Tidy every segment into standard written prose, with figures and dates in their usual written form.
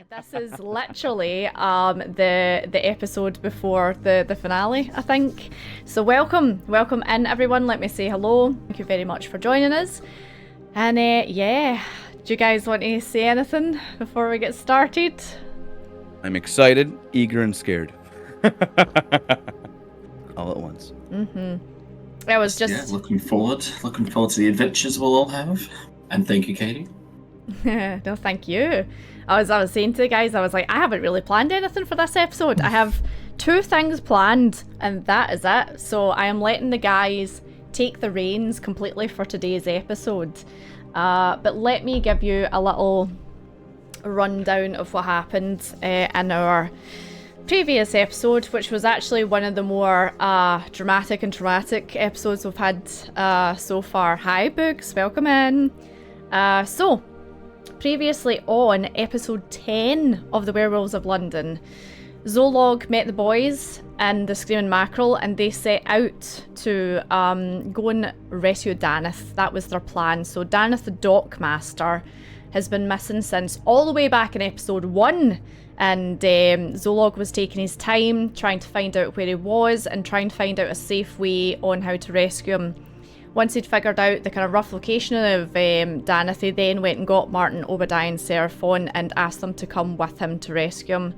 This is literally the episode before the finale, I think. So welcome in everyone. Let me say hello. Thank you very much for joining us. And yeah, do you guys want to say anything before we get started? I'm excited, eager, and scared. All at once. I was just looking forward to the adventures we'll all have. And thank you, Katie. No, thank you. I was saying to the guys, I was like, I haven't really planned anything for this episode. I have 2 things planned, and that is it. So I am letting the guys take the reins completely for today's episode. But let me give you a little rundown of what happened in our previous episode, which was actually one of the more dramatic and traumatic episodes we've had so far. Hi, Books, welcome in. So, previously on episode 10 of the Werewolves of London, Zolog met the boys and the Screaming Mackerel, and they set out to go and rescue Daneth. That was their plan. So Daneth the Dockmaster has been missing since all the way back in episode 1, and Zolog was taking his time trying to find out where he was and trying to find out a safe way on how to rescue him. Once he'd figured out the kind of rough location of Daneth, he then went and got Martin, Obadiah and Seraphon and asked them to come with him to rescue him.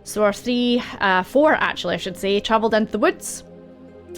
So our 4 actually I should say, travelled into the woods.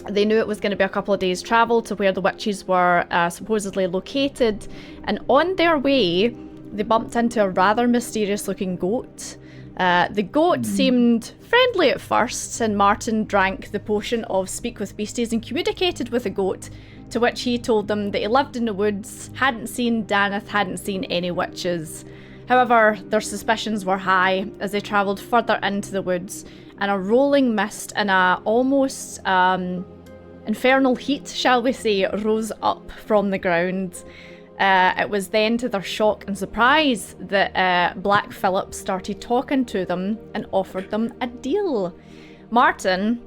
They knew it was going to be a couple of days travel to where the witches were supposedly located, and on their way they bumped into a rather mysterious looking goat. The goat seemed friendly at first, and Martin drank the potion of Speak with Beasties and communicated with the goat, to which he told them that he lived in the woods, hadn't seen Daneth, hadn't seen any witches. However, their suspicions were high as they travelled further into the woods, and a rolling mist and a almost infernal heat, shall we say, rose up from the ground. It was then to their shock and surprise that Black Phillip started talking to them and offered them a deal. Martin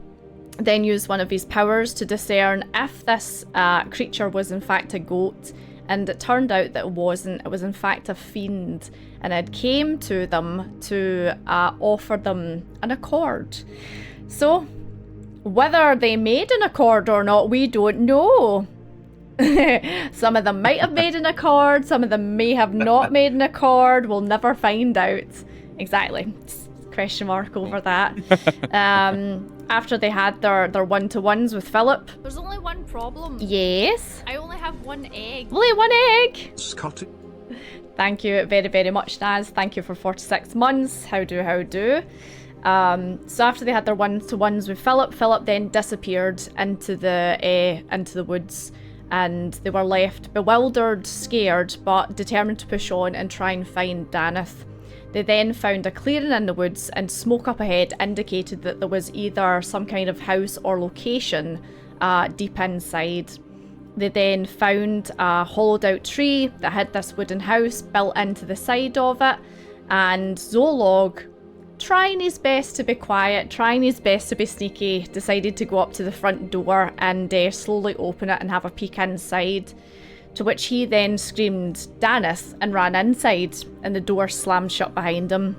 then used one of his powers to discern if this creature was in fact a goat, and it turned out that it wasn't. It was in fact a fiend, and it came to them to offer them an accord. So whether they made an accord or not, we don't know. Some of them might have made an accord, some of them may have not made an accord. We'll never find out. Exactly. Question mark over that. After they had their one-to-ones with Philip. There's only one problem. Yes? I only have 1 egg. Only 1 egg? Scotty. Thank you very, very much, Naz. Thank you for 46 months. How do? So after they had their one-to-ones with Philip, Philip then disappeared into the woods, and they were left bewildered, scared, but determined to push on and try and find Daneth. They then found a clearing in the woods, and smoke up ahead indicated that there was either some kind of house or location deep inside. They then found a hollowed out tree that had this wooden house built into the side of it, and Zolog, trying his best to be quiet, trying his best to be sneaky, decided to go up to the front door and slowly open it and have a peek inside. To which he then screamed Daneth and ran inside, and the door slammed shut behind him.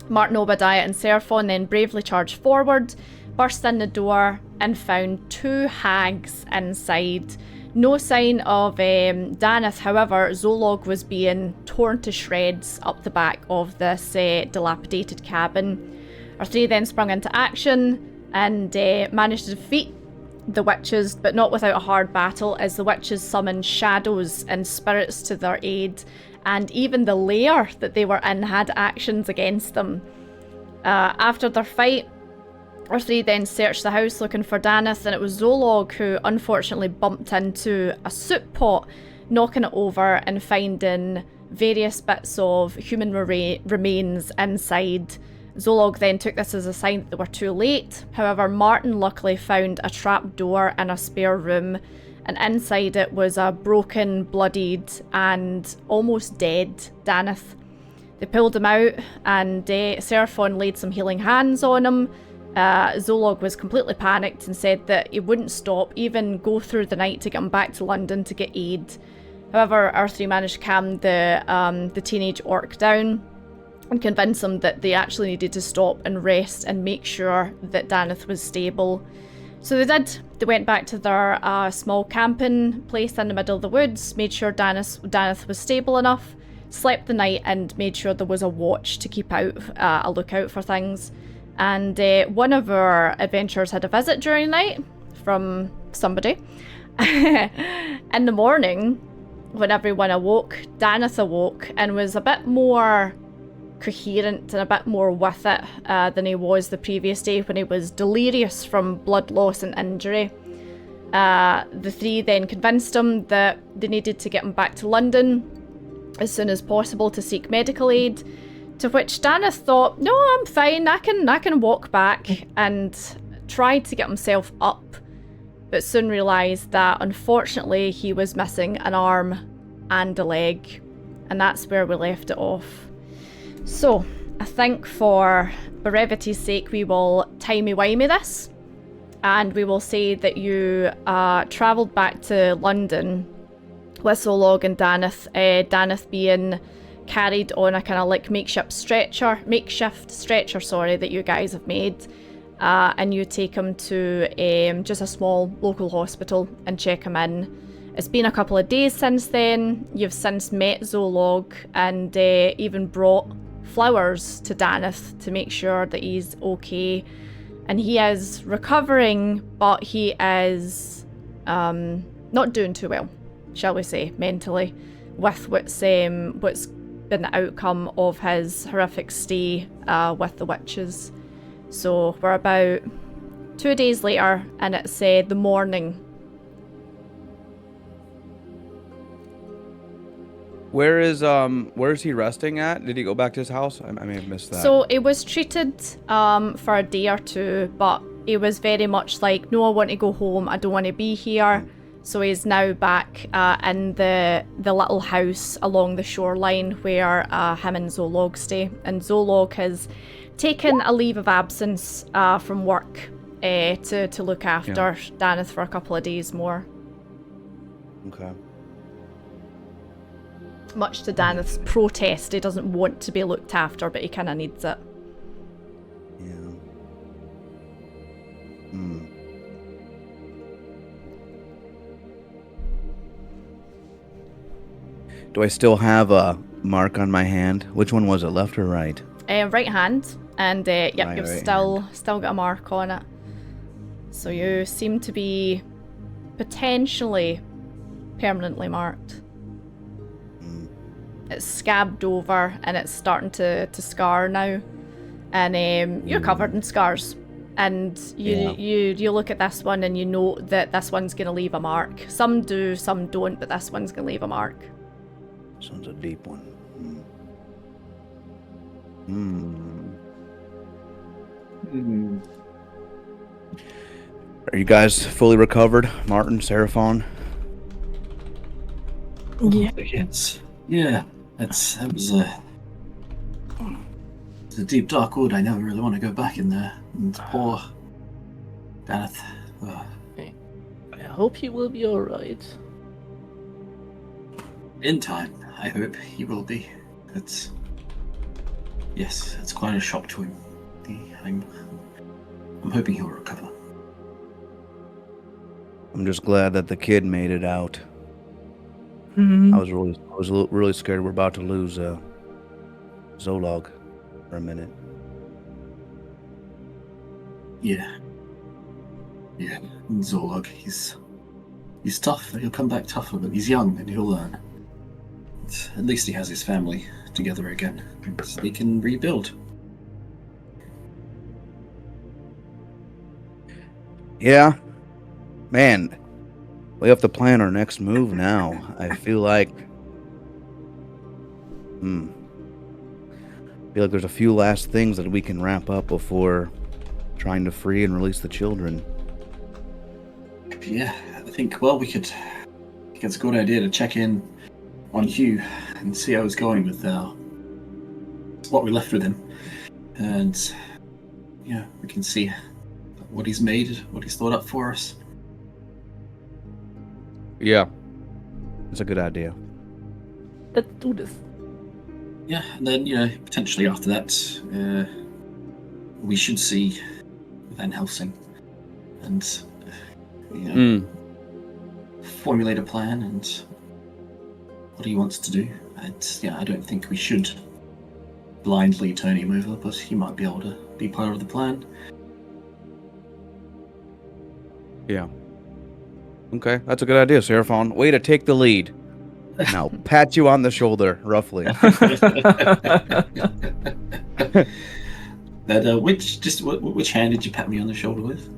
Martin, Obadiah and Seraphon then bravely charged forward, burst in the door and found 2 hags inside. No sign of Daneth, however, Zolog was being torn to shreds up the back of this dilapidated cabin. Our 3 then sprung into action and managed to defeat the witches, but not without a hard battle, as the witches summoned shadows and spirits to their aid, and even the lair that they were in had actions against them. After their fight, our 3 then searched the house looking for Daneth, and it was Zolog who unfortunately bumped into a soup pot, knocking it over and finding various bits of human remains inside. Zolog then took this as a sign that they were too late. However, Martin luckily found a trap door in a spare room, and inside it was a broken, bloodied and almost dead Daneth. They pulled him out, and Seraphon laid some healing hands on him. Zolog was completely panicked and said that he wouldn't stop, even go through the night to get him back to London to get aid. However, our 3 managed to calm the teenage orc down, and convince them that they actually needed to stop and rest and make sure that Daneth was stable. So they did. They went back to their small camping place in the middle of the woods, made sure Daneth was stable enough, slept the night, and made sure there was a watch to keep out a lookout for things. And one of our adventurers had a visit during the night from somebody. In the morning, when everyone awoke, Daneth awoke and was a bit more coherent and a bit more with it than he was the previous day when he was delirious from blood loss and injury. The three then convinced him that they needed to get him back to London as soon as possible to seek medical aid, to which Daneth thought, no, I'm fine, I can walk back, and tried to get himself up, but soon realised that unfortunately he was missing an arm and a leg, and that's where we left it off. So, I think for brevity's sake, we will timey-wimey this, and we will say that you travelled back to London with Zolog and Daneth, Daneth being carried on a kind of like makeshift stretcher, that you guys have made, and you take him to just a small local hospital and check him in. It's been a couple of days since then. You've since met Zolog and even brought flowers to Daneth to make sure that he's okay, and he is recovering, but he is not doing too well, shall we say, mentally, with what's been the outcome of his horrific stay with the witches. So we're about 2 days later, and it's the morning. Where is he resting at? Did he go back to his house? I may have missed that. So he was treated for a day or two, but he was very much like, no, I want to go home, I don't want to be here. So he's now back in the little house along the shoreline where him and Zolog stay. And Zolog has taken a leave of absence from work to look after Daneth for a couple of days more. Okay. Much to Daneth's protest, he doesn't want to be looked after, but he kind of needs it. Yeah. Do I still have a mark on my hand? Which one was it, left or right? Right hand, and yep, you've right still got a mark on it. So you seem to be potentially permanently marked. It's scabbed over and it's starting to scar now, and you're covered in scars. And you look at this one and you know that this one's going to leave a mark. Some do, some don't, but this one's going to leave a mark. This one's a deep one. Are you guys fully recovered, Martin, Seraphon? Yes. Yeah. That was it's a deep, dark wood. I never really want to go back in there. And poor Daneth. I hope he will be alright. In time, I hope he will be. It's quite a shock to him. I'm hoping he'll recover. I'm just glad that the kid made it out. Mm-hmm. I was really scared we're about to lose Zolog for a minute. Yeah. And Zolog, he's tough. He'll come back tougher, but he's young and he'll learn. At least he has his family together again, so they can rebuild. Yeah, man, we have to plan our next move now. I feel like, there's a few last things that we can wrap up before trying to free and release the children. Yeah, I think, well, it's a good idea to check in on Hugh and see how he's going with what we left with him. And, we can see what he's made, what he's thought up for us. Yeah, it's a good idea. Let's do this. Yeah, and then potentially after that, we should see Van Helsing, and formulate a plan and what he wants to do. I don't think we should blindly turn him over, but he might be able to be part of the plan. Yeah. Okay, that's a good idea, Seraphon. Way to take the lead. Now, pat you on the shoulder, roughly. Which hand did you pat me on the shoulder with?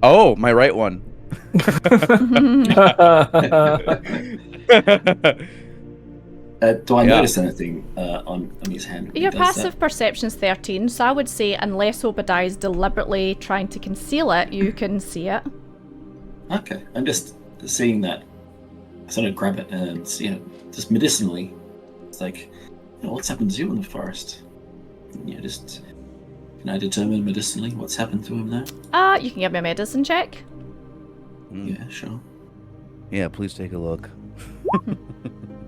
Oh, my right one. Do I notice anything on his hand? when he Your does passive perception's 13, so I would say unless Obadiah is deliberately trying to conceal it, you can see it. that? Okay, I'm just seeing that. I sort of grab it and just medicinally. It's like, what's happened to you in the forest? Just can I determine medicinally what's happened to him now? You can give me a medicine check. Yeah, sure. Yeah, please take a look.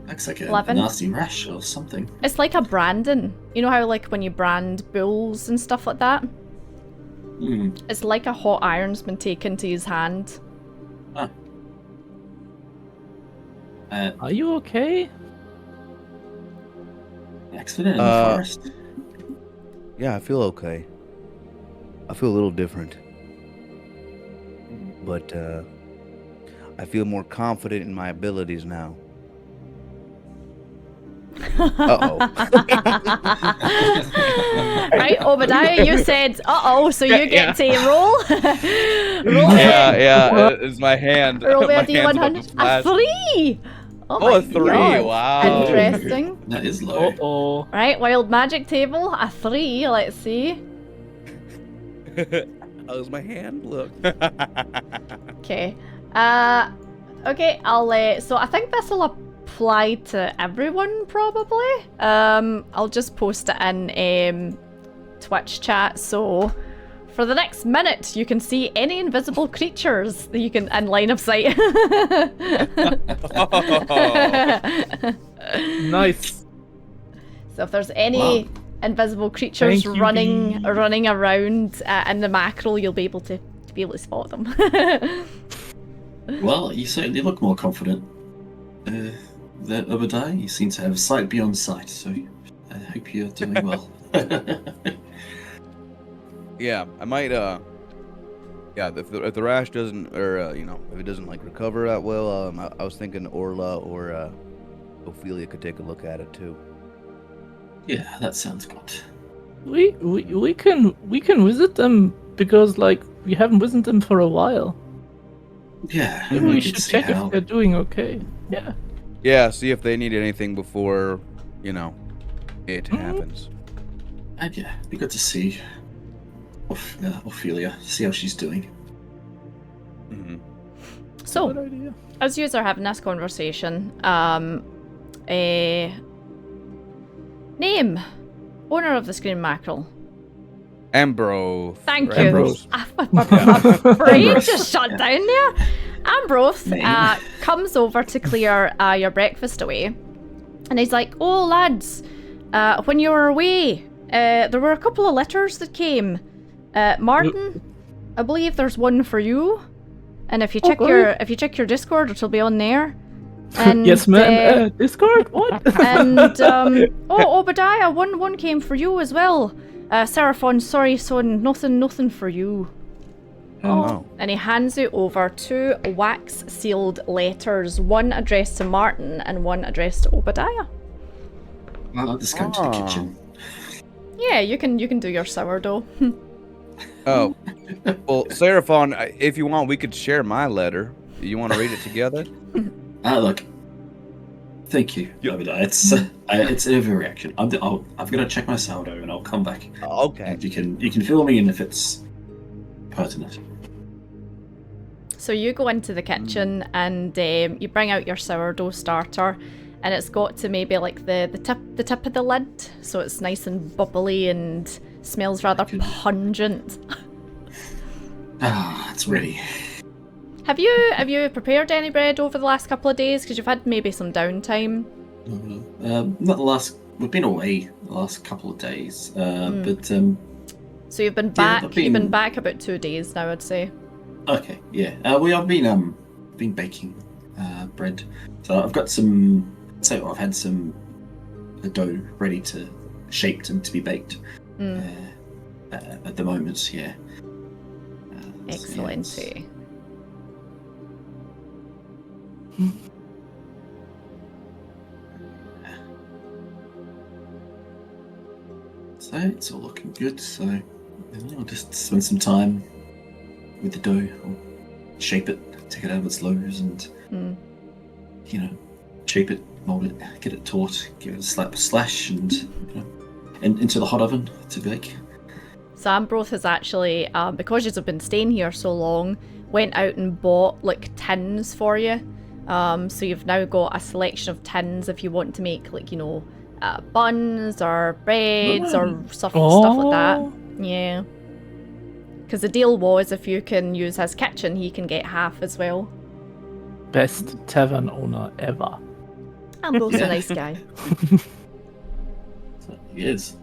Looks like a 11. nasty rash or something. It's like a branding. You know how like when you brand bulls and stuff like that? It's like a hot iron's been taken to his hand. Ah. Are you okay? Accident in the forest. Yeah, I feel okay. I feel a little different. But, I feel more confident in my abilities now. Uh-oh. Right, Obadiah, you said uh-oh, so you get to roll. It's my hand. Roll me My a hand's about to D100. A flash. 3! Oh, Oh, my a 3, God. wow. Interesting. That is low. Uh-oh. Right, wild magic table, a 3, let's see. How's my hand look? Okay. Okay, so I think this will apply to everyone, probably. I'll just post it in Twitch chat, so for the next minute you can see any invisible creatures that you can in line of sight. Nice. So if there's any invisible creatures Thank you, running Bee. around in the mackerel, you'll be able to spot them. Well, you certainly look more confident. The Obadiah, you seem to have sight beyond sight, so I hope you're doing well. Yeah, I might, if the rash doesn't, or, if it doesn't, recover that well, I was thinking Orla or, Ophelia could take a look at it, too. Yeah, that sounds good. We can visit them because we haven't visited them for a while. Yeah, Maybe we could should see check how- if they're doing okay. Yeah. Yeah, see if they need anything before, it happens. And yeah, it'd be good to see Ophelia, see how she's doing. Mm-hmm. So, Good idea. as you are having this conversation, name, owner of the Scream Mackerel. Ambrose. Thank or you. Ambrose. My brain just shut down there. Ambrose Name. comes over to clear your breakfast away, and he's like, "Oh lads, when you were away, there were a couple of letters that came. Martin, I believe there's one for you, and if you check your Discord, it'll be on there." And, Yes, ma'am. Discord? What? and Obadiah, one came for you as well. Seraphon, sorry son, nothing for you. Oh. And he hands you over 2 wax sealed letters, one addressed to Martin and one addressed to Obadiah. Well, I'll just go to the Ah. kitchen. Yeah, you can do your sourdough. Oh. Well, Seraphon, if you want, we could share my letter. You want to read it together? Look. Thank you, Obadiah. It's an overreaction. I've got to check my sourdough and I'll come back. Okay. And you can fill me in if it's pertinent. So you go into the kitchen and you bring out your sourdough starter, and it's got to maybe the tip of the lid, so it's nice and bubbly and smells rather pungent. It's ready. Have you prepared any bread over the last couple of days? Because you've had maybe some downtime. Not the last we've been away the last couple of days, but So you've been Yeah, back. I've You've been been- back about 2 days now, I'd say. okay, yeah. We have been baking bread, so I've got some. So I've had some dough ready to shaped and to be baked at the moment. Yeah. Excellent. So, yeah, so it's all looking good. So I'll just spend some time with the dough. I'll shape it, take it out of its loaves, and shape it, mold it, get it taut, give it a slash, and and into the hot oven to bake. So Ambrose has actually, because you've been staying here so long, went out and bought like tins for you. So you've now got a selection of tins if you want to make like buns or breads or stuff like that. Yeah. Because the deal was if you can use his kitchen, he can get half as well. Best tavern owner ever. Ambrose a Yeah. nice guy. So he is.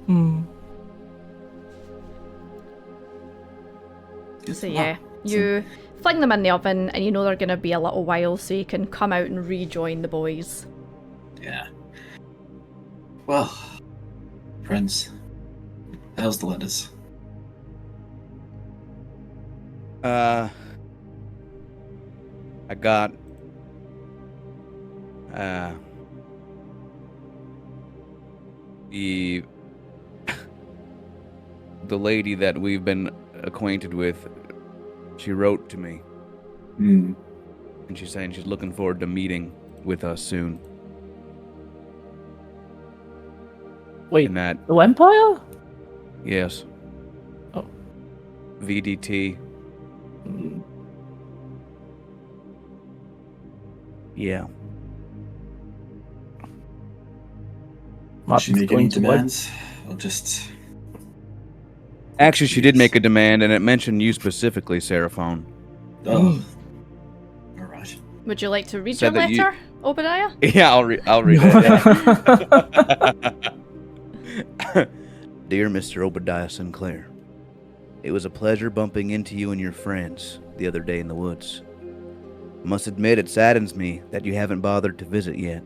Good. So yeah, you fling them in the oven and you know they're going to be a little while so you can come out and rejoin the boys. Yeah. Well, friends, how's the letters? I got the lady that we've been acquainted with, she wrote to me, and she's saying she's looking forward to meeting with us soon. Wait, And that, the Empire? yes. Oh. VDT. Yeah. Did she Martin's make going any to work. demands? Or just Actually, she did make a demand, and it mentioned you specifically, Seraphone. all right. Would you like to read Said your that you- letter, Obadiah? Yeah, I'll read it. Yeah. Dear Mr. Obadiah Sinclair, it was a pleasure bumping into you and your friends the other day in the woods. I must admit it saddens me that you haven't bothered to visit yet.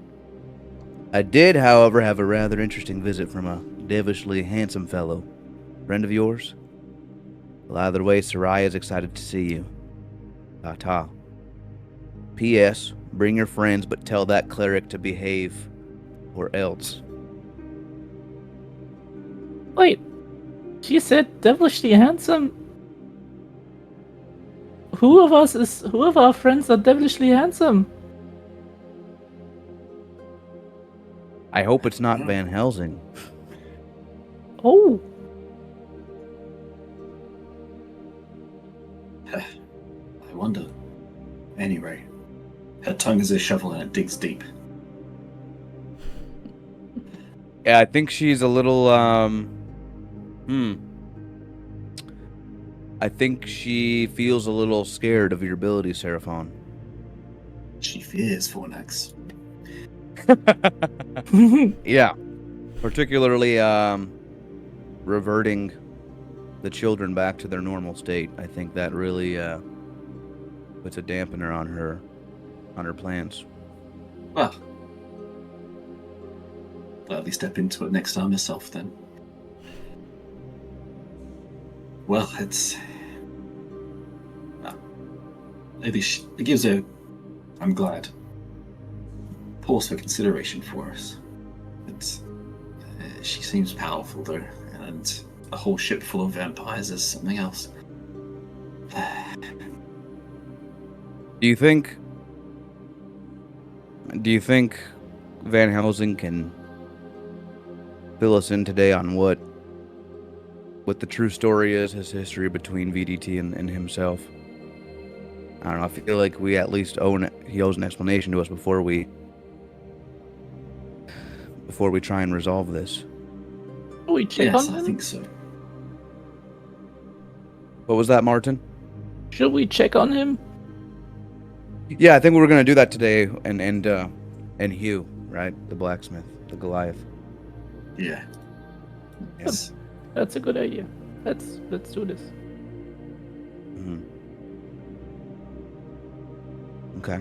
I did, however, have a rather interesting visit from a devilishly handsome fellow. Friend of yours? Well, either way, Sarai is excited to see you. Ta-ta. P.S. Bring your friends, but tell that cleric to behave, or else. Wait, she said devilishly handsome. Who of our friends are devilishly handsome? I hope it's not Van Helsing. Oh, I wonder. Anyway, her tongue is a shovel and it digs deep. Yeah, I think she's a little, I think she feels a little scared of your abilities, Seraphon. She fears Fornax. Yeah. Particularly, reverting the children back to their normal state. I think that really, puts a dampener on her plans. Well, gladly step into it next time myself then. Well, it's... at least it gives a... I'm glad. Pause for consideration for us. It's... she seems powerful though, and a whole ship full of vampires is something else. Do you think Van Helsing can fill us in today on what the true story is, his history between VDT and himself? I don't know, I feel like we at least he owes an explanation to us before we try and resolve this. Shall we check Yes, on I him? think so. What was that, Martin? Should we check on him? Yeah, I think we were gonna do that today, and Hugh, right? The blacksmith, the Goliath. Yeah. Yes. That's a good idea. Let's do this. Mhm. Okay.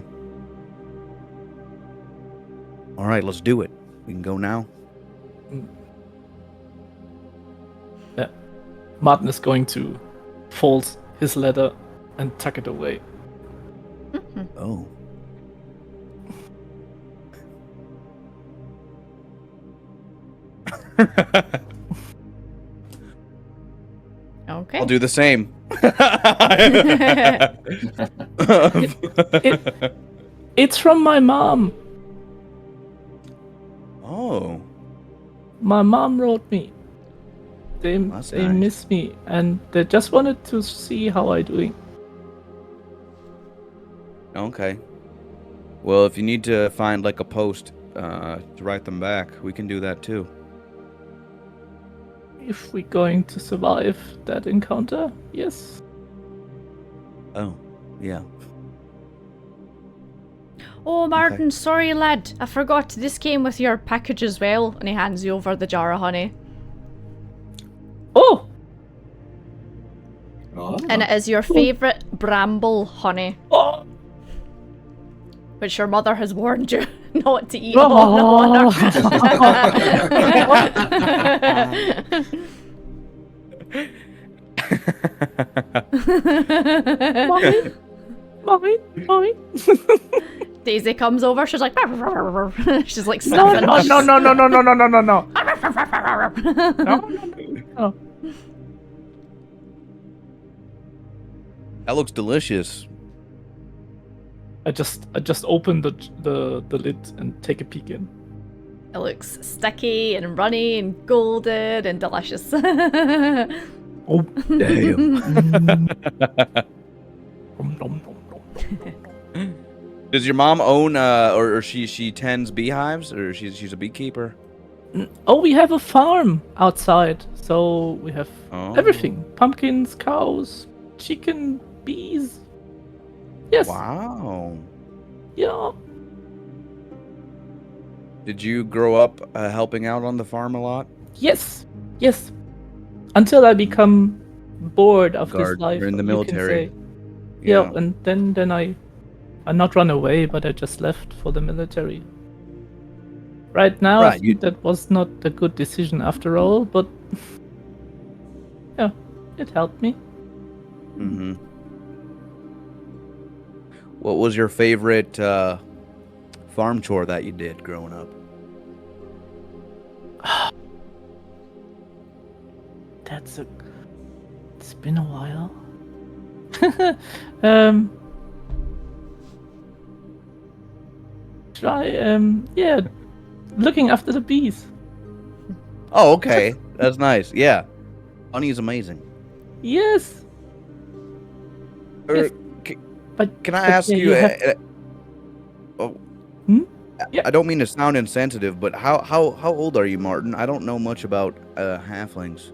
All right, let's do it. We can go now. Yeah. Martin is going to fold his letter and tuck it away. Oh. Okay. I'll do the same. It's from my mom. Oh. My mom wrote me. They That's they nice. miss me and they just wanted to see how I doing. Okay. Well, if you need to find like a post to write them back, we can do that too. If we're going to survive that encounter, yes. Oh, yeah. Oh, Martin, sorry, lad. I forgot. This came with your package as well. And he hands you over the jar of honey. Oh! Oh. And it is your favourite bramble honey, Oh! which your mother has warned you not to eat all the honey. Mommy. Daisy comes over, she's like, she's like, No. That looks delicious. I just open the lid and take a peek in. It looks sticky and runny and golden and delicious. Oh Damn. Does your mom own or she tends beehives, or she's a beekeeper? Oh, we have a farm outside, so we have everything: pumpkins, cows, chicken, bees. Yes. Wow. Yeah. Did you grow up helping out on the farm a lot? Yes. Until I become bored of this Guard, life. you're in the you can military. say. Yeah, and then I not run away, but I just left for the military. Right now, I think that was not a good decision after all, but yeah, it helped me. Mm-hmm. What was your favorite farm chore that you did growing up? It's been a while. Looking after the bees. Oh, okay. That's nice. Yeah. Honey is amazing. Yes. Yes. But Can I ask you? Yeah. I don't mean to sound insensitive, but how old are you, Martin? I don't know much about halflings.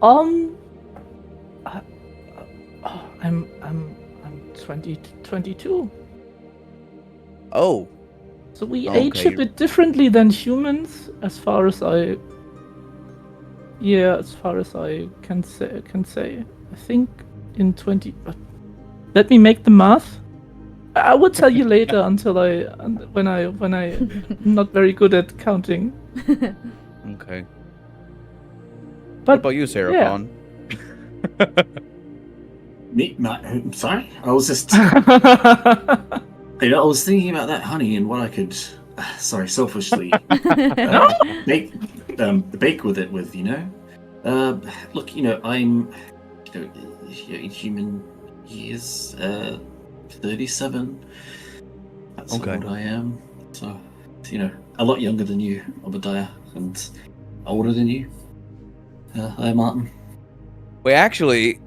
I'm 22. Oh. So we age a bit differently than humans, as far as I can say. I think in 20. Let me make the math. I will tell you later when I'm not very good at counting. Okay. But what about you, Sarah Fawn? Me? I'm sorry? I was just... I was thinking about that honey and what I could... selfishly... bake with it with, look, I'm... in human years... 37. That's how old I am. So, a lot younger than you, Obadiah, and older than you. Hi, Martin. Wait, actually,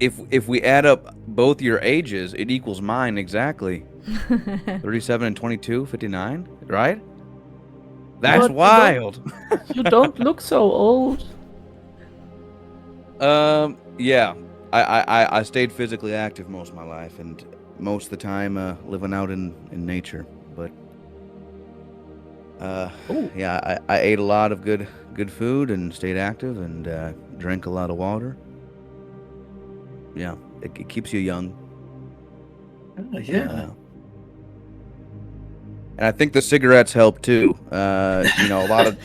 if we add up both your ages, it equals mine exactly. 37 and 22, 59, right? That's wild. You don't look so old. Yeah. I stayed physically active most of my life, and most of the time living out in nature, but Yeah, I ate a lot of good food and stayed active and drank a lot of water. Yeah, it keeps you young. Oh, yeah. And I think the cigarettes help too. You know, a lot of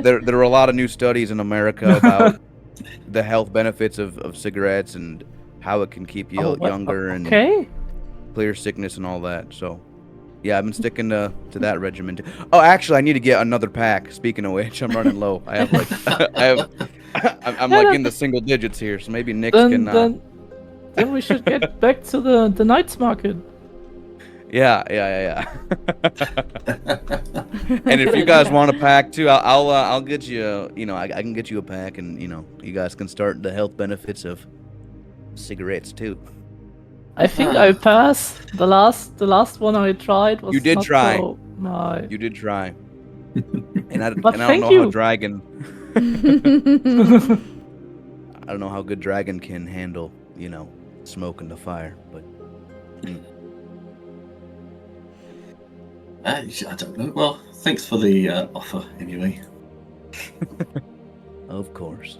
there are a lot of new studies in America about the health benefits of cigarettes and how it can keep you younger and clear sickness and all that. So, yeah, I've been sticking to that regimen. Oh, actually, I need to get another pack. Speaking of which, I'm running low. I have like I'm like in the single digits here, so maybe Nick's can. Then we should get back to the night's market. Yeah. And if you guys want a pack too, I'll get you. You know, I can get you a pack, and you know, you guys can start the health benefits of cigarettes too. I think I passed. The last one I tried was. You did try. My... You did try. And I don't thank know you. how Dragon. I don't know how good Dragon can handle, you know, smoke and the fire, but. I don't know. Well, thanks for the offer, anyway. Of course.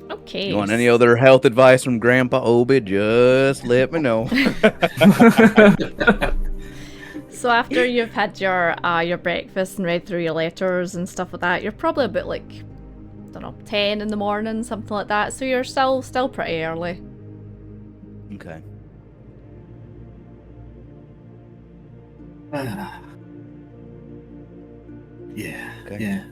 Okay. You want any other health advice from Grandpa Obi? Just let me know. So after you've had your breakfast and read through your letters and stuff like that, you're probably about like, I don't know, 10 in the morning, something like that. So you're still pretty early. Okay. Yeah. Okay. Yeah.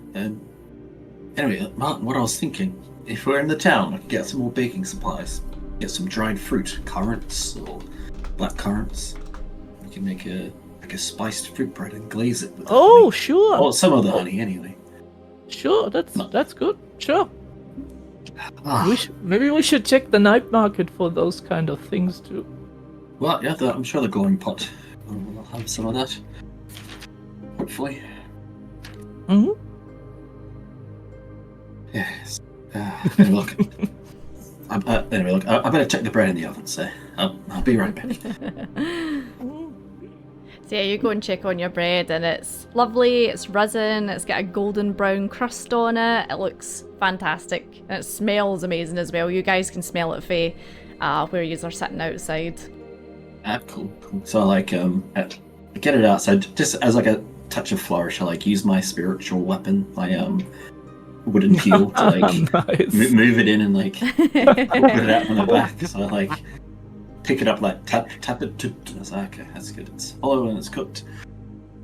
Anyway, Martin, what I was thinking, if we're in the town, I could get some more baking supplies. Get some dried fruit, currants or black currants. We can make a spiced fruit bread and glaze it with honey. Sure. Or some of the honey, anyway. Sure, that's good. Sure. Ah, Maybe we should check the night market for those kind of things too. well, yeah, I'm sure the glowing pot will have some of that. Hopefully. Mm-hmm. Yes. Anyway, look. I better check the bread in the oven, so I'll be right back. So yeah, you go and check on your bread and it's lovely, it's risen, it's got a golden brown crust on it, it looks fantastic, and it smells amazing as well. You guys can smell it where you are sitting outside. Cool. So I get it outside, just as like a touch of flourish, I use my spiritual weapon, my wooden peel to Nice. move it in and put it out from the back. So I pick it up, tap it. I was like, okay, that's good. It's hollow and it's cooked.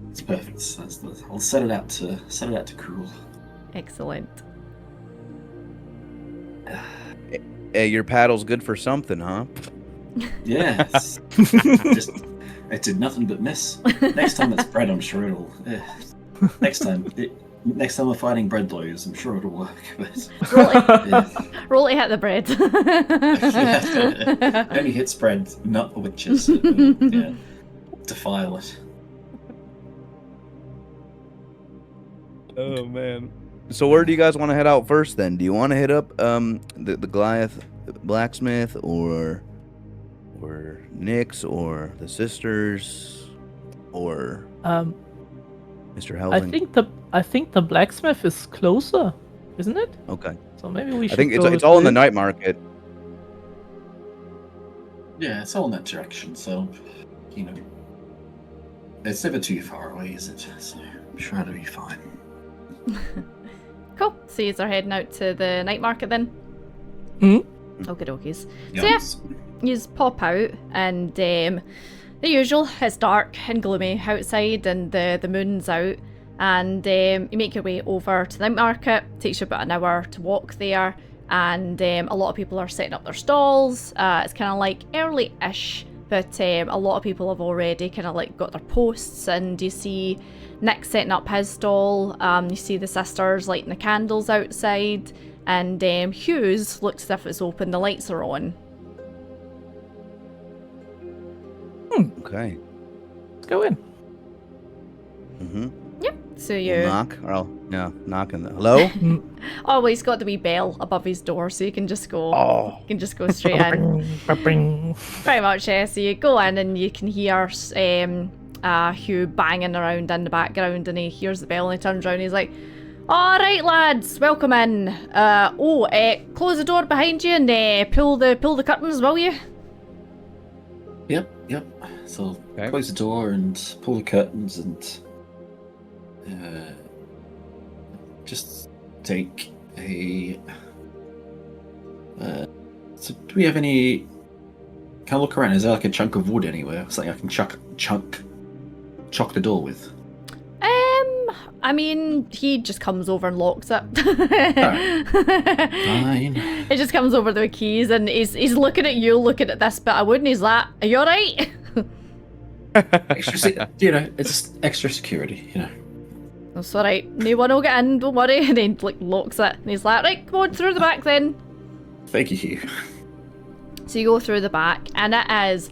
It's perfect. So I'll set it out to cool. Excellent. Hey, your paddle's good for something, huh? Yeah. It did nothing but miss. Next time it's bread, I'm sure it'll. Next time we're fighting bread lawyers, I'm sure it'll work. But, Roll to hit the bread. Only hits bread, not the witches. Defile it. Oh man. So where do you guys want to head out first then? Do you want to hit up the Goliath blacksmith or Nick's or the sisters or Mr. Housing? I think the blacksmith is closer, isn't it? Okay. So maybe we should. I think it's all in the night market. Yeah, it's all in that direction. So, it's never too far away, is it? So I'm sure it'll be fine. Cool. So you are heading out to the night market then? Okie dokies. Yes. So yeah, you just pop out and the usual, it's dark and gloomy outside and the moon's out, and you make your way over to the night market. It takes you about an hour to walk there, and a lot of people are setting up their stalls. It's kind of like early-ish, but a lot of people have already kind of got their posts, and you see Nick setting up his stall. You see the sisters lighting the candles outside, and Hugh's looks as if it's open, the lights are on. Okay. Let's go in. Yep. So you knock. Knocking. Hello. Oh, he's got the wee bell above his door, so you can just go. Oh. You can just go straight in. Pretty much, yeah. So you go in and you can hear Hugh banging around in the background, and he hears the bell and he turns around and he's like, all right, lads, welcome in. Close the door behind you and pull the curtains, will you? Yep. So close the door and pull the curtains and just take a. So do we have any? Can I look around? Is there like a chunk of wood anywhere? Something I can chock the door with? I mean, he just comes over and locks it. Fine. He just comes over the keys and he's looking at you, looking at this bit of wood, and he's like, are you alright? It's just extra security, That's alright. No one will get in, don't worry. And then locks it. And he's like, right, come on through the back then. Thank you, Hugh. So you go through the back, and it is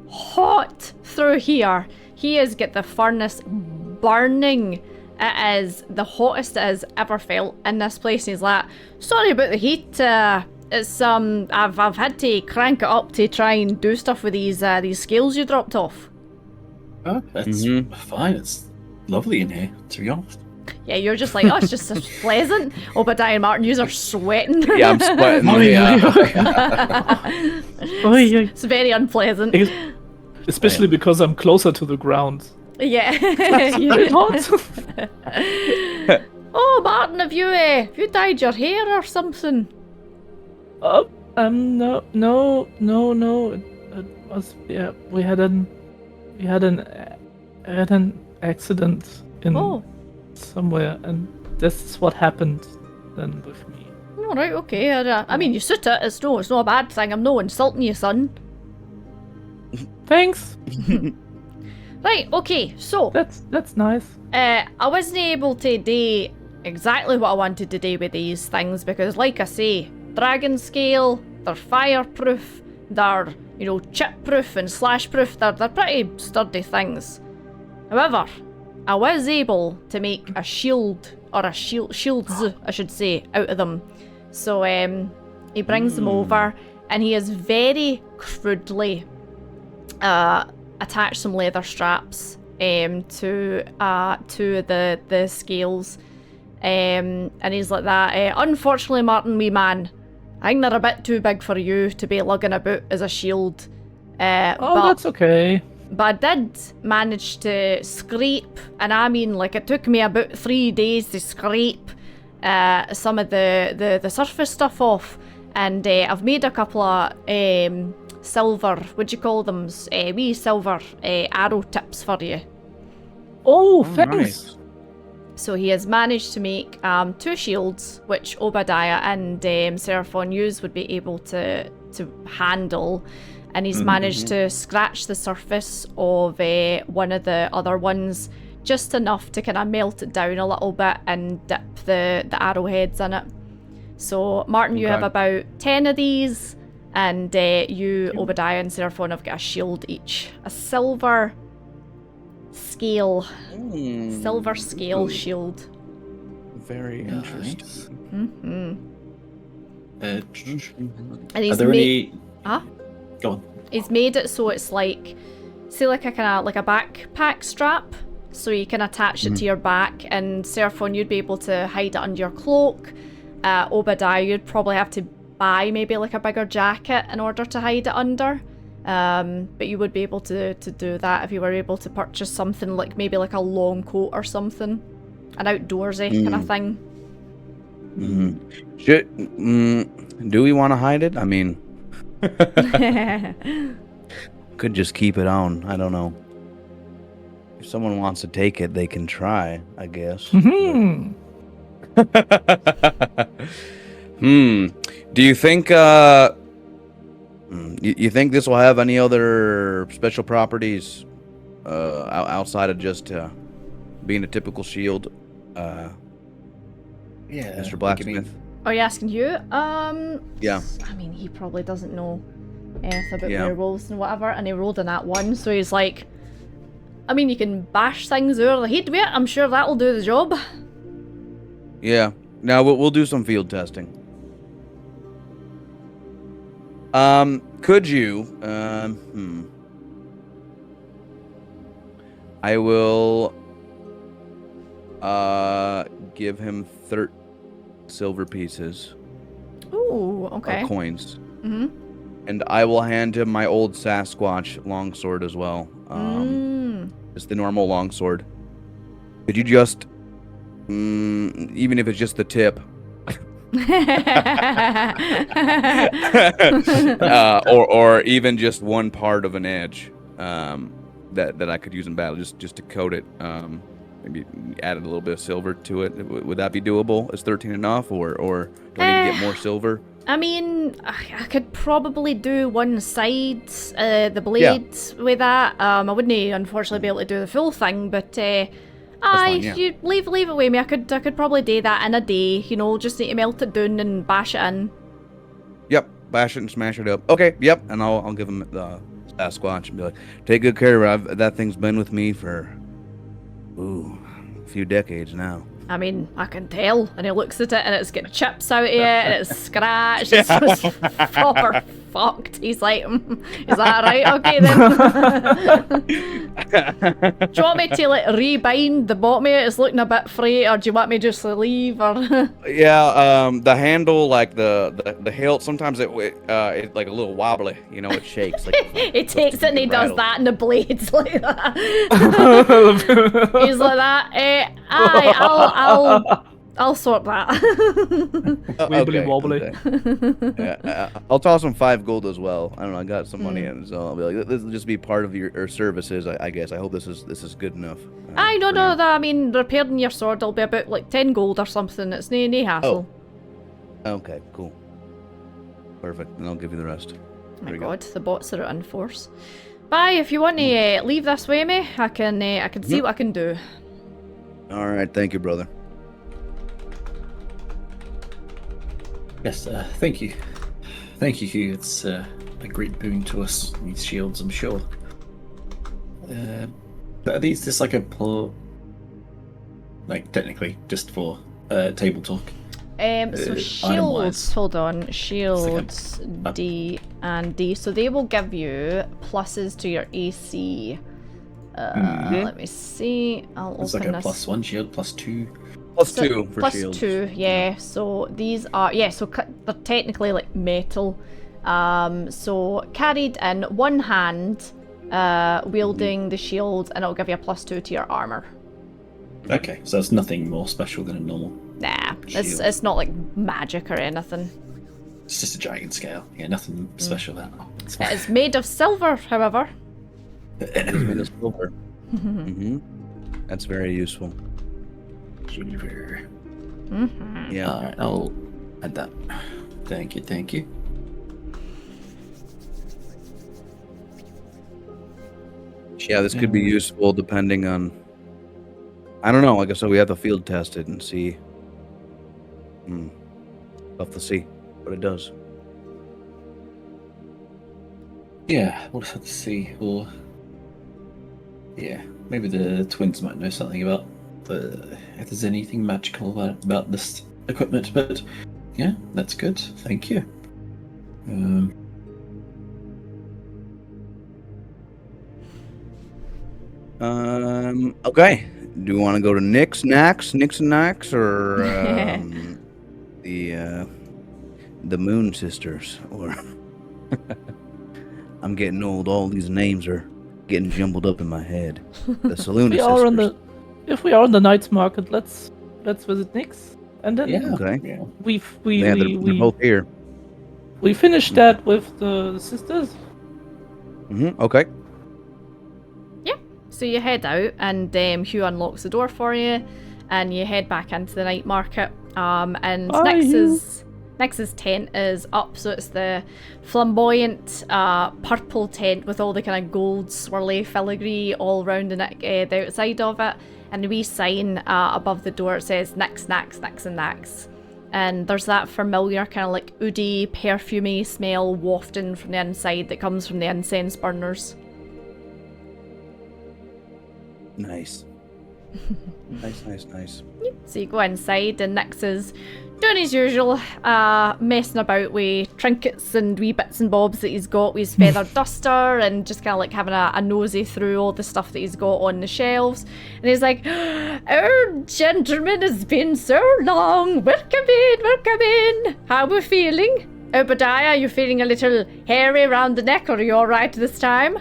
hot through here. He has got the furnace burning. It is the hottest it has ever felt in this place. And he's like, sorry about the heat. It's I've had to crank it up to try and do stuff with these scales you dropped off. Oh, that's fine. It's lovely in here, to be honest. Yeah, you're just like, oh, it's just so pleasant. Obadiah and Martin, you are sweating. Yeah, I'm sweating. It's very unpleasant. Especially because I'm closer to the ground. Yeah. Very hot. Oh, Martin, have you dyed your hair or something? No. It was, yeah, we had an accident in somewhere, and this is what happened then with me. All right, okay. I mean, you suit it. It's no a bad thing. I'm no insulting you, son. Thanks. Right, okay. So that's nice. I wasn't able to do exactly what I wanted to do with these things because, like I say, dragon scale, they're fireproof, they're chip-proof and slash-proof. They're pretty sturdy things. However, I was able to make a shield, or shields, I should say, out of them. So he brings them over, and he has very crudely attached some leather straps to the scales, and he's like that. Unfortunately, Martin, wee man, I think they're a bit too big for you to be lugging about as a shield. But that's okay. But I did manage to scrape, and I mean, like, it took me about 3 days to scrape some of the surface stuff off, and I've made a couple of silver, what'd you call them? Wee silver arrow tips for you. Oh, thanks. Nice. So he has managed to make 2 shields, which Obadiah and Seraphon Hughes would be able to handle. And he's managed to scratch the surface of one of the other ones just enough to kind of melt it down a little bit and dip the arrowheads in it. So, Martin, you have about 10 of these, and you, Obadiah, and Seraphon have got a shield each. A silver scale. Silver scale shield. Very interesting. And he's are there any... Huh? Go on. He's made it so it's like, say, like a kind of like a backpack strap, so you can attach it to your back. And Seraphon, you'd be able to hide it under your cloak. Obadiah, you'd probably have to buy maybe like a bigger jacket in order to hide it under. But you would be able to do that if you were able to purchase something like maybe like a long coat or something, an outdoorsy kind of thing. Do we want to hide it? I mean, could just keep it on. I don't know. If someone wants to take it, they can try, I guess. Do you think you think this will have any other special properties outside of just being a typical shield? Yeah, Mr. Blacksmith. Are you asking you? Yeah. I mean, he probably doesn't know anything about werewolves and whatever, and he rolled in that one, so he's like, I mean, you can bash things over the head with it. I'm sure that'll do the job. Yeah. Now we'll do some field testing. Could you? I will give him 30 silver pieces. Ooh, okay. Or coins. Mm-hmm. And I will hand him my old Sasquatch longsword as well. It's the normal longsword. Could you just, even if it's just the tip, or even just one part of an edge, that I could use in battle, just to coat it. Maybe add a little bit of silver to it. Would that be doable? Is 13 enough, or do I need to get more silver? I mean, I could probably do one side, the blade with that. I wouldn't unfortunately be able to do the full thing, but you leave it with me. I could probably do that in a day. You know, just need to melt it down and bash it in. Yep, bash it and smash it up. Okay, yep, and I'll give him the Sasquatch and be like, take good care of it. That thing's been with me for a few decades now. I mean, I can tell. And he looks at it and it's got chips out of it and it's scratched. It's proper fucked. He's like, is that right? Okay then. Do you want me to like rebind the bottom of it? It's looking a bit frayed, or do you want me just to leave? Or yeah, the handle, like the hilt, sometimes it's like a little wobbly. You know, it shakes. Like, he takes it and he does that, and the blade's like that. He's like that. I'll sort that. Wibbly wobbly. Okay. I'll toss him 5 gold as well. I don't know. I got some money in, so I'll be like, this will just be part of your services. I guess. I hope this is good enough. I don't know that. I mean, repairing your sword will be about like 10 gold or something. It's no hassle. Oh. Okay. Cool. Perfect. And I'll give you the rest. Oh my God, the bots are in force. Bye. If you want to leave this with me, I can see what I can do. All right. Thank you, brother. Yes, thank you. Thank you, Hugh. It's a great boon to us, these shields, I'm sure. But are these just like like technically, just for table talk? So shields, hold on, shields like D and D, so they will give you pluses to your AC. Let me see, I'll it's open like a this. +1 shield, +2. +2 for plus shields. 2, yeah. So these are, so they're technically like metal. So carried in one hand, wielding the shield, and it'll give you a +2 to your armor. Okay, so it's nothing more special than a normal. Nah, shield. it's not like magic or anything. It's just a giant scale. Yeah, nothing special there. It's It is made of silver, however. Made of silver. That's very useful. Silver. Yeah. Alright, I'll add that. Thank you. Yeah, this could be useful depending on. I don't know. I guess so. We have to field test it and see. We'll have to see what it does. Yeah, we'll have to see. Or yeah, maybe the twins might know something about if there's anything magical about this equipment. But yeah, that's good. Thank you. Okay. Do you want to go to Nix and Nax, or the Moon Sisters? Or I'm getting old. All these names are getting jumbled up in my head. The Saloon Sisters. If we are on the night's market, let's visit Nix, and then Okay. Yeah. They're both here. We finished that with the sisters. Okay. So you head out, and Hugh unlocks the door for you, and you head back into the night market. And Nix's tent is up, so it's the flamboyant purple tent with all the kind of gold swirly filigree all round the outside of it, and a wee sign above the door. It says Nix, Nax, Nix and Nax. And there's that familiar kind of like oody, perfumey smell wafting from the inside that comes from the incense burners. Nice. Nice. So you go inside, and Nix is doing his usual, messing about with trinkets and wee bits and bobs that he's got with his feather duster, and just kind of like having a nosy through all the stuff that he's got on the shelves. And he's like, "Oh, gentlemen, it's been so long. Welcome in. How are we feeling? Obadiah, you feeling a little hairy around the neck, or are you all right this time?"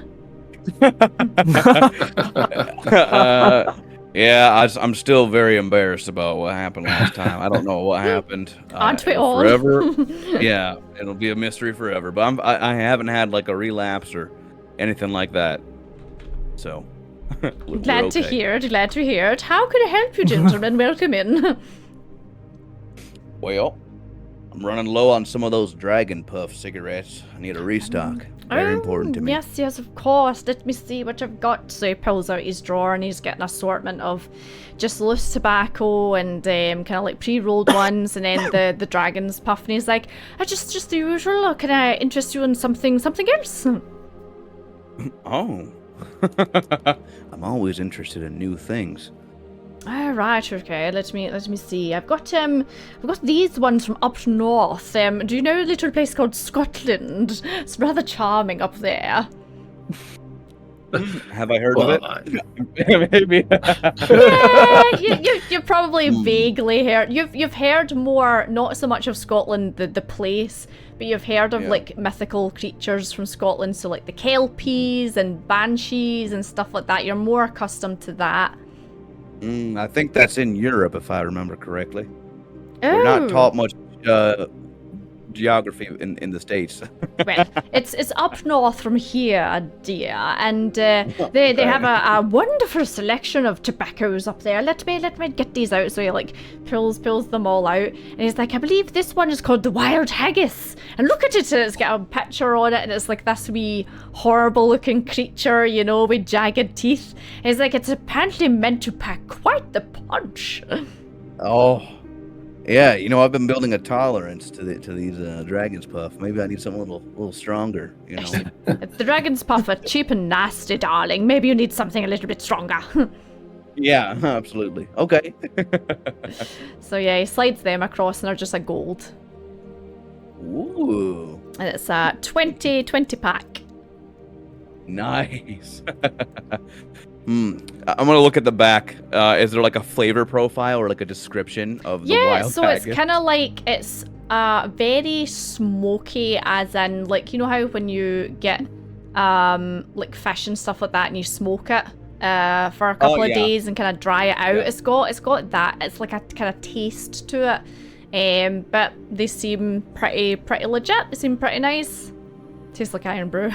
Yeah, I'm still very embarrassed about what happened last time. I don't know what happened. Aren't we all? Forever. Yeah, it'll be a mystery forever. But I haven't had like a relapse or anything like that. So, Glad to hear it. How can I help you, gentlemen? Welcome in. Well, I'm running low on some of those Dragon Puff cigarettes. I need a restock. Very important to me. Yes, of course. Let me see what I've got. So he pulls out his drawer and he's got an assortment of just loose tobacco and kind of like pre-rolled ones, and then the Dragon's Puff. And he's like, just the usual. Or can I interest you in something else? Oh. I'm always interested in new things. Right, okay. Let me see. I've got these ones from up north. Do you know a little place called Scotland? It's rather charming up there. Have I heard of it? Maybe. Yeah, you probably vaguely heard. You've heard more, not so much of Scotland, the place, but you've heard of like mythical creatures from Scotland. So like the Kelpies and banshees and stuff like that. You're more accustomed to that. I think that's in Europe, if I remember correctly. We're not taught much geography in the States. Well, it's up north from here, dear, and they have a wonderful selection of tobaccos up there. Let me get these out. So he like pulls them all out, and he's like, I believe this one is called the Wild Haggis, and look at it, it's got a picture on it, and it's like this wee horrible looking creature, you know, with jagged teeth. And he's like, it's apparently meant to pack quite the punch. Oh. Yeah, you know, I've been building a tolerance to these Dragon's Puff. Maybe I need something a little stronger, you know. The Dragon's Puff are cheap and nasty, darling. Maybe you need something a little bit stronger. Yeah, absolutely. Okay. So yeah, he slides them across and they're just a gold. Ooh. And it's a 20 pack. Nice. I'm gonna look at the back. Is there like a flavor profile or like a description of the wild so haggis? it's kind of like it's very smoky, as in like, you know how when you get like fish and stuff like that and you smoke it for a couple of days and kind of dry it out. Yeah. It's got that. It's like a kind of taste to it. But they seem pretty legit. They seem pretty nice. Tastes like iron brew.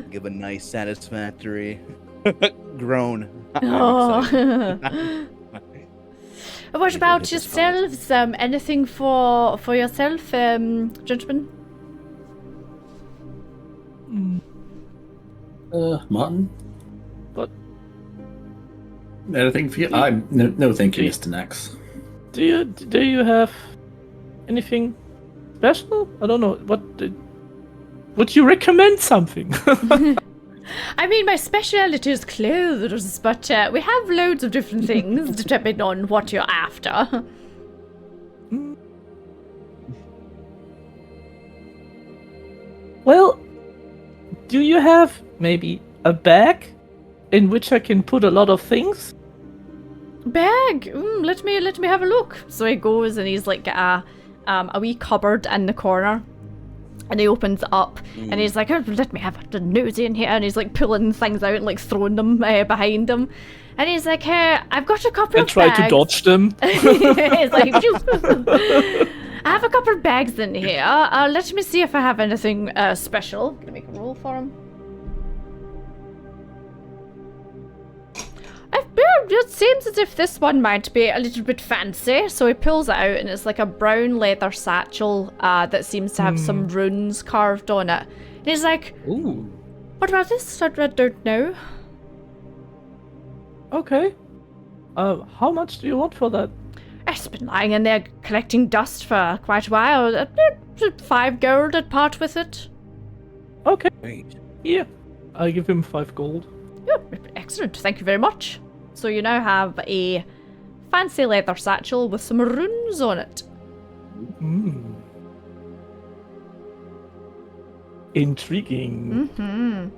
Give a nice, satisfactory groan. Oh. What about yourselves? Anything for yourself, gentlemen? Martin? What? Anything for you? No, thank you, Mr. Nax. Do you have anything special? I don't know. Would you recommend something? I mean, my speciality is clothes, but we have loads of different things depending on what you're after. Well, do you have maybe a bag in which I can put a lot of things? Bag? Let me have a look. So he goes and he's like got a wee cupboard in the corner. And he opens it up and he's like, oh, let me have a nosy in here. And he's like pulling things out and like throwing them behind him. And he's like, hey, I've got a couple of bags. And try to dodge them. He's like, I have a couple of bags in here. Let me see if I have anything special. Gonna make a roll for him. It seems as if this one might be a little bit fancy. So he pulls it out and it's like a brown leather satchel that seems to have some runes carved on it. And he's like, ooh, what about this? I don't know. Okay. How much do you want for that? It's been lying in there collecting dust for quite a while. 5 gold, I'd part with it. Okay. Wait. Yeah. I give him 5 gold. Yeah, excellent. Thank you very much. So you now have a fancy leather satchel with some runes on it. Intriguing. Mm-hmm.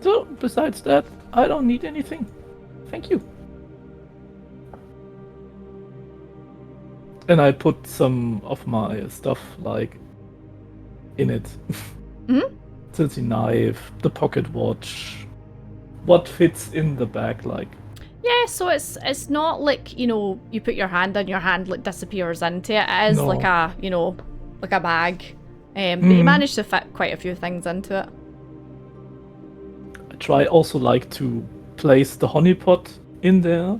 So, besides that, I don't need anything. Thank you. And I put some of my stuff, like, in it. Mm-hmm. So the knife, the pocket watch, what fits in the bag, like. Yeah, so it's not like, you know, you put your hand and your hand like disappears into it. It is No. like a, you know, like a bag. But you managed to fit quite a few things into it. I try also like to place the honeypot in there.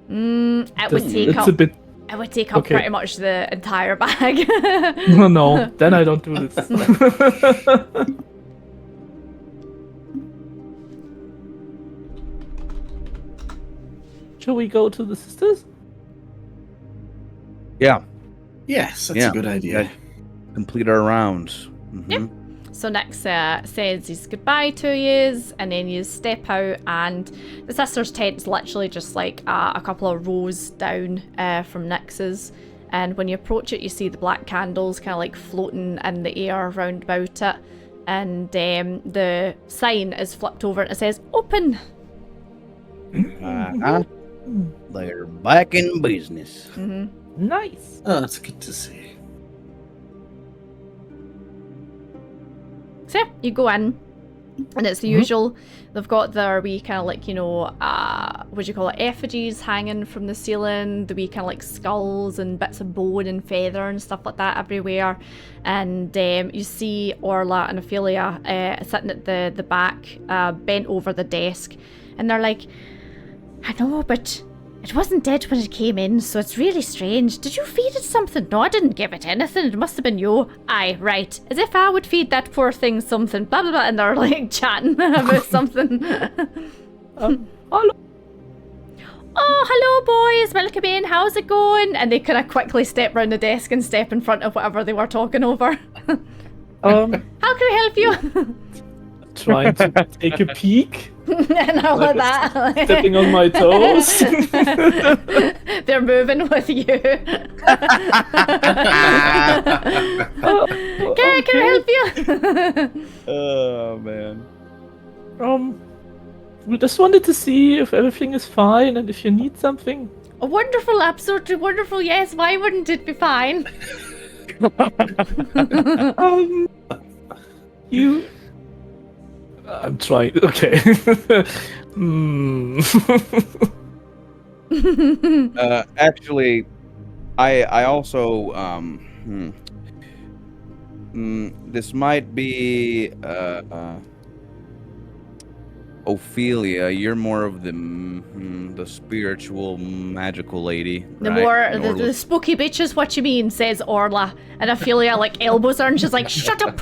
It would take It's up a bit. it would take up Okay. pretty much the entire bag. No, then I don't do this. Shall we go to the sisters? Yeah. Yes, that's Yeah. a good idea. Yeah. Complete our rounds. Mhm. Yep. So Nick says his goodbye to yous, and then you step out, and the sisters' tent's literally just like a couple of rows down from Nix's. And when you approach it, you see the black candles kind of like floating in the air round about it. And the sign is flipped over and it says, "Open." Uh-huh. They're back in business. Nice. Oh, that's good to see. So yeah, you go in, and it's the usual. They've got their wee kind of like, you know, what do you call it, effigies hanging from the ceiling, the wee kind of like skulls and bits of bone and feather and stuff like that everywhere. And you see Orla and Ophelia sitting at the back, bent over the desk, and they're like, "I know, but it wasn't dead when it came in, so it's really strange. Did you feed it something?" "No, I didn't give it anything. It must have been you." "Aye, right. As if I would feed that poor thing something, blah, blah, blah." And they're like chatting about something. Hello. "Oh, hello, boys. Welcome in. How's it going?" And they kind of quickly step round the desk and step in front of whatever they were talking over. "How can we help you?" Trying to take a peek. And all of that. Stepping on my toes. They're moving with you. Can I help you? Oh man. We just wanted to see if everything is fine and if you need something. Oh, wonderful, absolutely wonderful. Yes, why wouldn't it be fine? You. I'm trying. Okay. Actually, I also this might be Ophelia. You're more of the spiritual, magical lady. The right? more And the Orla's- spooky bitch is what you mean, says Orla, and Ophelia like elbows her and she's like, "Shut up."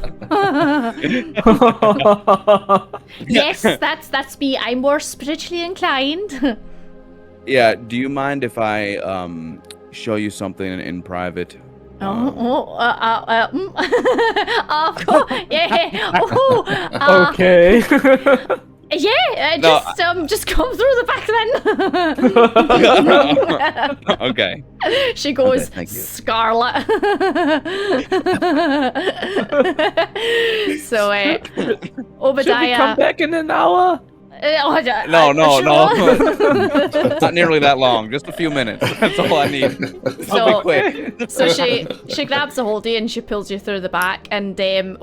Yes, that's me. I'm more spiritually inclined. Yeah. Do you mind if I show you something in private? Of course, yeah. Oh, Okay. yeah. No, Just come through the back then. Okay. She goes Okay, thank you. scarlet. So Should we Obadiah. come back in an hour? No. Not nearly that long. Just a few minutes. That's all I need. I'll be quick. So she grabs a hold of you and she pulls you through the back. And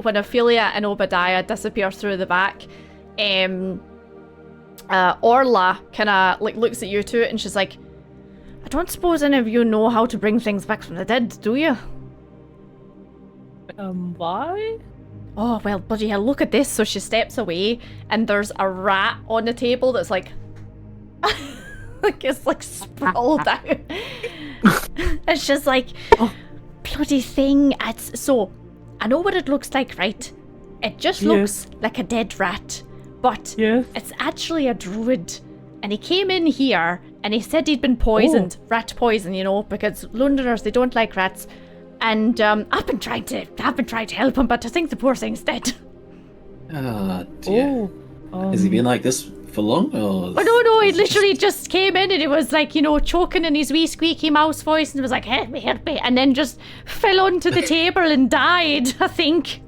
when Ophelia and Obadiah disappear through the back, Orla kind of like looks at you two and she's like, "I don't suppose any of you know how to bring things back from the dead, do you?" Why? "Oh, well, bloody hell, look at this." So she steps away and there's a rat on the table that's like, like it's like sprawled out. It's just like, bloody thing. So, I know what it looks like, right? It just looks like a dead rat, but Yes. it's actually a druid. And he came in here and he said he'd been poisoned, rat poison, you know, because Londoners, they don't like rats. And I've been trying to help him, but I think the poor thing's dead. Ah, dear. Oh, Has he been like this for long? Or No, he literally just came in and he was like, choking in his wee squeaky mouse voice and was like, help me, and then just fell onto the table and died, I think.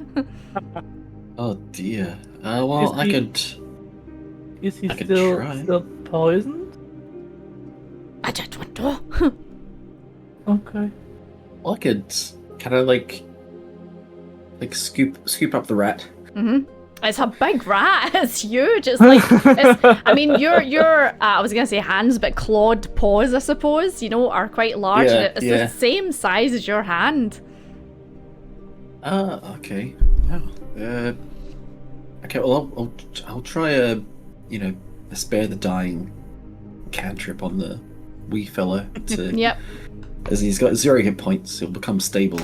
Oh dear. Well, I could. Is he I could still try. poisoned? I don't know. Okay. Well, I could kind of like scoop up the rat. Mm-hmm. It's a big rat. It's huge. It's like, your I was gonna say hands, but clawed paws, I suppose, are quite large. Yeah, And it's the same size as your hand. Okay. Wow. Okay. Well, I'll try a spare the dying cantrip on the wee fella to. Yep. As he's got 0 hit points, he'll become stable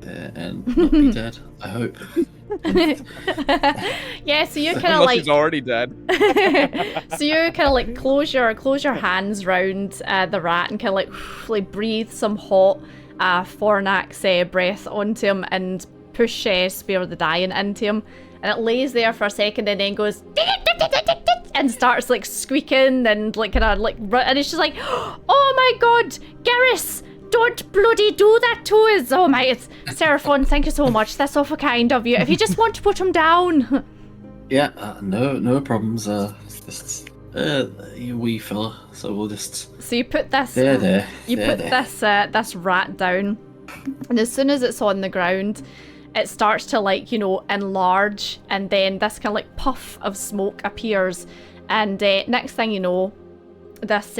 and not be dead. I hope. Yeah, so you kind of Unless like he's already dead. so you kind of like close your hands round the rat and kind of like breathe some hot Fornax breath onto him and push Spare the Dying into him, and it lays there for a second and then goes and starts like squeaking and like kind of like and it's just like, oh my god, Garrus, don't bloody do that to us. Oh my, it's Seraphon, thank you so much, that's awful kind of you. If you just want to put him down. Yeah, no problems. Just you wee fella. So we'll just. So you put this. This rat down, and as soon as it's on the ground, it starts to like enlarge, and then this kind of like puff of smoke appears, and next thing you know, this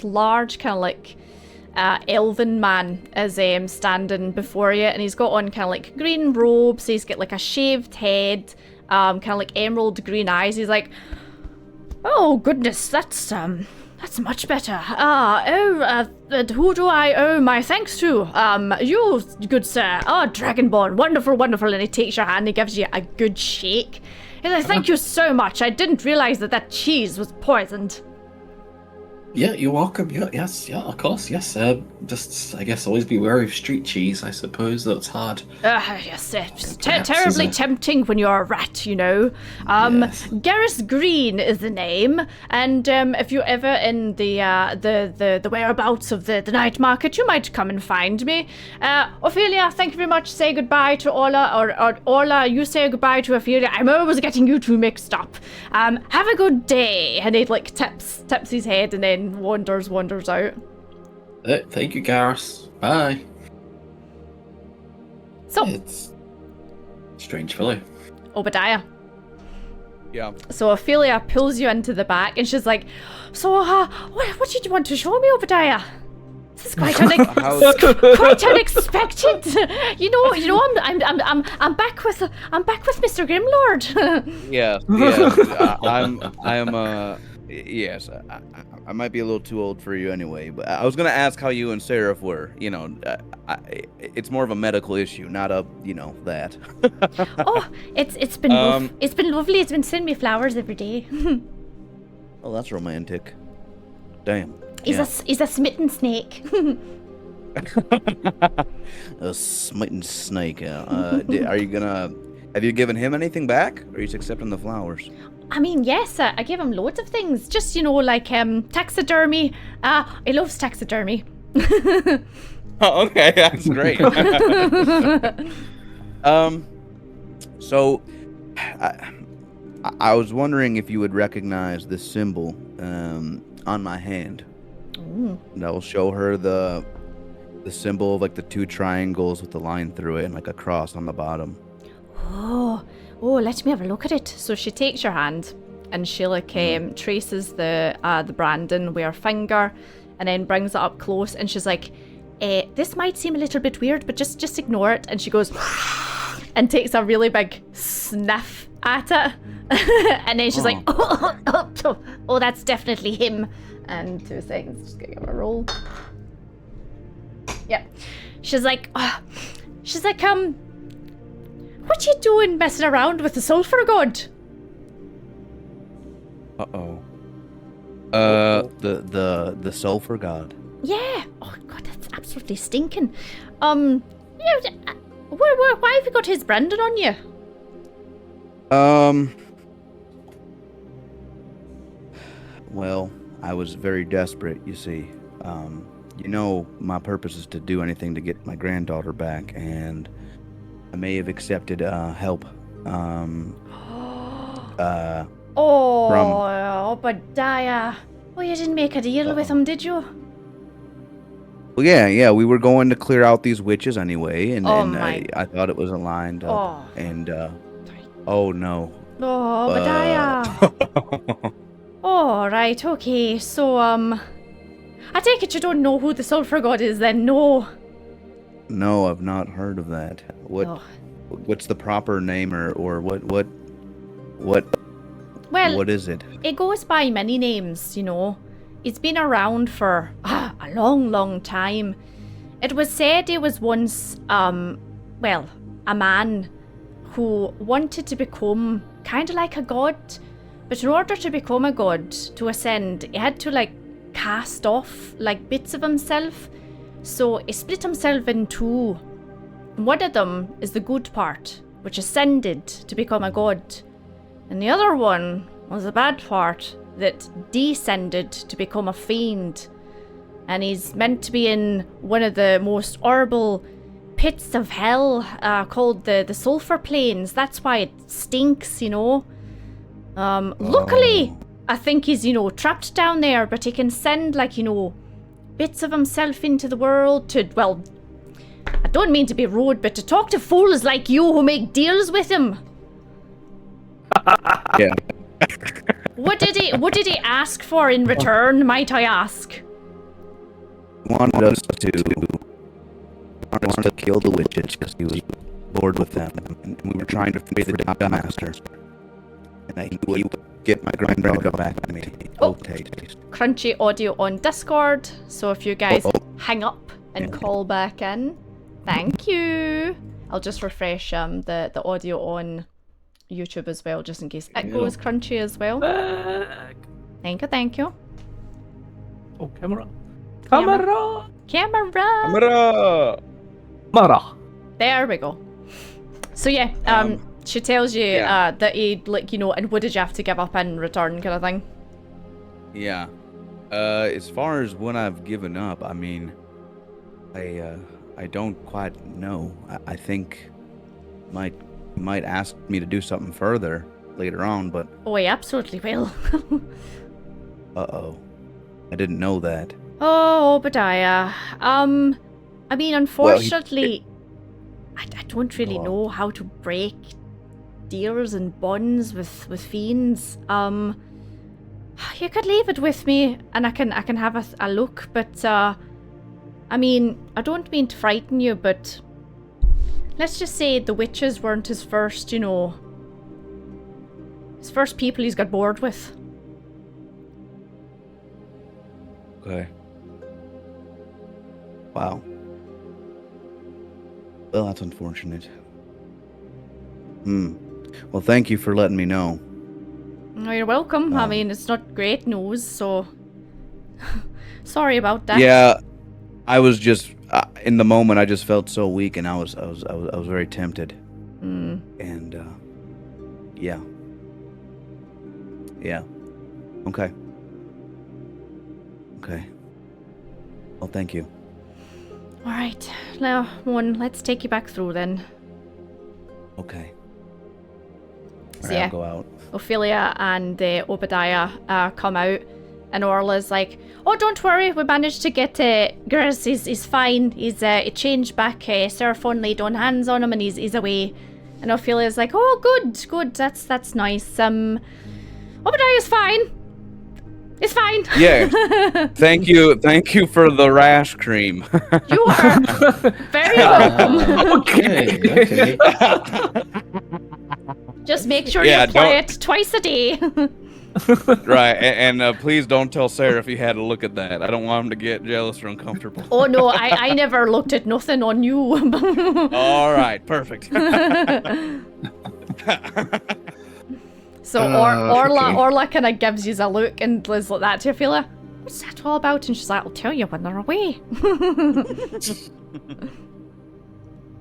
large kind of like elven man is standing before you, and he's got on kind of like green robes. He's got like a shaved head, kind of like emerald green eyes. He's like, oh goodness, that's much better. Who do I owe my thanks to? You, good sir. Oh, Dragonborn, wonderful. And he takes your hand, he gives you a good shake. He's like, thank you so much. I didn't realize that cheese was poisoned. Yeah, you're welcome. Yeah, of course, yes. Just, I guess, always be wary of street cheese, I suppose. That's hard. Yes, it's terribly tempting when you're a rat, Yes. Garrus Green is the name, and if you're ever in the whereabouts of the night market, you might come and find me. Ophelia, thank you very much. Say goodbye to Orla, or Orla, you say goodbye to Ophelia. I'm always getting you two mixed up. Have a good day. And he like tips his head and then wanders out. Thank you, Garrus. Bye. So it's strange fellow. Obadiah. Yeah. So Ophelia pulls you into the back, and she's like, "So, what did you want to show me, Obadiah? This is quite quite unexpected. I'm back with Mr. Grimlord." Yeah. Yes, I might be a little too old for you anyway, but I was gonna ask how you and Seraph were. It's more of a medical issue, not a that. Oh, it's been it's been lovely. It's been sending me flowers every day. Oh, that's romantic. Damn. He's a smitten snake. A smitten snake. Are you gonna? Have you given him anything back, or are you just accepting the flowers? I mean, yes, I gave him loads of things. Just, like taxidermy. He loves taxidermy. Oh, okay, that's great. So, I was wondering if you would recognize this symbol on my hand. Ooh. That will show her the symbol of like the 2 triangles with the line through it and like a cross on the bottom. Oh, let me have a look at it. So she takes your hand and she traces the branding with her finger and then brings it up close, and she's like, this might seem a little bit weird, but just ignore it. And she goes and takes a really big sniff at it. And then she's like, oh, that's definitely him. And 2 seconds, just gonna give her a roll. Yep. She's like, what you doing messing around with the sulfur god? Uh-oh. The sulfur god. Yeah. Oh god, that's absolutely stinking. Why have you got his branding on you? Well, I was very desperate, you see. You know, my purpose is to do anything to get my granddaughter back, and I may have accepted help. Obadiah. Oh, you didn't make a deal with him, did you? Well, yeah, we were going to clear out these witches anyway, and my. I thought it was aligned up, Oh. and oh no. Oh, Obadiah. Oh, right, okay. So, I take it you don't know who the sulfur god is then, no? No, I've not heard of that. What's the proper name, or what? Well, what is it? It goes by many names, you know. It's been around for a long, long time. It was said he was once, a man who wanted to become kind of like a god. But in order to become a god, to ascend, he had to, cast off, bits of himself. So he split himself in two. One of them is the good part, which ascended to become a god. And the other one was the bad part that descended to become a fiend. And he's meant to be in one of the most horrible pits of hell, called the sulfur plains. That's why it stinks, you know. Luckily, I think he's, trapped down there, but he can send, bits of himself into the world to, I don't mean to be rude, but to talk to fools like you who make deals with him. Yeah. What did he ask for in return, might I ask? Wanted us to kill the witches because he was bored with them, and we were trying to free the Doctor Master. And he would get my granddaughter back to me. Okay. Crunchy audio on Discord, so if you guys hang up and call back in, thank you. I'll just refresh the audio on YouTube as well, just in case it goes crunchy as well. Back. Thank you. Oh, camera. There we go. So yeah, she tells you that he'd and what did you have to give up in return, kind of thing. Yeah. As far as what I've given up, I mean, I don't quite know. I think might ask me to do something further later on, but oh, he absolutely will. uh-oh, I didn't know that. Oh, Obadiah. I mean, unfortunately, I don't really know how to break deals and bonds with fiends. You could leave it with me, and I can have a look. But I mean, I don't mean to frighten you, but let's just say the witches weren't his first, his first people he's got bored with. Okay. Wow. Well, that's unfortunate. Well, thank you for letting me know. Oh, you're welcome. I mean, it's not great news, so sorry about that. Yeah, I was just in the moment. I just felt so weak, and I was very tempted. And yeah. Okay. Well, thank you. All right, now, let's take you back through then. Okay. So I'll go out. Ophelia and Obadiah come out, and Orla's like, "Oh, don't worry, we managed to get Gris. He's fine. He's he changed back. Seraphon laid on hands on him, and he's away." And Ophelia's like, "Oh, good. That's nice. Obadiah's fine. It's fine." Yeah. Thank you for the rash cream. You are very welcome. Okay. Just make sure you apply it twice a day. Right, and please don't tell Sarah if you had a look at that. I don't want him to get jealous or uncomfortable. Oh no, I never looked at nothing on you. All right, perfect. So Orla kind of gives you a look and is like that to Ophelia. What's that all about? And she's like, I'll tell you when they're away.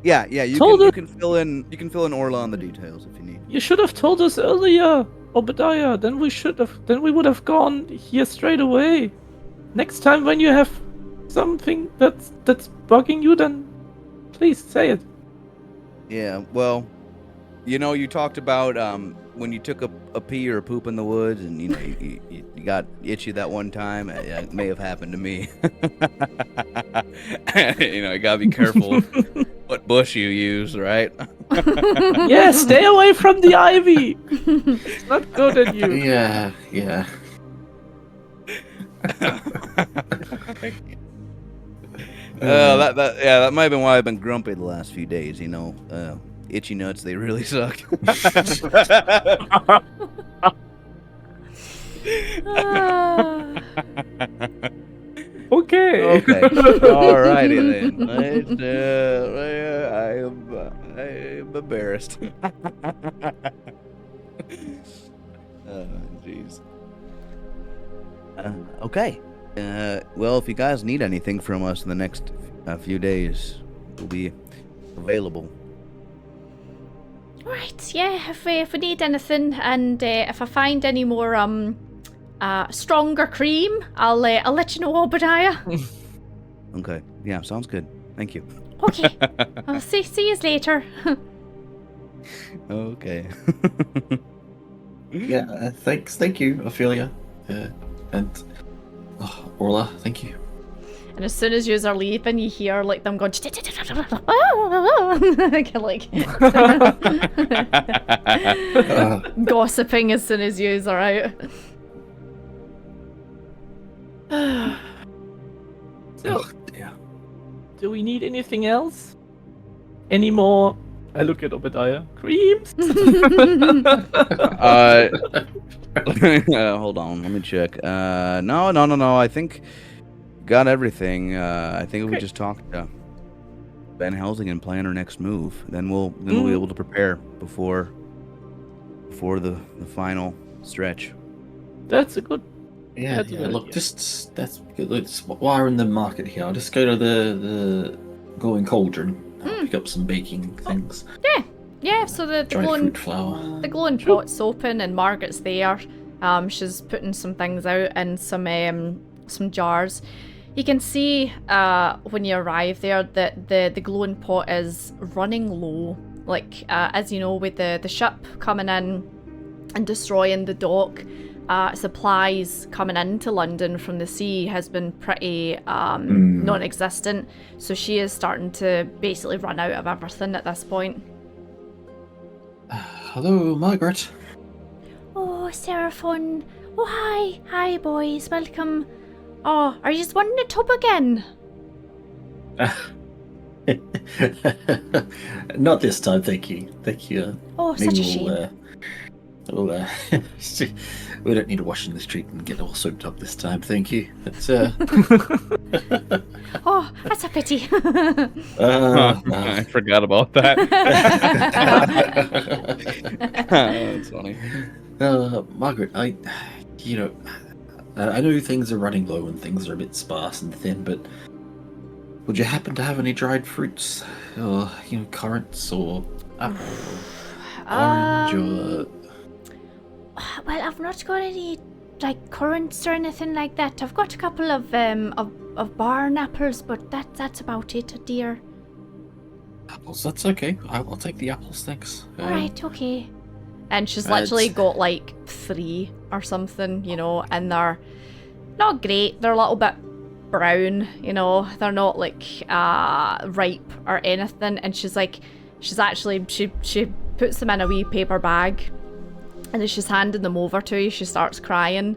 Yeah. You can fill in Orla on the details if you need. You should have told us earlier, Obadiah. Then we would have gone here straight away. Next time when you have something that's bugging you, then please say it. Yeah. Well, you talked about when you took a pee or a poop in the woods, and you got itchy that one time. It may have happened to me. You gotta be careful what bush you use, right? Yeah, stay away from the ivy. It's not good at you. Yeah. That might have been why I've been grumpy the last few days. Itchy nuts, they really suck. Okay. Alrighty then. I am embarrassed. Jeez. Okay. Well, if you guys need anything from us in the next few days, we'll be available. Right, yeah, if we need anything, and if I find any more stronger cream, I'll let you know, Obadiah. Okay, yeah, sounds good. Thank you. Okay, I'll see you later. Okay. Yeah, thank you, Ophelia. And Orla, thank you. And as soon as you are leaving, you hear like them going like gossiping as soon as you are out. So, Yeah. do we need anything else? Any more? I look at Obadiah. Creams? Hold on, let me check. No. I think got everything. I think we just talked to Van Helsing and plan our next move. Then we'll be able to prepare before the final stretch. That's a good. Yeah, That's a good look, idea. that's good. Let's, while we're in the market here, I'll just go to the glowing cauldron. I'll pick up some baking things. Yeah. So the Dried glowing fruit flour. the glowing pot's open and Margaret's there. She's putting some things out in some jars. You can see when you arrive there that the glowing pot is running low. Like as you know, with the ship coming in and destroying the dock, supplies coming into London from the sea has been pretty non-existent. So she is starting to basically run out of everything at this point. Hello, Margaret. Oh, Seraphon. Oh, hi. Hi, boys. Welcome. Oh, are you just wanting a tub again? Not this time, thank you. Thank you. Oh, Maybe such a shame. We don't need to wash in the street and get all soaked up this time, thank you. But, Oh, that's a pity. I forgot about that. That's funny. Margaret, I know things are running low and things are a bit sparse and thin, but would you happen to have any dried fruits, or currants, or apple, orange, or? Well, I've not got any like currants or anything like that. I've got a couple of barn apples, but that's about it, dear. Apples, that's okay. I'll take the apples, thanks. Alright, okay. And she's literally got like 3 or something, and they're not great. They're a little bit brown, they're not like ripe or anything. And she puts them in a wee paper bag, and as she's handing them over to you, she starts crying.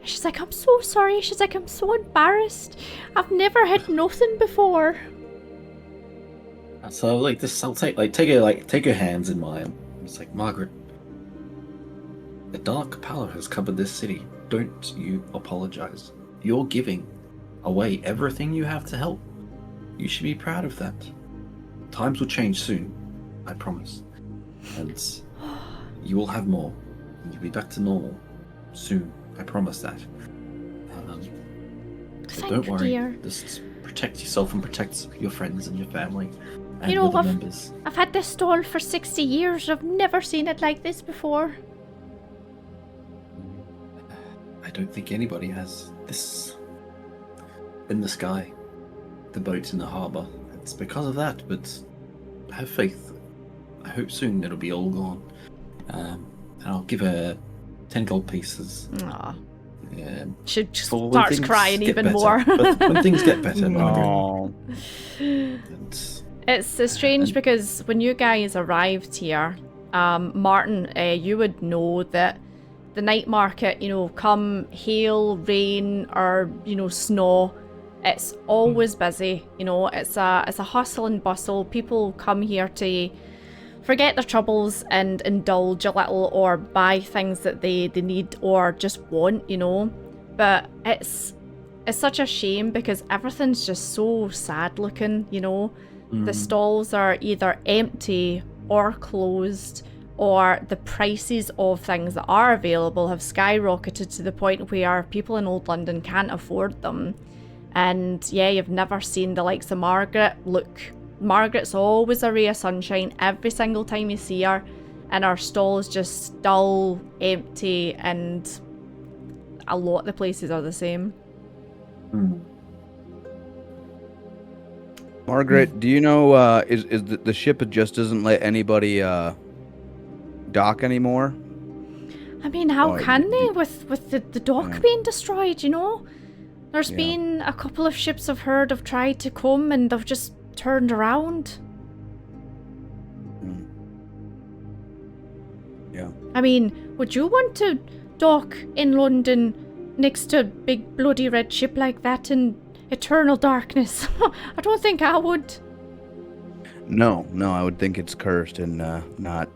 She's like, I'm so sorry. She's like, I'm so embarrassed. I've never had nothing before. So like this, I'll take her hands in mine. It's like, Margaret, a dark pallor has covered this city. Don't you apologize. You're giving away everything you have to help. You should be proud of that. Times will change soon, I promise. And you will have more. And you'll be back to normal soon. I promise that. So don't worry. Dear. Just protect yourself and protect your friends and your family. and You know, other members. I've had this stall for 60 years. I've never seen it like this before. I don't think anybody has this in the sky, the boats in the harbour. It's because of that, but have faith. I hope soon it'll be all gone. And I'll give her 10 gold pieces. Aw. She just starts crying even more. But when things get better, Oh. It's strange because when you guys arrived here, Martin, you would know that the night market, come hail, rain, or snow, it's always busy. It's a hustle and bustle. People come here to forget their troubles and indulge a little, or buy things that they need or just want. But it's such a shame because everything's just so sad looking. The stalls are either empty or closed, or the prices of things that are available have skyrocketed to the point where people in Old London can't afford them. And yeah, you've never seen the likes of Margaret. Look, Margaret's always a ray of sunshine every single time you see her, and our stall's just dull, empty, and a lot of the places are the same. Margaret, do you know, is the ship just doesn't let anybody dock anymore? I mean, how can they with the dock being destroyed, There's been a couple of ships I've heard have tried to come and they've just turned around. Yeah. I mean, would you want to dock in London next to a big bloody red ship like that in eternal darkness? I don't think I would. No, I would think it's cursed and not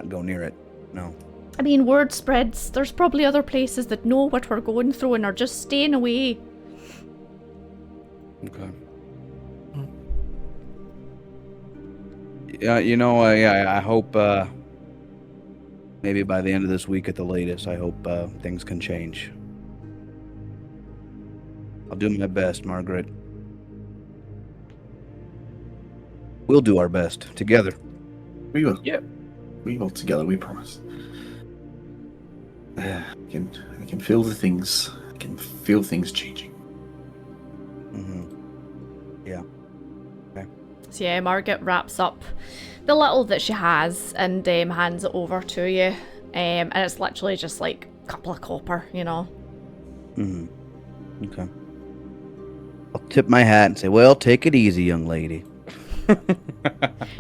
go near it. No. I mean, word spreads. There's probably other places that know what we're going through and are just staying away. Okay. Yeah, I hope maybe by the end of this week at the latest, I hope things can change. I'll do my best, Margaret. We'll do our best together. We will. Yeah. We will together, we promise. I can feel the things. I can feel things changing. Yeah. Okay. So yeah, Margaret wraps up the little that she has and hands it over to you. And it's literally just like a couple of copper, Okay. I'll tip my hat and say, well, take it easy, young lady.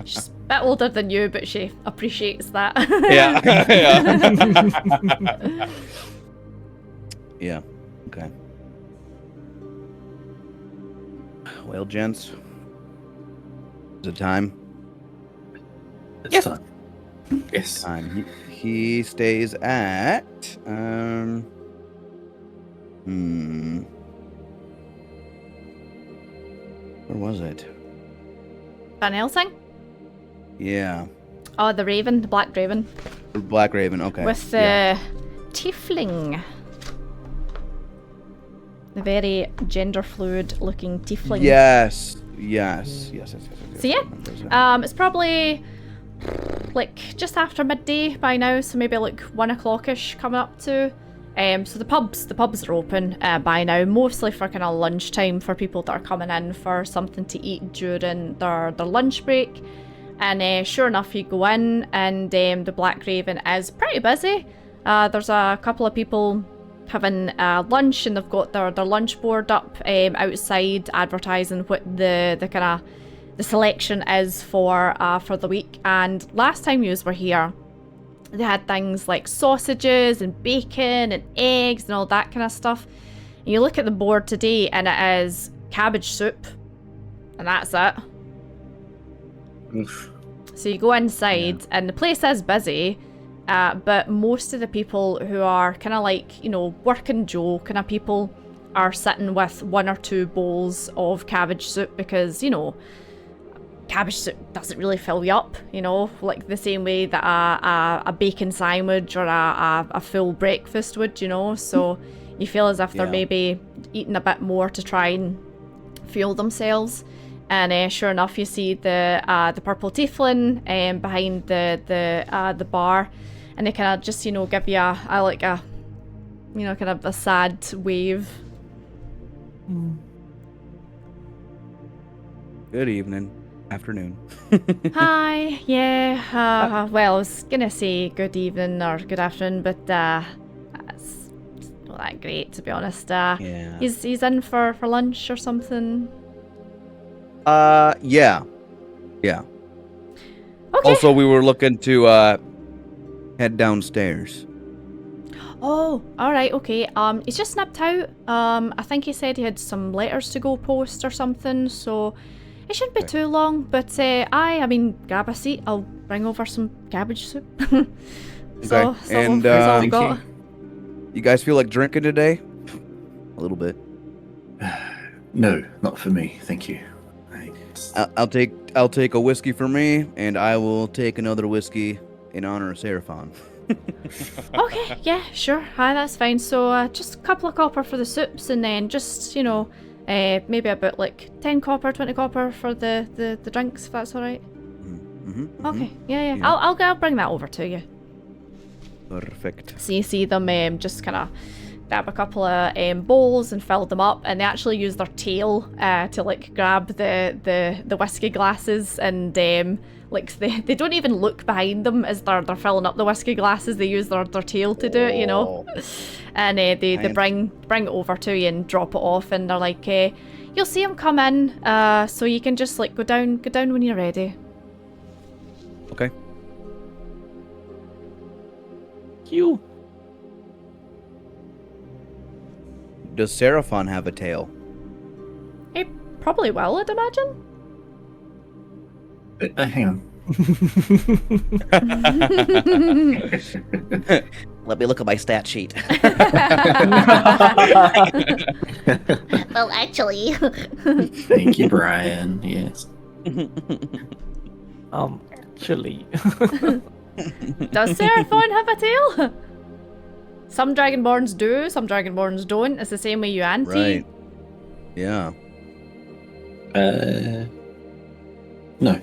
She's a bit older than you, but she appreciates that. Yeah. Yeah. Okay. Well, gents, is it time? It's time. Yes. Time. He stays at where was it? Van Helsing? Yeah. Oh, the Raven, the Black Raven. The Black Raven, okay. With the tiefling. The very gender fluid looking tiefling. Yes. So yeah, it's probably like just after midday by now, so maybe like 1 o'clock-ish coming up to. So the pubs are open by now, mostly for kind of lunchtime for people that are coming in for something to eat during their lunch break. And sure enough, you go in and the Black Raven is pretty busy. There's a couple of people having lunch and they've got their lunch board up outside advertising what the kind of the selection is for the week. And last time you were here, they had things like sausages and bacon and eggs and all that kind of stuff. And you look at the board today and it is cabbage soup. And that's it. Oof. So you go inside and the place is busy. But most of the people who are kind of like, working Joe kind of people are sitting with 1 or 2 bowls of cabbage soup because, cabbage soup doesn't really fill you up, like the same way that a bacon sandwich or a full breakfast would, so you feel as if they're maybe eating a bit more to try and fuel themselves. And sure enough, you see the purple tiefling behind the bar, and they kind of just give you a kind of a sad wave. Good evening. Afternoon. Hi, yeah. Well, I was gonna say good evening or good afternoon, but it's not that great, to be honest. Yeah. He's in for lunch or something. Yeah. Okay. Also, we were looking to head downstairs. Oh, all right, okay. He's just snapped out. I think he said he had some letters to go post or something, so it shouldn't be too long. But I mean, grab a seat. I'll bring over some cabbage soup. So, and that's all I've got. You guys feel like drinking today? A little bit. No, not for me. Thank you. I'll take a whiskey for me, and I will take another whiskey in honor of Seraphon. Okay, yeah, sure. Hi, that's fine. So just a couple of copper for the soups, and then just maybe about like 10 copper, 20 copper for the drinks, if that's all right. Okay, yeah. I'll bring that over to you. Perfect. So you see them just kind of grab a couple of bowls and fill them up, and they actually use their tail to like grab the whiskey glasses, and like they don't even look behind them as they're filling up the whiskey glasses. They use their tail to do it, and they bring it over to you and drop it off, and they're like, you'll see them come in, so you can just like go down when you're ready. Okay. You. Does Seraphon have a tail? It probably will, I'd imagine. Hang on. Let me look at my stat sheet. Well, actually. Thank you, Brian. Yes. Actually. Does Seraphon have a tail? Some Dragonborns do, some Dragonborns don't. It's the same with Yuan-Ti. Right. Yeah. No.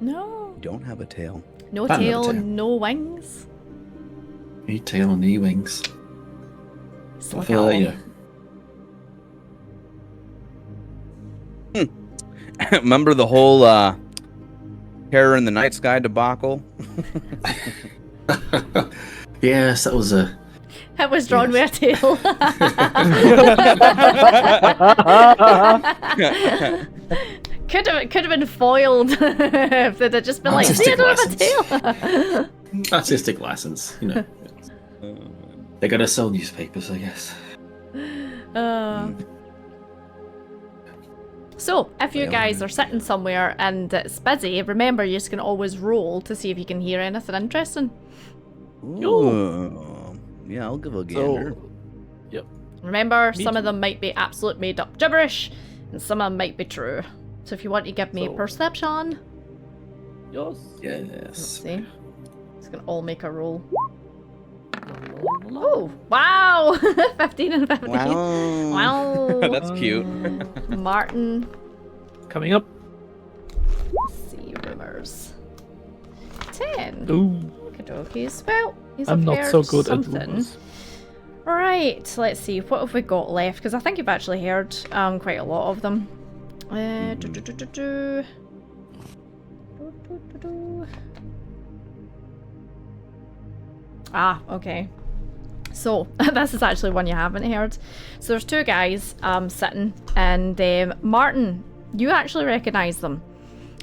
No. You don't have a tail. No I don't have a tail, tail. no wings. Knee tail and knee wings. Just look at all. Remember the whole Terror in the Night Sky debacle? Yes, that was a. It was drawn with a tail. Could have been foiled if they'd have just been like, see, I don't have a tail. Artistic license, They gotta sell newspapers, I guess. So, if you guys are sitting somewhere and it's busy, remember you just can always roll to see if you can hear anything interesting. Ooh. Yeah, I'll give a gander. Yep. Remember, some of them might be absolute made up gibberish, and some of them might be true. So if you want to give me perception. Yes. Yes. Let's see. It's gonna all make a roll. Oh, wow! 15 and 15. Wow. That's cute. Martin. Coming up. Let's see, rumors. 10. Ooh. Okie-dokies. Well, he's I'm not up so there good something. at rumors. Right, let's see. What have we got left? Because I think you've actually heard quite a lot of them. Ah, okay. So, this is actually one you haven't heard. So there's two guys sitting, and Martin, you actually recognise them.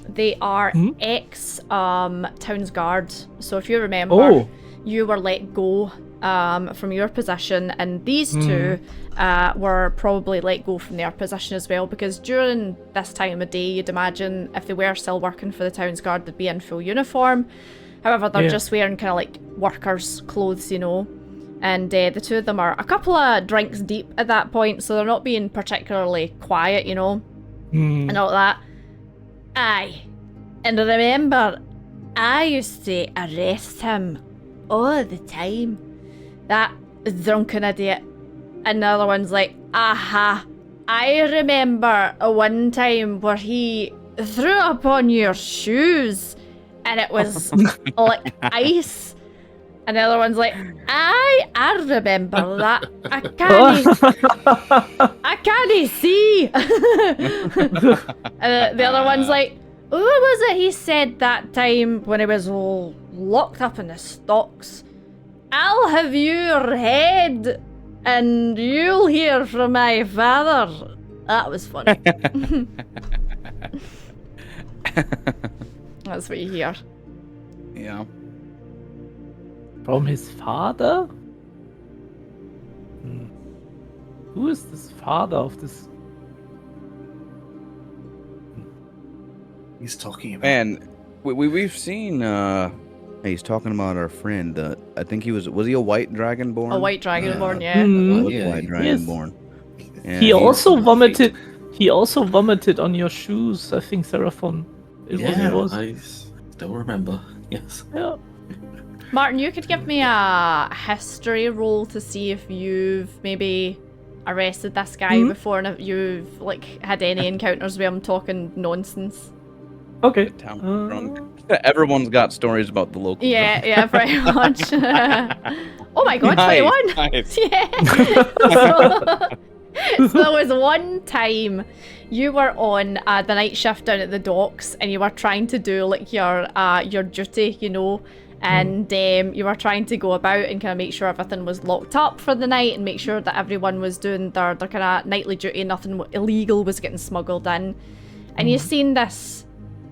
They are ex-Town's Guard. So if you remember, you were let go from your position, and these two were probably let go from their position as well, because during this time of day, you'd imagine if they were still working for the Town's Guard, they'd be in full uniform. However, they're just wearing kind of like workers' clothes, and the two of them are a couple of drinks deep at that point, so they're not being particularly quiet, and all that. Aye, and remember, I used to arrest him all the time. That drunken idiot. And the other one's like, aha, I remember one time where he threw up on your shoes and it was like ice. And the other one's like, I remember that. I can't see. And the other one's like, what was it he said that time when he was all locked up in the stocks? I'll have your head and you'll hear from my father. That was funny. That's what you hear. Yeah. From his father? Who is this father of this? He's talking about. Man, we've seen. He's talking about our friend. I think he was he a white dragonborn? A white dragonborn, yeah. White dragonborn. Yeah, He also vomited. He also vomited on your shoes. I think, Seraphon. I still remember. Yes. Yeah. Martin, you could give me a history roll to see if you've maybe arrested this guy before and if you've like had any encounters with him talking nonsense. Okay. Town drunk. Everyone's got stories about the local. Yeah, pretty much. Oh my god, Nice, 21! nice. Yeah! So there was one time you were on the night shift down at the docks and you were trying to do like your duty, you know, and you were trying to go about and kind of make sure everything was locked up for the night and make sure that everyone was doing their kind of nightly duty, nothing illegal was getting smuggled in. And you seen this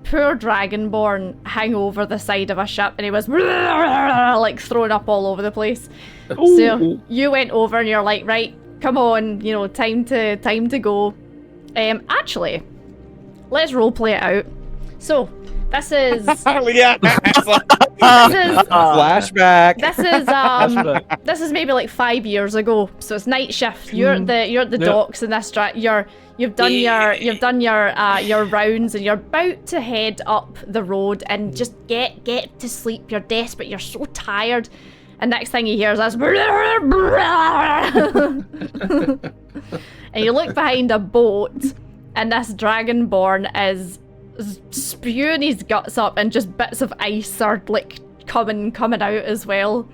poor dragonborn hang over the side of a ship and he was like thrown up all over the place. Ooh. So you went over and you're like, right, come on, you know, time to go. Actually, let's roleplay it out. So, this is Flashback. This is maybe like 5 years ago. So it's night shift. You're at the docks in this you've done your rounds and you're about to head up the road and just get to sleep. You're desperate. You're so tired. And next thing you hear is this. And you look behind a boat, and this dragonborn is spewing his guts up, and just bits of ice are like coming out as well.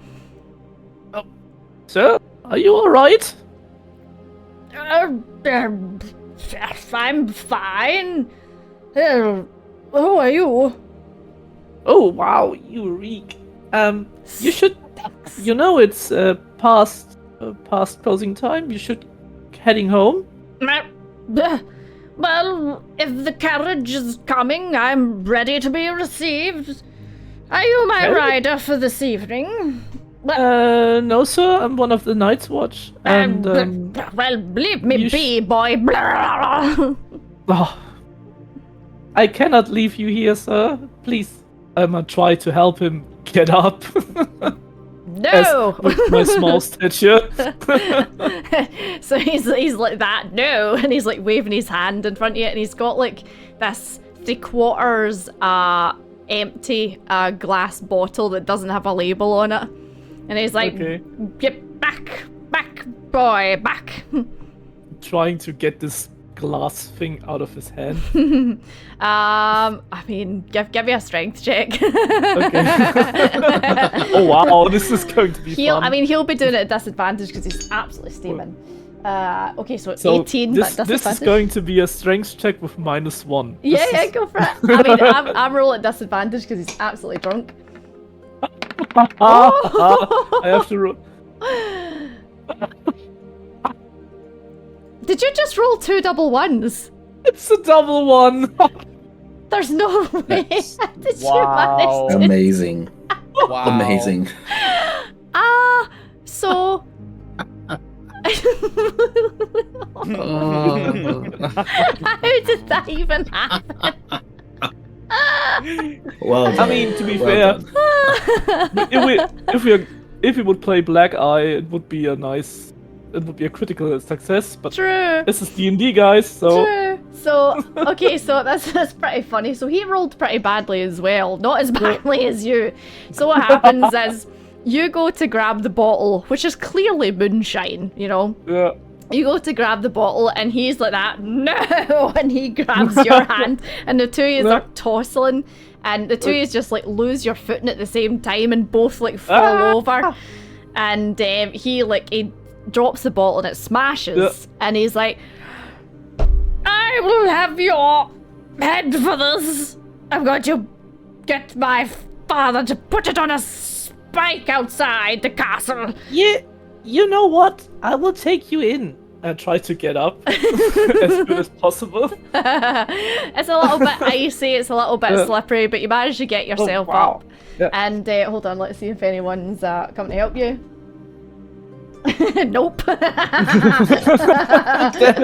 Sir, are you alright? I'm fine. Who are you? Oh wow, you reek. You should. You know it's past closing time. You should heading home. Well, if the carriage is coming, I'm ready to be received. Are you my rider for this evening? No, sir. I'm one of the Night's Watch. And well, leave me be, boy. Oh, I cannot leave you here, sir. Please, try to help him get up. No! With my small stature. So he's like that, no, and he's like waving his hand in front of you, and he's got like this 3/4 empty glass bottle that doesn't have a label on it, and he's like, get back, boy, back. Trying to get this glass thing out of his hand. I mean, give me a strength check. Okay. Oh wow, this is going to be fun. I mean, he'll be doing it at disadvantage because he's absolutely steaming. Okay, so it's 18, but disadvantage. This is going to be a strength check with -1. Yeah, go for it. I mean, I'm rolling at disadvantage because he's absolutely drunk. I have to roll. Did you just roll 2 double ones? It's a double one. There's no way. Did you manage to? Amazing. Wow. Amazing. So. How did that even happen? Well done. I mean, to be fair, if we would play Black Eye, it would be a critical success. But True. This is D&D, guys. So. True. So okay, so that's pretty funny. So he rolled pretty badly as well, not as badly as you. So what happens is you go to grab the bottle, which is clearly moonshine, you know. Yeah. You go to grab the bottle, and he's like that, no! And he grabs your hand, and the two of you are tossing, and the two of you just like lose your footing at the same time, and both like fall over. And he drops the bottle, and it smashes, and he's like, I will have your head for this. I'm going to get my father to put it on a spike outside the castle. Yeah. You know what? I will take you in. I try to get up as good as possible. It's a little bit icy, it's a little bit slippery, but you manage to get yourself up. Yeah. And hold on, let's see if anyone's coming to help you. Nope. Damn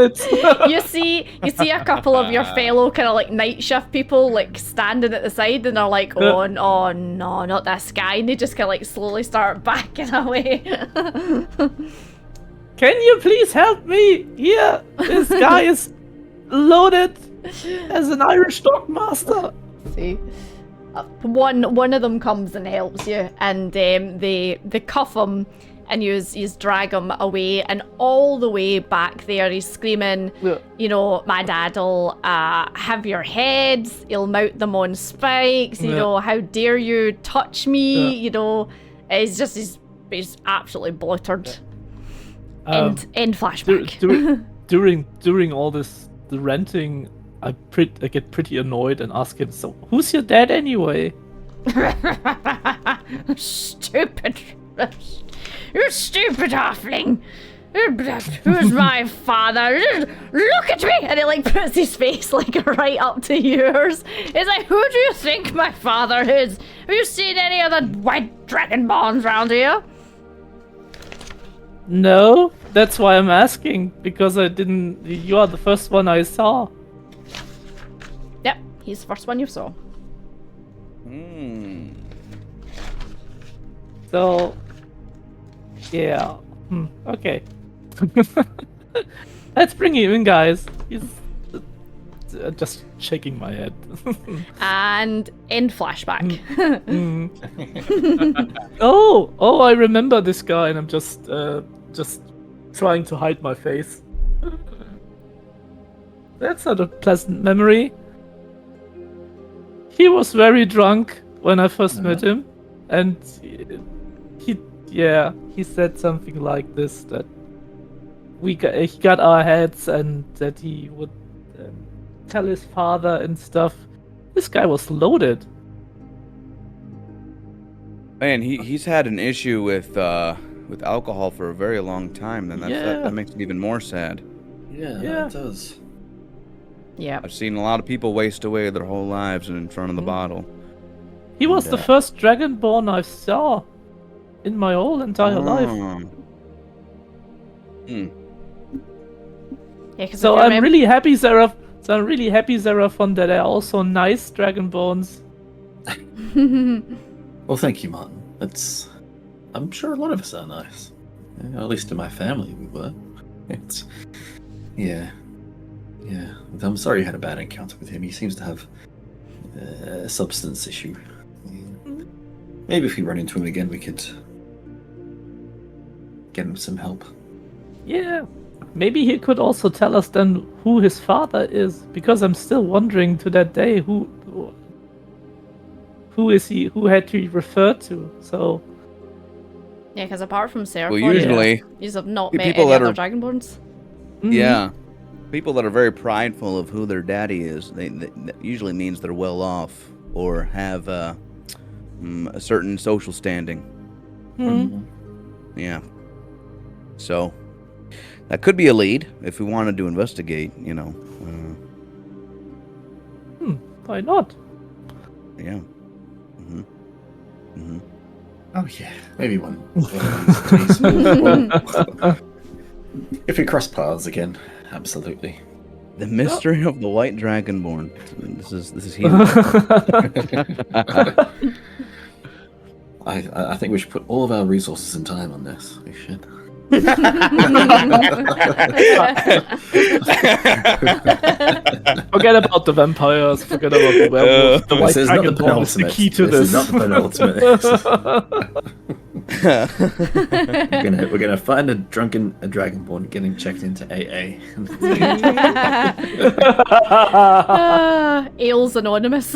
it. You see a couple of your fellow kind of like night shift people like standing at the side, and they're like, oh no, not this guy, and they just kind of like slowly start backing away. Can you please help me? Here, this guy is loaded as an Irish dog master. See, one of them comes and helps you, and they cuff him. And you drag him away, and all the way back there, he's screaming, you know, my dad'll have your heads, he'll mount them on spikes, you know, how dare you touch me, you know. He's absolutely bluttered. End flashback. During all this, the ranting, I get pretty annoyed and ask him, so who's your dad anyway? Stupid. You stupid halfling! Who's my father? Look at me! And he like puts his face like right up to yours. He's like, who do you think my father is? Have you seen any other white dragonborns around here? No, that's why I'm asking, because you are the first one I saw. Yep, he's the first one you saw. So, yeah. Okay. Let's bring him in, guys. He's just shaking my head. And end flashback. Oh, I remember this guy, and I'm just trying to hide my face. That's not a pleasant memory. He was very drunk when I first met him, and he said something like this, that he got our heads, and that he would tell his father and stuff. This guy was loaded. Man, he's had an issue with alcohol for a very long time, and that makes it even more sad. Yeah, it does. Yeah. I've seen a lot of people waste away their whole lives in front of the bottle. He was the first Dragonborn I saw in my whole entire life. Yeah, so I'm really happy, Sarah. That they're also nice Dragonborns. Well, thank you, Martin. I'm sure a lot of us are nice. At least in my family, we were. Yeah. I'm sorry you had a bad encounter with him. He seems to have a substance issue. Maybe if we run into him again, we could get him some help. Yeah. Maybe he could also tell us then who his father is, because I'm still wondering to that day who is he, who had he referred to. So yeah, because apart from Sarah, well, usually you have not met people any that other are Dragonborns. Yeah, people that are very prideful of who their daddy is, that usually means they're well off or have a certain social standing. Yeah. So that could be a lead if we wanted to investigate, you know. Why not? Yeah. Oh yeah, maybe one of these days. If we cross paths again, absolutely. The mystery of the White Dragonborn. This is huge. I think we should put all of our resources and time on this. We should. Forget about the vampires. Forget about the werewolves. The White Dragonborn is the key to this. This is not the penultimate. We're gonna find a dragonborn getting checked into AA. Ales Anonymous.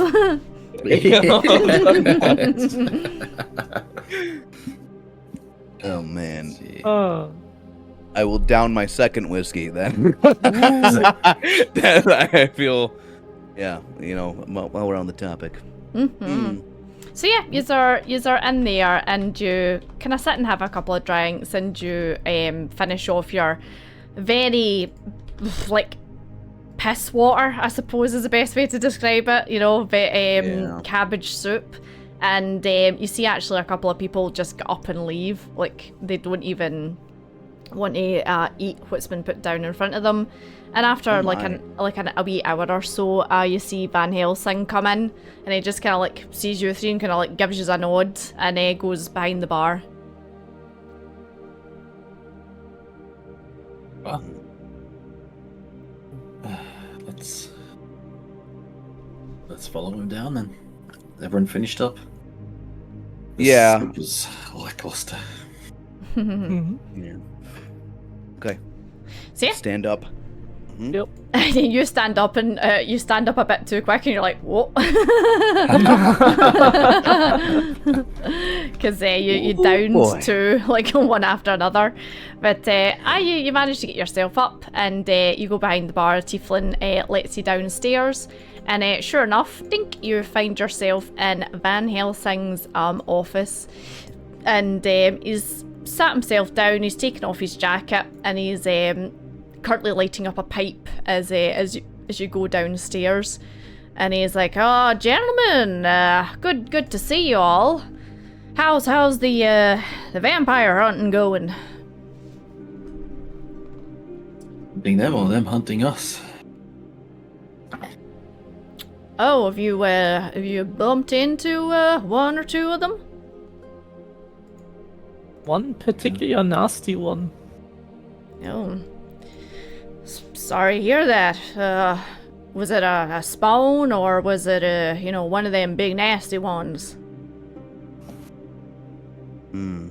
Oh man. Oh. I will down my second whiskey then. Then I feel, yeah, while we're on the topic. So yeah, yous are in there, and you kind of sit and have a couple of drinks, and you finish off your very like piss water, I suppose is the best way to describe it. Cabbage soup, and you see actually a couple of people just get up and leave, like they don't even want to eat what's been put down in front of them. And after a wee hour or so, you see Van Helsing come in, and he just kind of like sees you three and kind of like gives you a nod, and goes behind the bar. Well, let's follow him down then. Everyone finished up? Yeah. It was lackluster. Yeah. Okay. So yeah. Stand up. Yep. You stand up, and you stand up a bit too quick, and you're like, what? Because you downed two, like one after another. But you manage to get yourself up, and you go behind the bar. Tieflin lets you downstairs, and sure enough, you find yourself in Van Helsing's office, and he's sat himself down. He's taken off his jacket, and he's currently lighting up a pipe as you go downstairs, and he's like, "Oh, gentlemen, good to see you all. How's the vampire hunting going?" Hunting them or them hunting us? Oh, have you bumped into one or two of them? One particular nasty one. Oh. Sorry to hear that. Was it a spawn, or was it one of them big nasty ones? I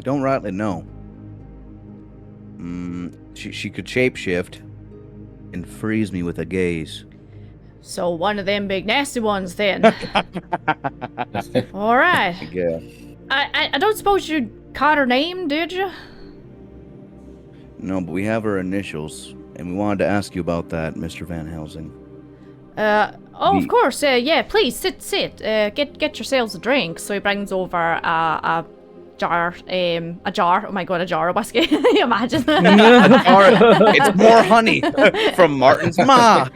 don't rightly know. She could shapeshift and freeze me with a gaze. So one of them big nasty ones then. All right. Yeah. I don't suppose you caught her name, did you? No, but we have her initials, and we wanted to ask you about that, Mr. Van Helsing. Of course. Yeah, please sit. Get yourselves a drink. So he brings over a jar. Oh my god, a jar of whiskey. Can you imagine? It's more honey from Martin's ma.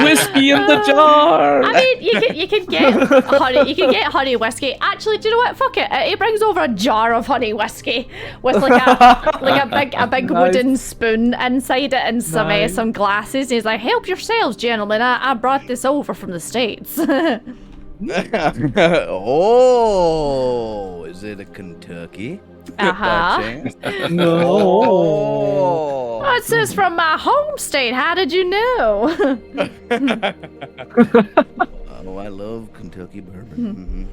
Whiskey in the jar. I mean, you can get honey. You can get honey whiskey. Actually, do you know what? Fuck it. He brings over a jar of honey whiskey with like a big Nice. wooden spoon inside it, and some glasses. And he's like, "Help yourselves, gentlemen. I brought this over from the States." Oh, is it a Kentucky? No. Oh. Oh, it says from my home state. How did you know? Oh, I love Kentucky bourbon.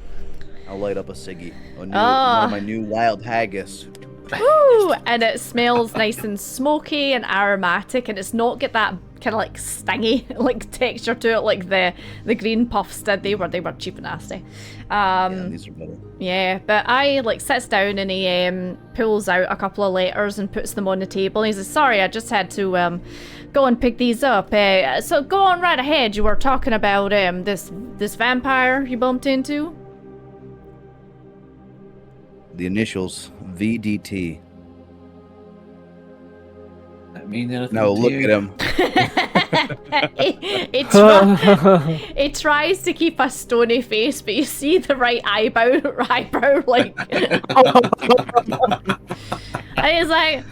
I'll light up a ciggy. One of my new wild haggis. Ooh, and it smells nice and smoky and aromatic, and it's not got that kind of like stingy like texture to it like the green puffs did. They were cheap and nasty. Yeah, these are better. Yeah, but I sits down, and he pulls out a couple of letters and puts them on the table. And he says, "Sorry, I just had to go and pick these up. So go on right ahead. You were talking about this vampire you bumped into." The initials VDT. That mean anything? No, to look you? at him. It tries to keep a stony face, but you see the right eyebrow like. And he's like,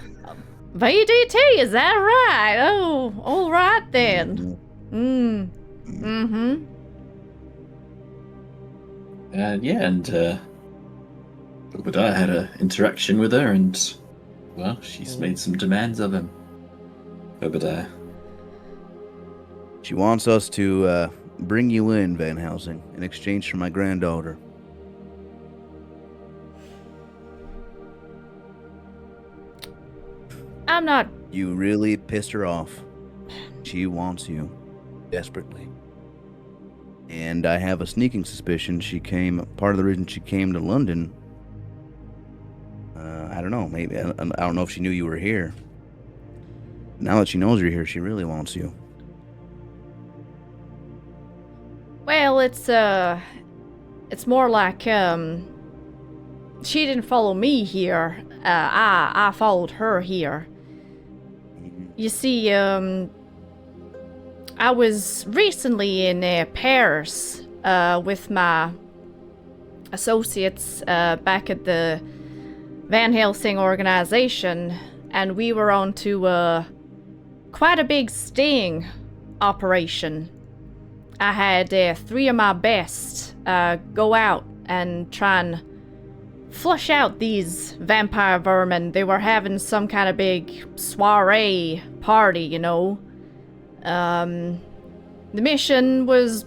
"VDT, is that right? Oh, all right then." Yeah, and Obadiah had an interaction with her, and well, she's made some demands of him. Obadiah. She wants us to bring you in, Van Helsing, in exchange for my granddaughter. I'm not. You really pissed her off. She wants you. Desperately. And I have a sneaking suspicion part of the reason she came to London, I don't know, maybe, I don't know if she knew you were here. Now that she knows you're here, she really wants you. Well, it's more like, she didn't follow me here. I followed her here. You see, I was recently in Paris with my associates back at the Van Helsing organization, and we were on to quite a big sting operation. I had 3 of my best go out and try and flush out these vampire vermin. They were having some kind of big soiree party, you know. The mission was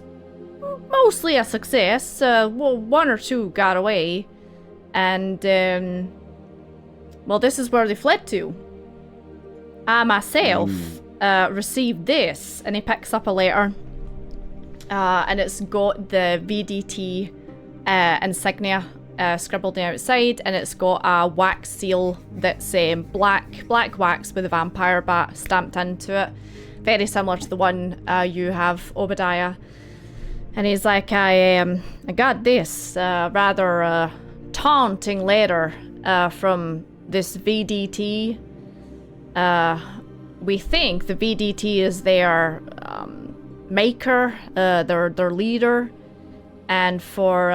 mostly a success. 1 or 2 got away. And, well, this is where they fled to. I myself received this, and he picks up a letter. And it's got the VDT insignia scribbled down outside, and it's got a wax seal that's black wax with a vampire bat stamped into it. Very similar to the one you have, Obadiah. And he's like, I got this rather taunting letter from this VDT. We think the VDT is their maker, their leader, and for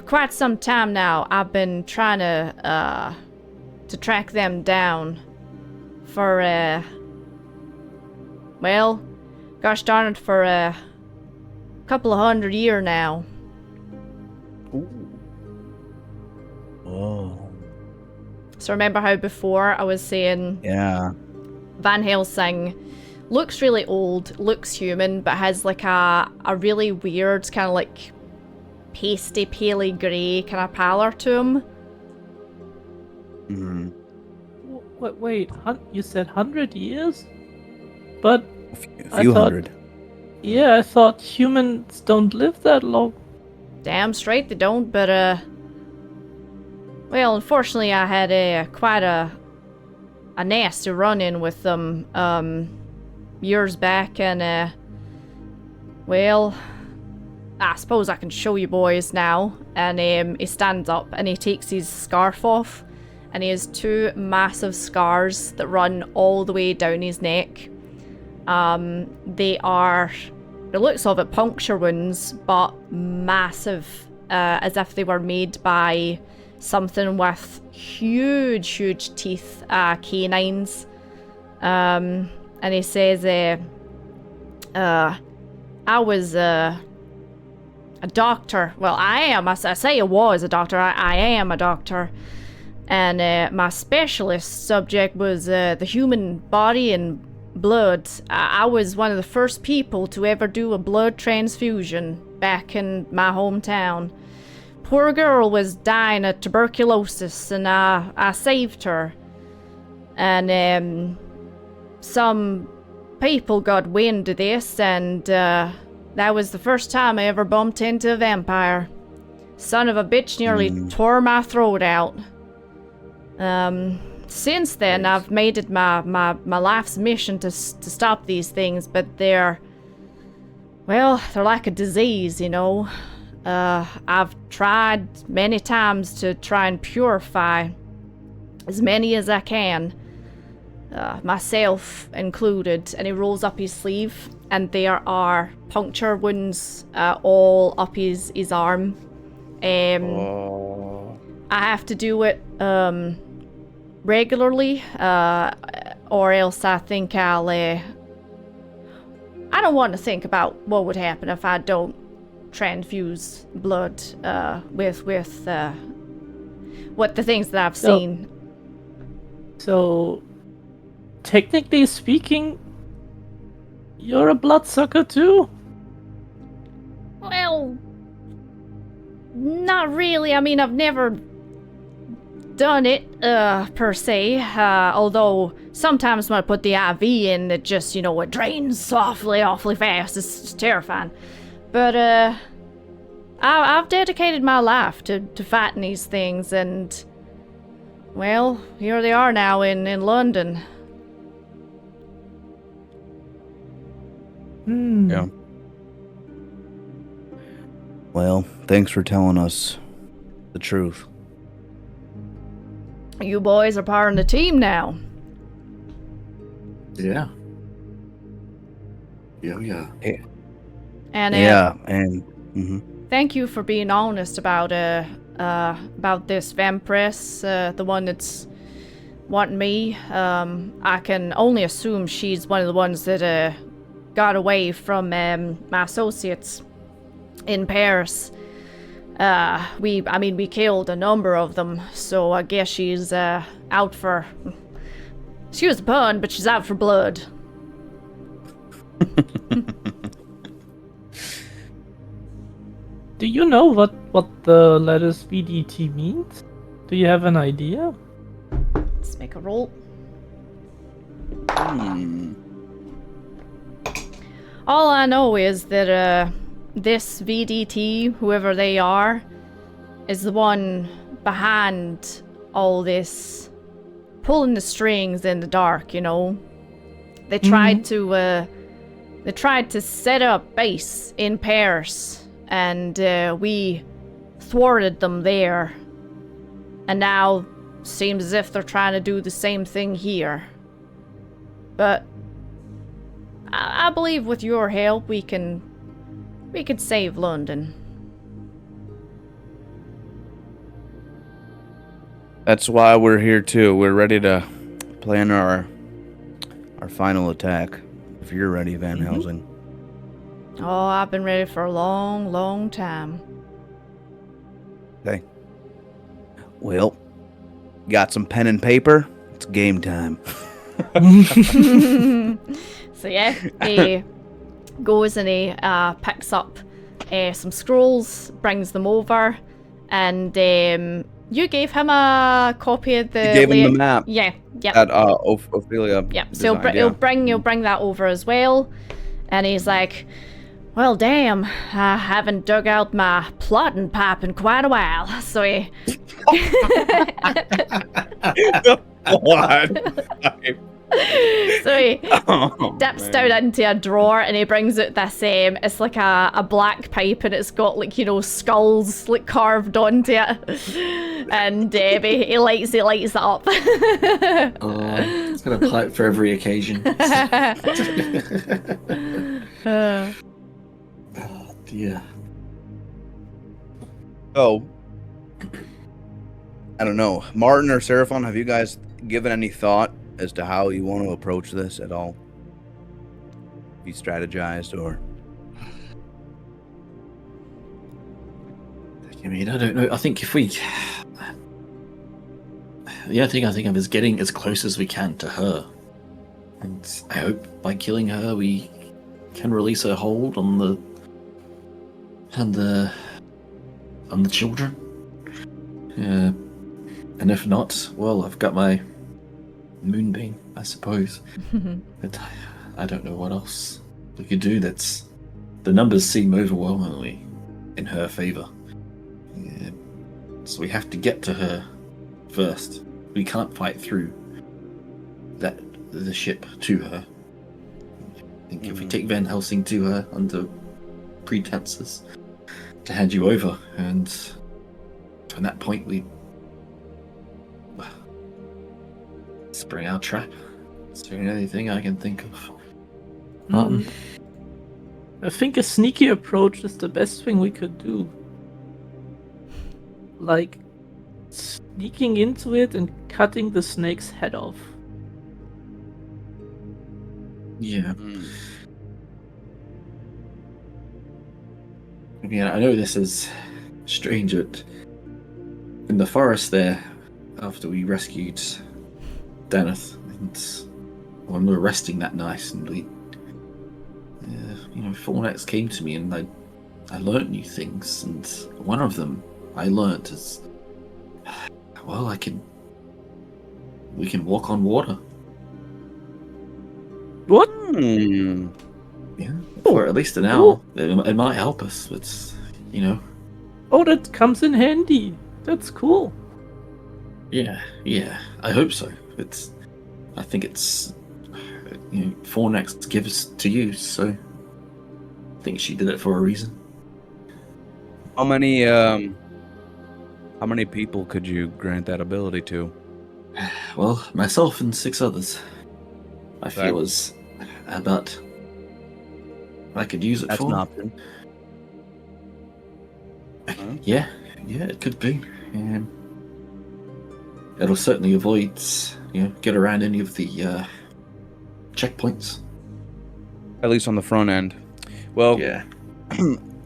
quite some time now, I've been trying to track them down for well, gosh darn it, for a couple of 100 years now. Ooh. Oh. So remember how before I was saying, Yeah, Van Helsing looks really old, looks human, but has like a really weird kind of like pasty, paley grey kind of pallor to him. mm-hmm. Wait, you said 100 years? But A few hundred. Yeah, I thought humans don't live that long. Damn straight they don't, but well, unfortunately I had quite a nasty run-in with them years back, and well, I suppose I can show you boys now. And he stands up and he takes his scarf off, and he has 2 massive scars that run all the way down his neck. They are, the looks of it, puncture wounds, but massive, as if they were made by something with huge teeth, canines. And he says, I was a doctor. Well, I am. I say I was a doctor. I am a doctor. And my specialist subject was the human body and blood. I was one of the first people to ever do a blood transfusion back in my hometown. Poor girl was dying of tuberculosis, and I saved her. And some people got wind of this, and that was the first time I ever bumped into a vampire. Son of a bitch nearly tore my throat out. Since then, I've made it my life's mission to stop these things, but they're like a disease, you know. I've tried many times to try and purify as many as I can, myself included. And he rolls up his sleeve, and there are puncture wounds all up his arm. I have to do it regularly, or else I think I don't want to think about what would happen if I don't transfuse blood with what the things that I've seen. So, technically speaking, you're a bloodsucker too? Well, not really. I mean, I've never done it, per se, although sometimes when I put the IV in, it just, it drains awfully fast. It's terrifying. But, I've dedicated my life to fighting these things, and, well, here they are now in London. Yeah. Well, thanks for telling us the truth. You boys are part of the team now. Yeah. Yeah. And, thank you for being honest about this vampiress, the one that's wanting me. I can only assume she's one of the ones that got away from my associates in Paris. We killed a number of them, so I guess she's out for... Excuse the pun, but she's out for blood. Do you know what the letters VDT means? Do you have an idea? Let's make a roll. All I know is that this VDT, whoever they are, is the one behind all this, pulling the strings in the dark. They tried to set up base in Paris, and we thwarted them there. And now seems as if they're trying to do the same thing here. But I believe with your help we could save London. That's why we're here too. We're ready to plan our final attack. If you're ready, Van Helsing. Oh, I've been ready for a long time. Okay. Well, got some pen and paper? It's game time. So yeah, he goes and he picks up some scrolls, brings them over, and you gave him a copy of the... You gave him the map. Yeah, yep. That Ophelia. Yeah, so he'll bring that over as well, and he's like, well, damn, I haven't dug out my plotting pipe in quite a while, so he... What? So he dips down into a drawer and he brings out this, it's like a black pipe, and it's got skulls carved onto it, and he lights it up. It's got a pipe for every occasion. Oh dear. Oh, I don't know. Martin or Seraphon, have you guys given any thought as to how you want to approach this at all? Have you strategized or? I mean, I don't know. I think if we... The other thing I think of is getting as close as we can to her. And I hope by killing her we can release her hold on the children. And if not, well, I've got my moonbeam, I suppose. But I don't know what else we could do. The numbers seem overwhelmingly in her favor. Yeah. So we have to get to her first. We can't fight through the ship to her. I think if we take Van Helsing to her under pretenses to hand you over, and from that point we spring our trap. Is there anything I can think of? I think a sneaky approach is the best thing we could do. Like sneaking into it and cutting the snake's head off. Yeah. I mean, I know this is strange, but in the forest there, after we rescued Deneth, and when we were resting that night, and we, Fornex came to me, and I learnt new things, and one of them I learnt is, well, I can we can walk on water. What? Yeah, for at least an hour. It might help us. It's, Oh, that comes in handy. That's cool. Yeah. I hope so. I think it's, Fornax gives to you, so I think she did it for a reason. How many people could you grant that ability to? Well, myself and 6 others. I feel is about I could use it That's for. an option. Yeah, it could be. It'll certainly avoid, get around any of the checkpoints. At least on the front end. Well, Yeah.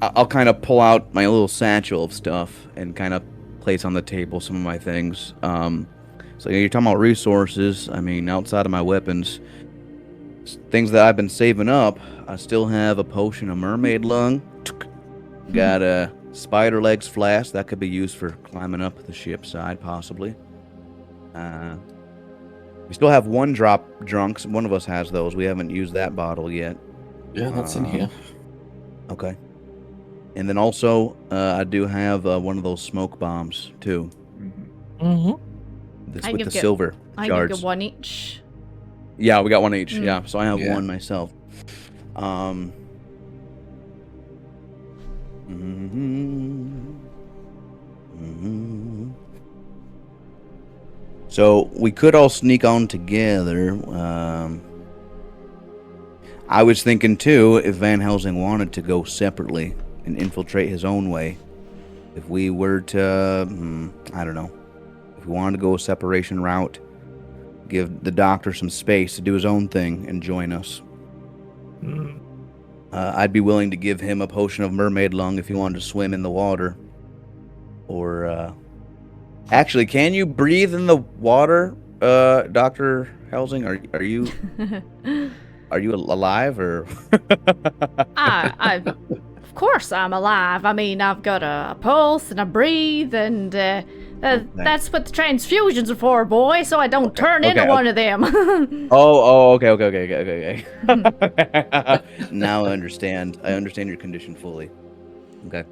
I'll kind of pull out my little satchel of stuff and kind of place on the table some of my things. So you're talking about resources. I mean, outside of my weapons, things that I've been saving up, I still have a potion of mermaid lung. Got a spider legs flask that could be used for climbing up the ship side, possibly. We still have 1 drop drunks. One of us has those. We haven't used that bottle yet. Yeah, that's in here. Okay. And then also, I do have one of those smoke bombs too. Mm-hmm. This I with give the you- silver I shards. give you 1 each. Yeah, we got 1 each. Mm. Yeah, so I have Yeah. 1 myself. So we could all sneak on together. I was thinking too, if Van Helsing wanted to go separately and infiltrate his own way, if we were to, I don't know, if we wanted to go a separation route, give the doctor some space to do his own thing and join us. I'd be willing to give him a potion of mermaid lung if he wanted to swim in the water. Or, actually, can you breathe in the water, Dr. Helsing? Are you alive, or? Of course I'm alive. I mean, I've got a pulse and I breathe, and that's what the transfusions are for, boy, so I don't turn into one of them. Okay. Now I understand. I understand your condition fully. Okay.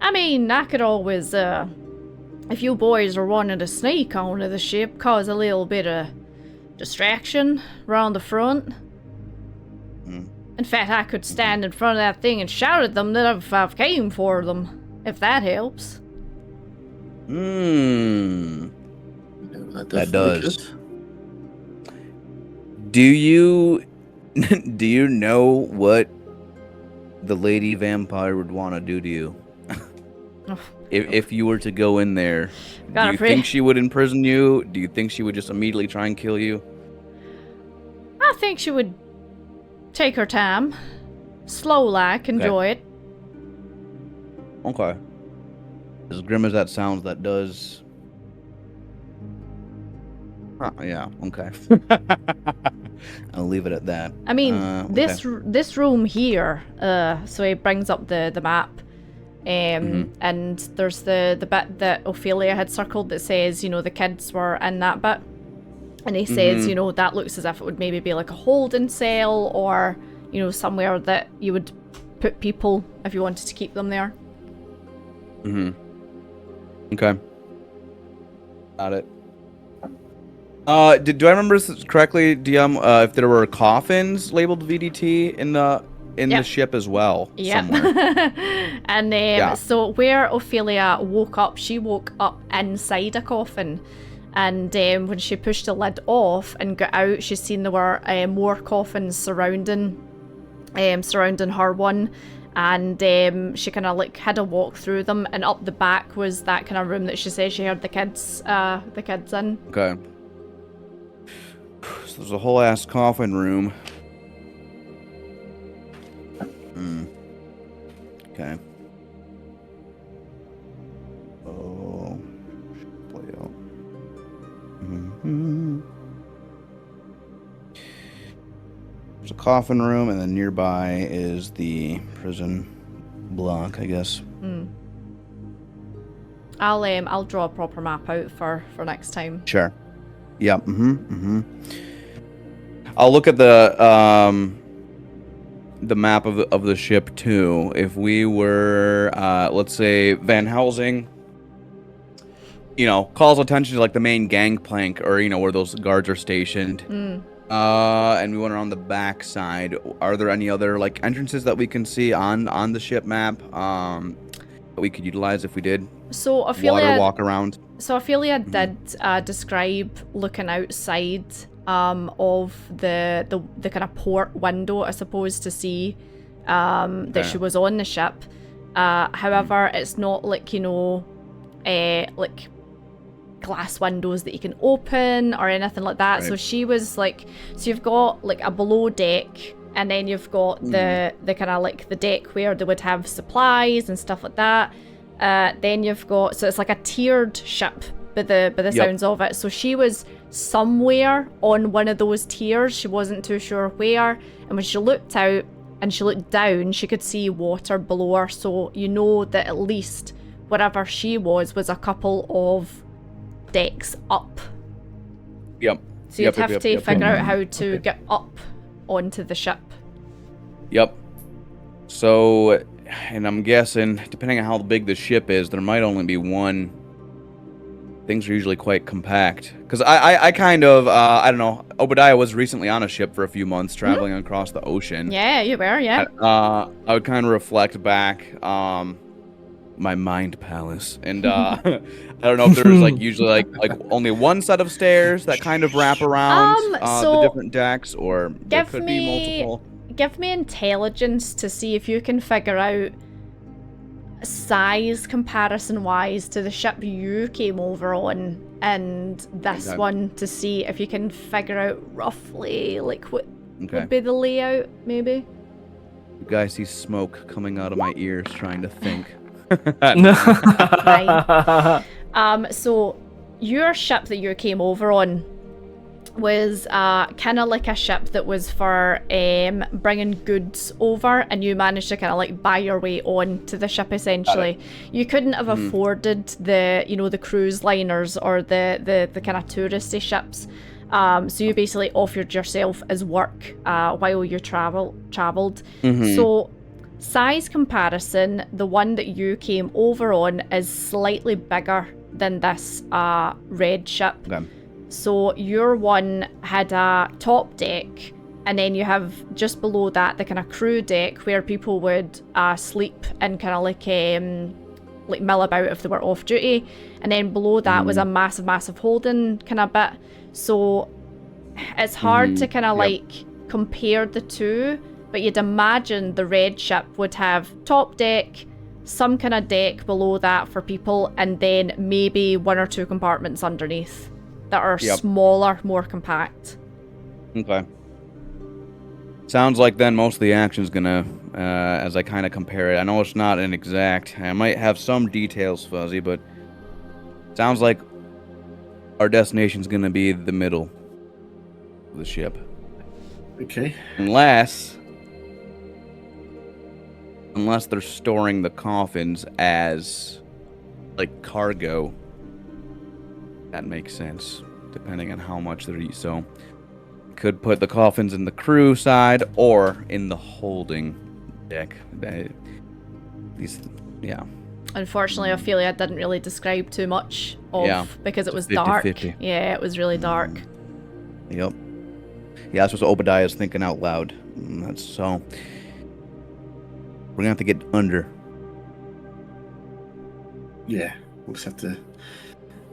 I mean, I could always, if you boys are wanting to sneak onto the ship, cause a little bit of distraction around the front. In fact, I could stand in front of that thing and shout at them that I've came for them, if that helps. That does. could. Do you know what the lady vampire would want to do to you? If you were to go in there, do you think she would imprison you? Do you think she would just immediately try and kill you? I think she would take her time, slow-like, enjoy it. Okay. As grim as that sounds, that does. Yeah. Okay. I'll leave it at that. I mean, okay. this room here. So he brings up the map, and there's the bit that Ophelia had circled that says, the kids were in that bit, and he says, that looks as if it would maybe be like a holding cell, or somewhere that you would put people if you wanted to keep them there. Okay. Got it. Do I remember this correctly, DM? If there were coffins labeled VDT in the ship as well, somewhere. And so where Ophelia woke up, she woke up inside a coffin, and when she pushed the lid off and got out, she's seen there were more coffins surrounding her one. And she kind of had a walk through them, and up the back was that kind of room that she says she heard the kids in. Okay. So there's a whole ass coffin room. Okay. Oh. Play out. There's a coffin room, and then nearby is the prison block, I guess. I'll draw a proper map out for next time. Sure. Yeah. I'll look at the map of the ship too. If we were, let's say, Van Helsing, calls attention to like the main gangplank, or where those guards are stationed. And we went around the back side. Are there any other like entrances that we can see on the ship map that we could utilize if we did So Ophelia, water walk around? So Ophelia did describe looking outside of the kind of port window, I suppose, to see that she was on the ship. However, it's not like, like glass windows that you can open or anything like that. Right. So she was like, so you've got like a below deck, and then you've got the kind of like the deck where they would have supplies and stuff like that. Then you've got, so it's like a tiered ship by the sounds of it. So she was somewhere on one of those tiers. She wasn't too sure where. And when she looked out and she looked down, she could see water below her. So you know that at least wherever she was a couple of decks up. Yep. So you'd have to figure out how to get up onto the ship. Yep. So, and I'm guessing, depending on how big the ship is, there might only be one. Things are usually quite compact. Because I kind of, I don't know, Obadiah was recently on a ship for a few months, traveling across the ocean. Yeah, you were, yeah. I would kind of reflect back my mind palace. And I don't know if there's like usually like only one set of stairs that kind of wrap around the different decks, or there could be multiple. Give me intelligence to see if you can figure out size comparison wise to the ship you came over on and this one, to see if you can figure out roughly like what would be the layout, maybe. You guys see smoke coming out of my ears trying to think. So your ship that you came over on was kind of like a ship that was for bringing goods over, and you managed to kind of like buy your way on to the ship essentially. You couldn't have afforded the cruise liners or the kind of touristy ships, so you basically offered yourself as work while you traveled. So size comparison, the one that you came over on is slightly bigger than this red ship. So your one had a top deck, and then you have just below that the kind of crew deck where people would sleep and kind of like mill about if they were off duty, and then below that was a massive holding kind of bit. So it's hard to kind of like compare the two, but you'd imagine the red ship would have top deck, some kind of deck below that for people, and then maybe one or two compartments underneath that are smaller, more compact. Okay. Sounds like then most of the action's gonna, as I kind of compare it, I know it's not an exact, I might have some details fuzzy, but sounds like our destination's gonna be the middle of the ship. Okay. Unless they're storing the coffins as like cargo. That makes sense, depending on how much they're so could put the coffins in the crew side or in the holding deck. Unfortunately, Ophelia didn't really describe too much of because it was 50-50. Dark. Yeah, it was really dark. Yep. Yeah, that's what Obadiah's thinking out loud. That's so. We're gonna have to get under. Yeah, we'll just have to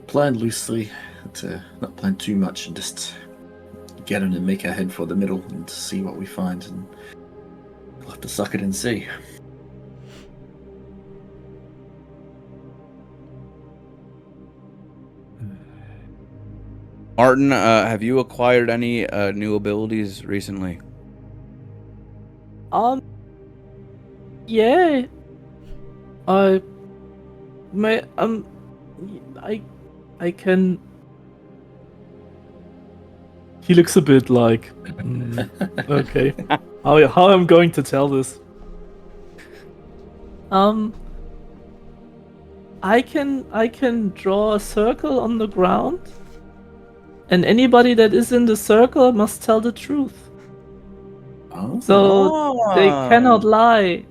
plan loosely, to not plan too much, and just get in and make our head for the middle and see what we find, and we'll have to suck it and see. Martin, have you acquired any new abilities recently? Yeah. I can. He looks a bit like. Okay. How I'm going to tell this? I can draw a circle on the ground, And anybody that is in the circle must tell the truth. Oh. So they cannot lie.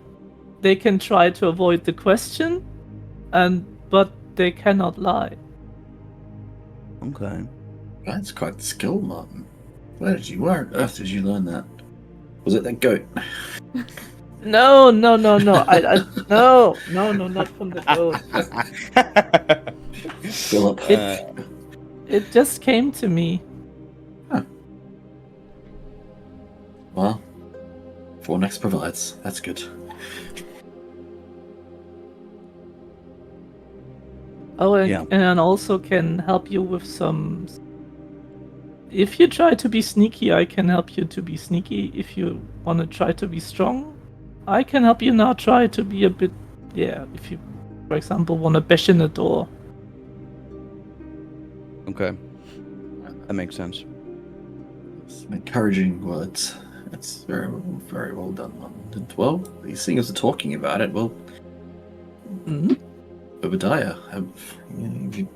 They can try to avoid the question, but they cannot lie. Okay. That's quite the skill, Martin. Where on earth did you learn that? Was it that goat? No. No, not from the goat. Philip. It just came to me. Huh. Well, 4next provides. That's good. Oh, Yeah. and also can help you with some. If you try to be sneaky, I can help you to be sneaky. If you want to try to be strong, I can help you now try to be a bit. Yeah, if you, for example, want to bash in a door. Okay. That makes sense. Some encouraging words. That's very, very well done, Martin. Well, these things are talking about it. Well, Obadiah, have you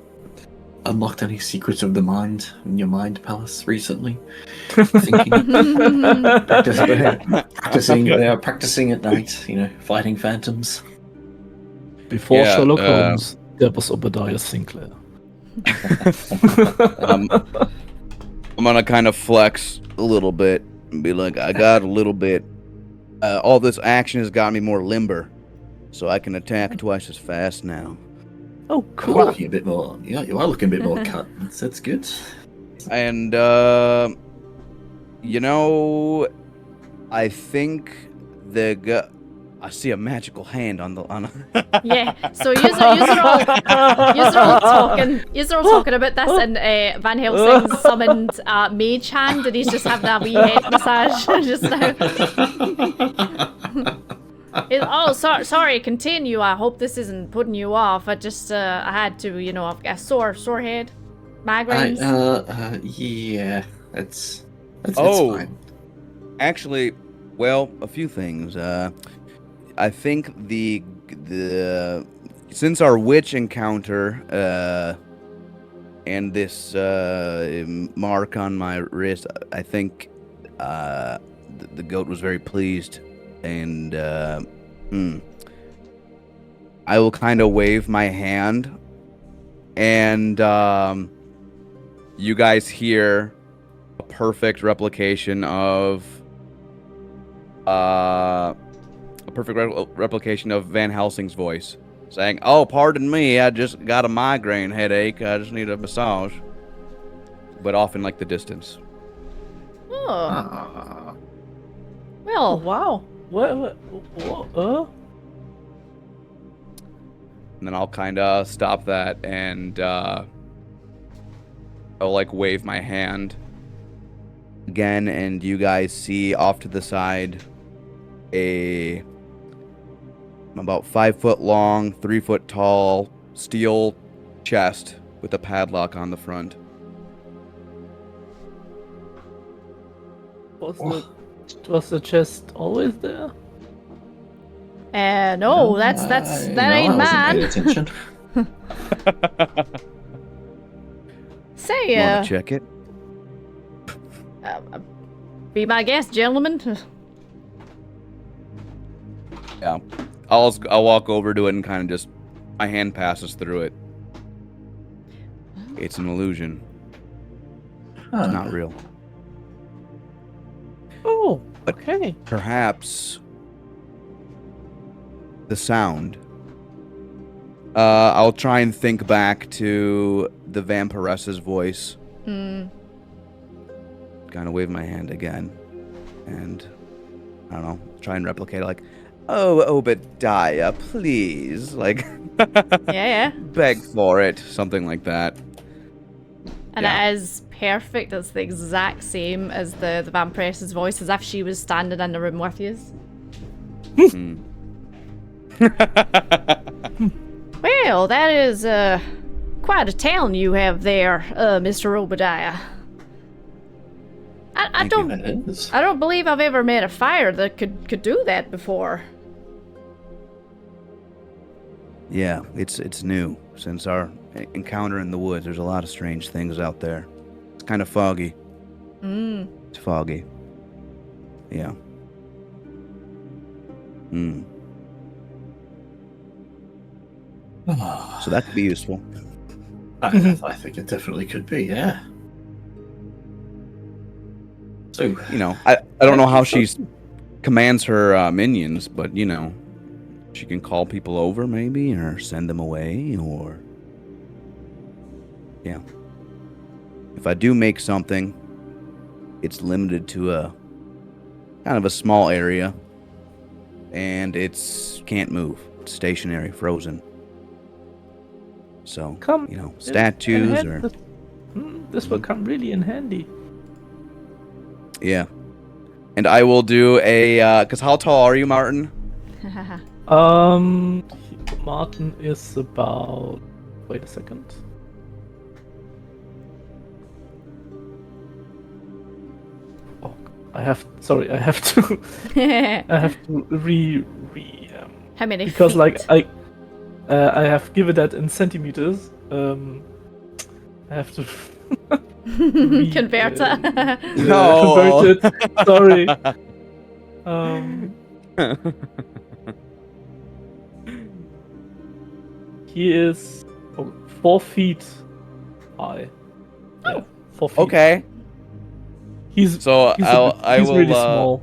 unlocked any secrets of the mind in your mind palace recently? Thinking, practicing at night, fighting phantoms. Before Yeah, Sherlock Holmes, there was Obadiah Sinclair. I'm gonna kind of flex a little bit and be like, I got a little bit. All this action has got me more limber, so I can attack twice as fast now. Oh, You're cool. looking a bit more. Yeah, you are looking a bit more cut. That's good. And I think I see a magical hand on. Yeah, so you're all talking about this, and Van Helsing's summoned Mage Hand, and he's just having a wee head massage just now. Sorry, continue. I hope this isn't putting you off. I just, I had to, I've got a sore head, migraines. Yeah, that's Oh. fine. Actually, well, a few things. I think the since our witch encounter and this mark on my wrist, I think the goat was very pleased, and I will kind of wave my hand, and you guys hear a perfect replication of Van Helsing's voice, saying, "Oh, pardon me, I just got a migraine headache. I just need a massage." But off in like the distance. Oh. Well, wow. What? And then I'll kind of stop that, and I'll like wave my hand again, and you guys see off to the side a about 5 foot long, 3 foot tall steel chest with a padlock on the front. Was the chest always there? no, that ain't mine. Attention. Say, Want to check it? be my guest, gentlemen. Yeah. I'll walk over to it and kind of just, my hand passes through it. It's an illusion. It's not real. Oh, okay. Perhaps the sound. I'll try and think back to the vampiressa's voice. Kind of wave my hand again, and I don't know, try and replicate it like, "Oh, Obadiah, please," like, yeah. beg for it, something like that. And Yeah. it is perfect. It's the exact same as the vampiress's voice, as if she was standing in the room with you. Well, that is quite a town you have there, Mr. Obadiah. I don't believe I've ever met a fire that could do that before. Yeah, it's new since our encounter in the woods. There's a lot of strange things out there. kind of foggy. Mm. It's foggy. Yeah. So that could be useful. I think it definitely could be, yeah. So, You know, I don't know how she commands her minions, but, you know, she can call people over maybe, or send them away, or... Yeah. If I do make something, it's limited to a kind of a small area, and it's can't move. It's stationary, frozen. So, you know, statues or... This will come really in handy. Yeah. And I will do a... Because how tall are you, Martin? Martin is about... Wait a second. Oh, I have to... I have to How many because, feet? like, I have given that in centimeters. I have to... Convert it. No. Convert it. Sorry. He is 4 feet high. Yeah, 4 feet. Okay. He's So I will really small.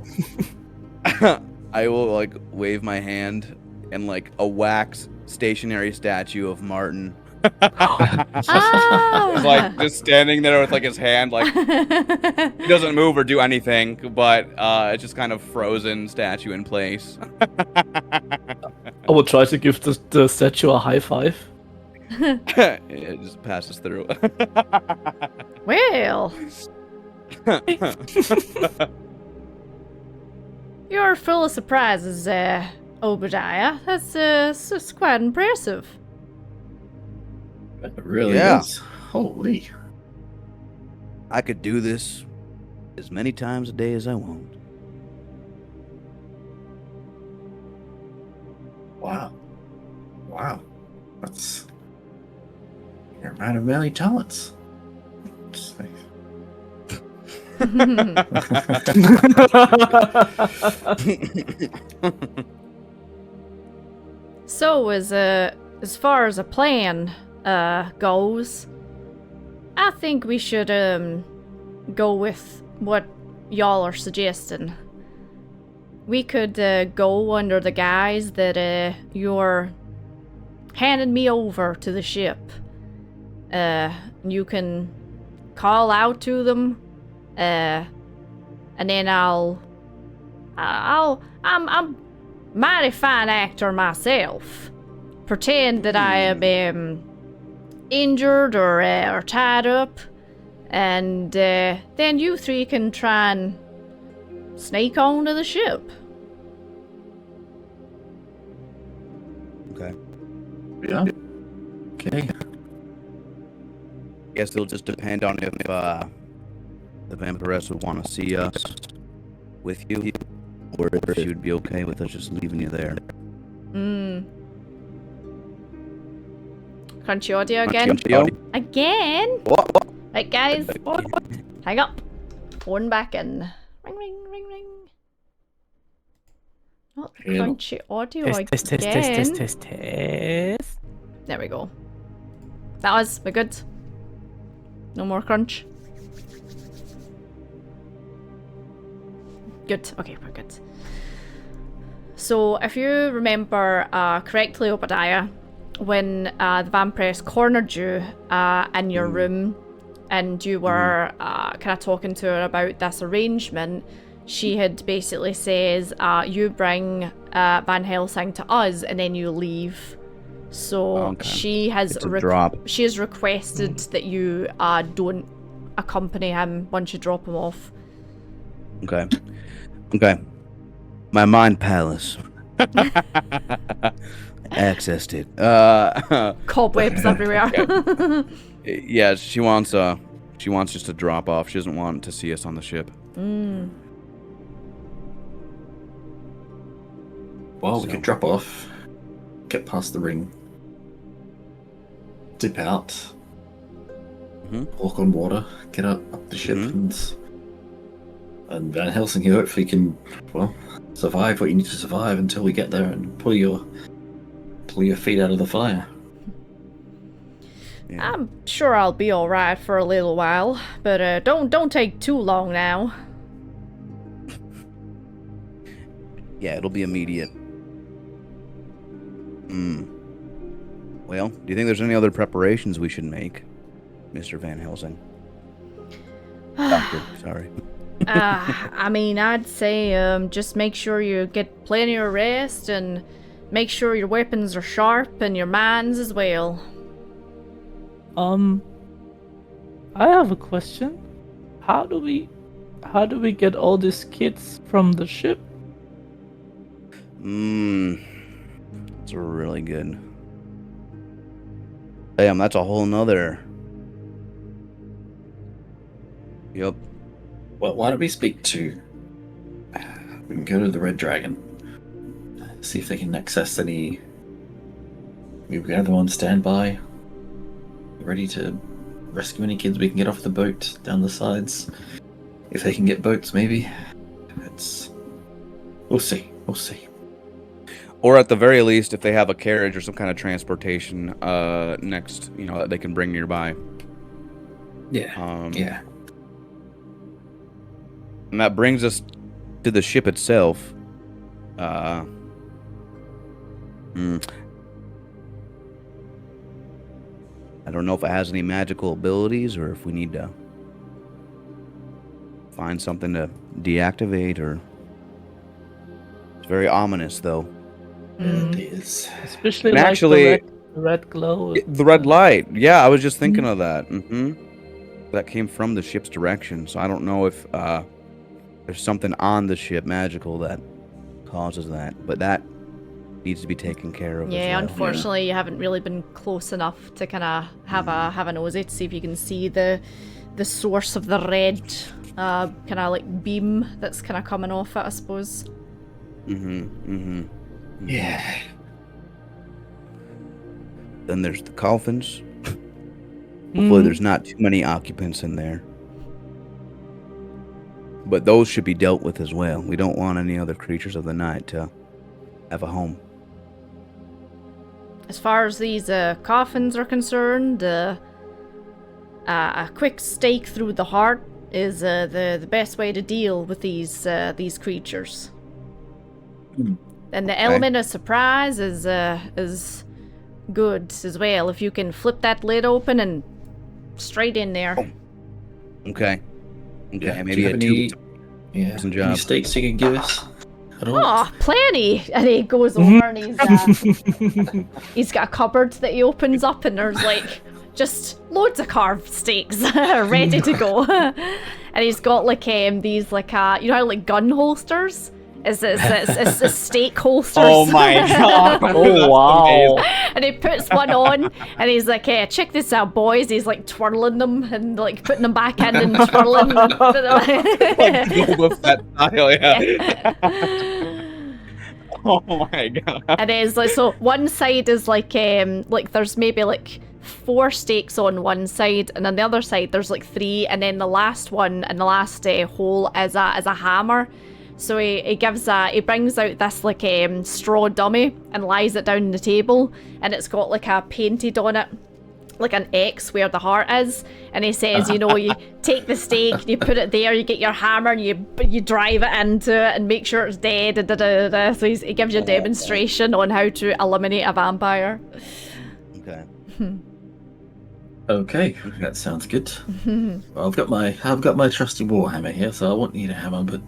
I will like wave my hand and like a wax stationary statue of Martin. Ah! Like just standing there with like his hand, like he doesn't move or do anything, but it's just kind of frozen statue in place. I will try to give the statue a high five. It just passes through. Well, you're full of surprises, Obadiah. That's quite impressive. it really Yeah. is. Holy. I could do this as many times a day as I want. Wow. Wow. That's... You're a man of many talents. Just like- So, as far as a plan goes, I think we should go with what y'all are suggesting. We could go under the guise that you're handing me over to the ship. You can call out to them, and then I'm mighty fine actor myself. Pretend that I am injured or tied up, and then you three can try and sneak onto the ship. Okay. Yeah. Okay. Guess it'll just depend on if the Vampiress would want to see us with you, or if she would be okay with us just leaving you there. Crunchy audio again. Again? What? Right, guys. Hang up. Phone back in. Ring, ring, ring, ring. Not Hello. crunchy audio Test. again. There we go. We're good. No more crunch. Good. Okay, we're good. So, if you remember correctly, Obadiah, when the Vampiress cornered you in your room and you were kind of talking to her about this arrangement, she had basically says, you bring Van Helsing to us and then you leave. So Okay. she has It's a drop. she has requested that you don't accompany him once you drop him off. Okay. My mind palace. Accessed it. Cobwebs everywhere. Yeah, she wants just to drop off. She doesn't want to see us on the ship. Well, we So- could drop off, get past the ring, dip out, walk on water, get up the ship, and Van Helsing here hopefully can, survive what you need to survive until we get there and pull your feet out of the fire. Yeah. I'm sure I'll be alright for a little while, but don't take too long now. Yeah, it'll be immediate. Well, do you think there's any other preparations we should make, Mr. Van Helsing? Doctor, sorry. I mean, I'd say just make sure you get plenty of rest and make sure your weapons are sharp and your minds as well. I have a question. How do we get all these kids from the ship? That's really good. Damn, that's a whole nother. Yep. Well, why don't we speak to... We can go to the Red Dragon. See if they can access any... We've got them on standby. Ready to rescue any kids we can get off the boat down the sides. If they can get boats, maybe. We'll see. Or at the very least, if they have a carriage or some kind of transportation next, that they can bring nearby. Yeah. Yeah. And that brings us to the ship itself. I don't know if it has any magical abilities or if we need to find something to deactivate or... It's very ominous, though. It is. Especially And like actually- the red glow. The red light. Yeah, I was just thinking of that. That came from the ship's direction, so I don't know if there's something on the ship magical that causes that, but that needs to be taken care of. Yeah, as well. unfortunately, you haven't really been close enough to kind of have a nosy to see if you can see the source of the red kind of like beam that's kind of coming off it, I suppose. Yeah. Then there's the coffins. Hopefully there's not too many occupants in there. But those should be dealt with as well. We don't want any other creatures of the night to have a home. As far as these coffins are concerned, a quick stake through the heart is the best way to deal with these creatures. And the element of surprise is good as well. If you can flip that lid open and straight in there. Oh. Okay. Yeah, Maybe do you a have two-person any job. stakes you can give us at all? Oh, plenty! And he goes over and he's got a cupboard that he opens up and there's like just loads of carved steaks ready to go. And he's got like these like you know how like gun holsters? It's steak holsters. Oh my god! Oh wow! And he puts one on, and he's like, "Hey, check this out, boys." He's like twirling them and like putting them back in and twirling. Like Boba Fett style, yeah. Oh my god! And it's like, so one side is like there's maybe like 4 stakes on one side, and on the other side there's like 3, and then the last one and the last hole is a hammer. So he brings out this like straw dummy and lies it down on the table, and it's got like a painted on it like an X where the heart is, and he says, you take the stake, you put it there, you get your hammer and you drive it into it and make sure it's dead. So he gives you a demonstration on how to eliminate a vampire. Okay. Okay, that sounds good. Well, I've got my trusty warhammer here, so I won't need a hammer, but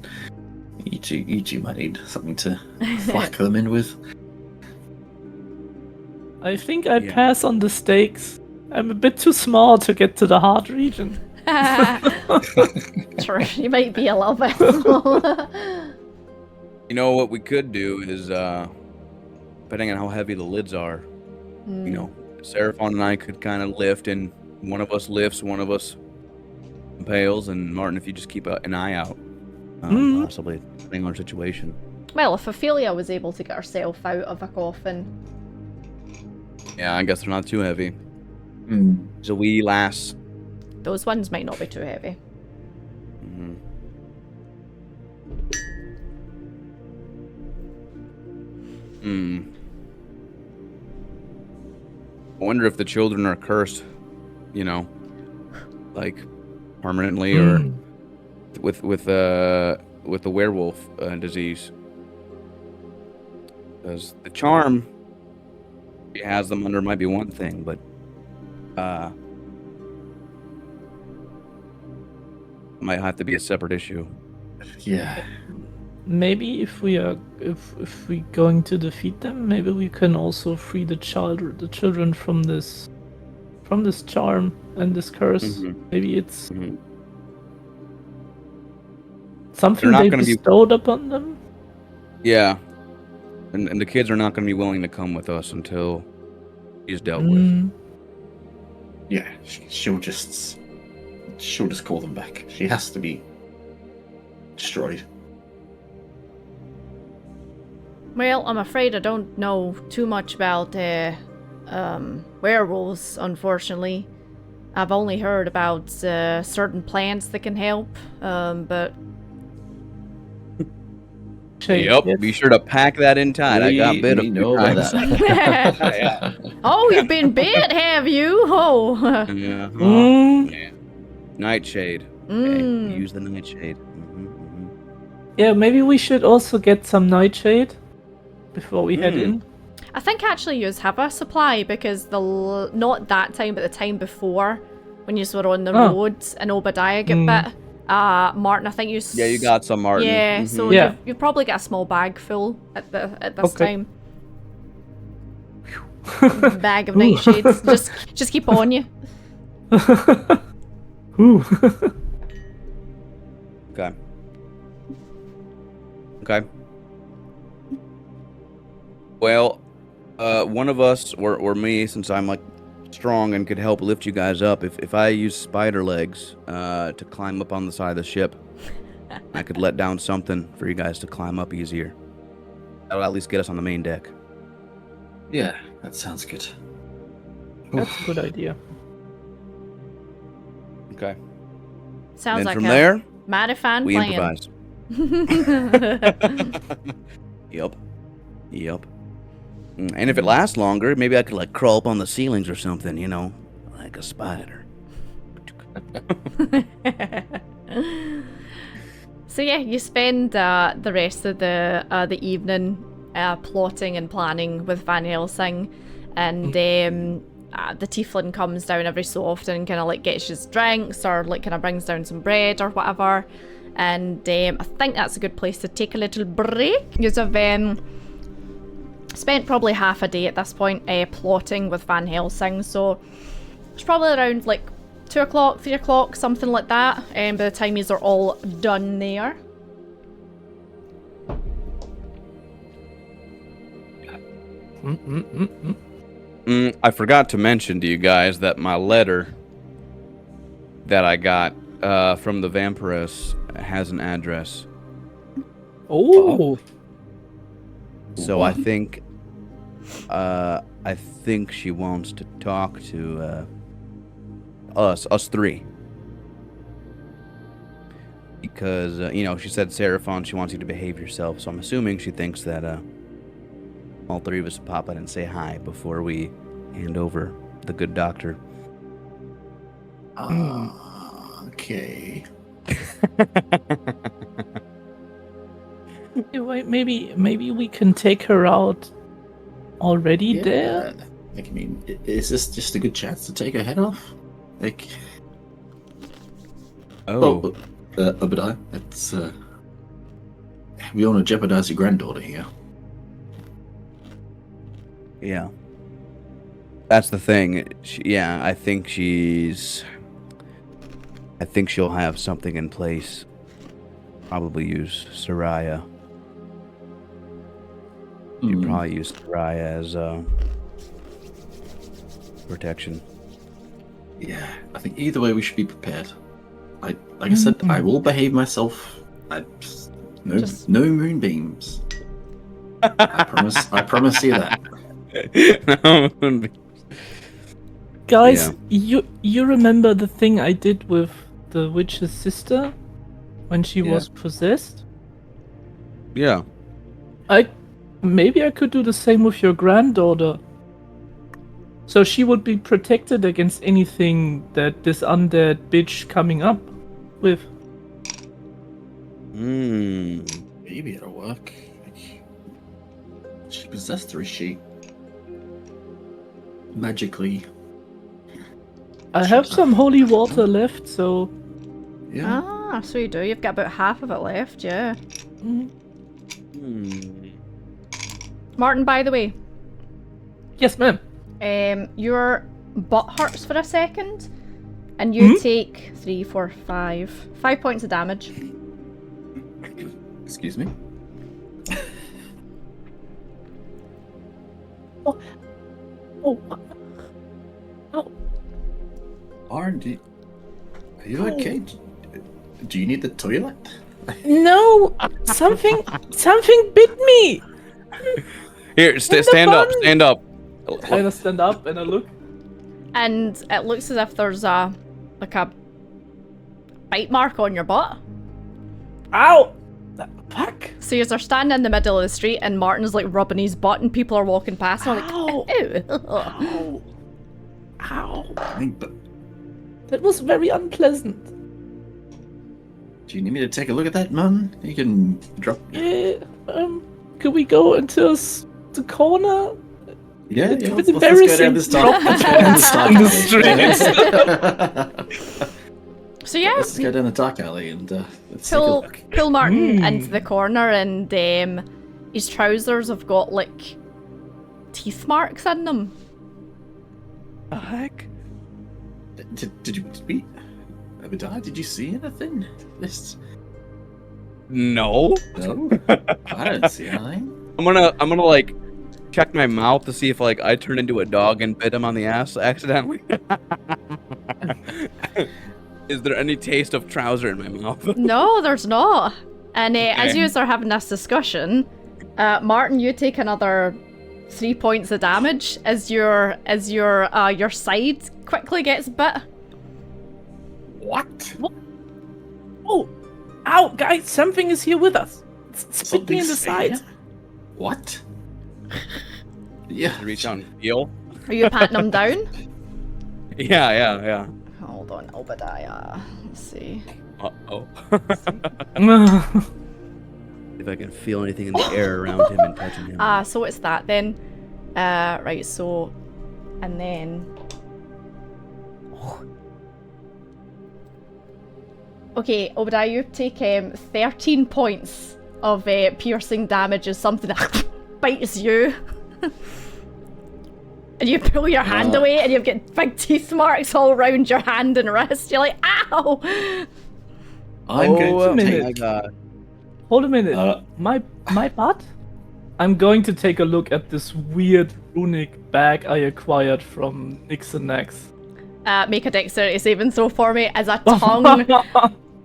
you two might need something to whack them in with. I think I pass on the stakes. I'm a bit too small to get to the heart region. True, you might be a little bit small. You know what we could do is, depending on how heavy the lids are, Seraphon and I could kind of lift, and one of us lifts, one of us impales, and Martin, if you just keep an eye out, possibly depending on our situation. Well, if Ophelia was able to get herself out of a coffin. Yeah, I guess they're not too heavy. It's a wee lass. those ones might not be too heavy. Mm-hmm. I wonder if the children are cursed, like permanently, or with the werewolf disease. Because the charm he has them under might be one thing, but might have to be a separate issue. Yeah. Maybe if we going to defeat them, maybe we can also free the children from this charm and this curse. Mm-hmm. Maybe it's Mm-hmm. something They're not they gonna bestowed upon them. Yeah, and the kids are not going to be willing to come with us until he's dealt with. Yeah, she'll just call them back. She has to be destroyed. Well, I'm afraid I don't know too much about werewolves, unfortunately. I've only heard about certain plants that can help, but... Yep, be sure to pack that in tight. I got bit a few times. That. Oh, you've been bit, have you? Oh. Yeah. Nightshade. Okay, use the nightshade. Yeah, maybe we should also get some nightshade before we head in. I think actually you have a supply because not that time, but the time before, when you were on the roads and Obadiah get bit. Martin, I think you. Yeah, you got some, Martin. Yeah, so you've probably got a small bag full at this time. Bag of nightshades. just keep on you. Ooh. Okay. Well, one of us, or me, since I'm like strong and could help lift you guys up, if I use spider legs to climb up on the side of the ship, I could let down something for you guys to climb up easier. That'll at least get us on the main deck. Yeah, that sounds good. That's a good idea. Okay. Sounds like from there, mighty fine we plan. improvise. Yep. And if it lasts longer, maybe I could like crawl up on the ceilings or something, like a spider. So yeah, you spend the rest of the evening plotting and planning with Van Helsing, and the tiefling comes down every so often and kind of like gets his drinks or like kind of brings down some bread or whatever. And I think that's a good place to take a little break. You've spent probably half a day at this point plotting with Van Helsing, so it's probably around like 2 o'clock, 3 o'clock, something like that, by the time you're all done there. I forgot to mention to you guys that my letter that I got from the vampiress has an address. Oh. So I think she wants to talk to us three. Because she said, Seraphon, she wants you to behave yourself. So I'm assuming she thinks that all three of us will pop in and say hi before we hand over the good doctor. Okay. Maybe we can take her out already there. Like, I mean, is this just a good chance to take her head off? Like, Obadiah, it's we don't want to jeopardize your granddaughter here. Yeah. That's the thing. I think she'll have something in place. Probably use Soraya. You'd probably use Soraya as protection. Yeah, I think either way we should be prepared. Like I said, I will behave myself. No moonbeams. I promise you that. No moonbeams. Guys, Yeah. you remember the thing I did with the witch's sister when she was possessed? Yeah. Maybe I could do the same with your granddaughter. So she would be protected against anything that this undead bitch coming up with. Maybe it'll work. She possessed her, is she? Magically. I have some holy water left, so... Yeah. Ah, so you do. You've got about half of it left, yeah. Martin, by the way. Yes, ma'am. Your butt hurts for a second, and you take 3, 4, 5 points of damage. Excuse me? Oh. Arn, are you okay? Do you need the toilet? No! Something bit me! Here, stand up, stand up. I stand up and I look. And it looks as if there's a bite mark on your butt. Ow! Fuck! So you're standing in the middle of the street and Martin's like rubbing his butt and people are walking past and like, ew. Ow! Ow! I mean, but That was very unpleasant. do you need me to take a look at that, man? You can drop. Yeah, could we go into the corner? Yeah, It's yeah. been Let's very go down this dark. Let's go down this dark alley. So yeah, Let's go down the dark alley and let's take a look. pull Martin into the corner and his trousers have got like teeth marks in them. The heck? Did you see anything? This? No. No, I didn't see anything. I'm gonna like check my mouth to see if like I turn into a dog and bit him on the ass accidentally. Is there any taste of trouser in my mouth? No, there's not. And as Okay. you are having this discussion, Martin, you take another 3 points of damage as your side quickly gets bit. What? Oh! Ow, guys, something is here with us. It's bit me in the side. What? Yeah. Reach out and feel. Are you patting him down? Yeah. Hold on, Obadiah. Let's see. Uh-oh. If I can feel anything in the air around him and touching him. So it's that then. Right, so... And then... Okay, Obadiah, you take 13 points of piercing damage as something that bites you. And you pull your hand away and you've got big teeth marks all around your hand and wrist. You're like, ow! I'm going to minute. My God. Hold a minute. My butt? I'm going to take a look at this weird runic bag I acquired from Nixon X. Make a dexterity saving throw for me as a tongue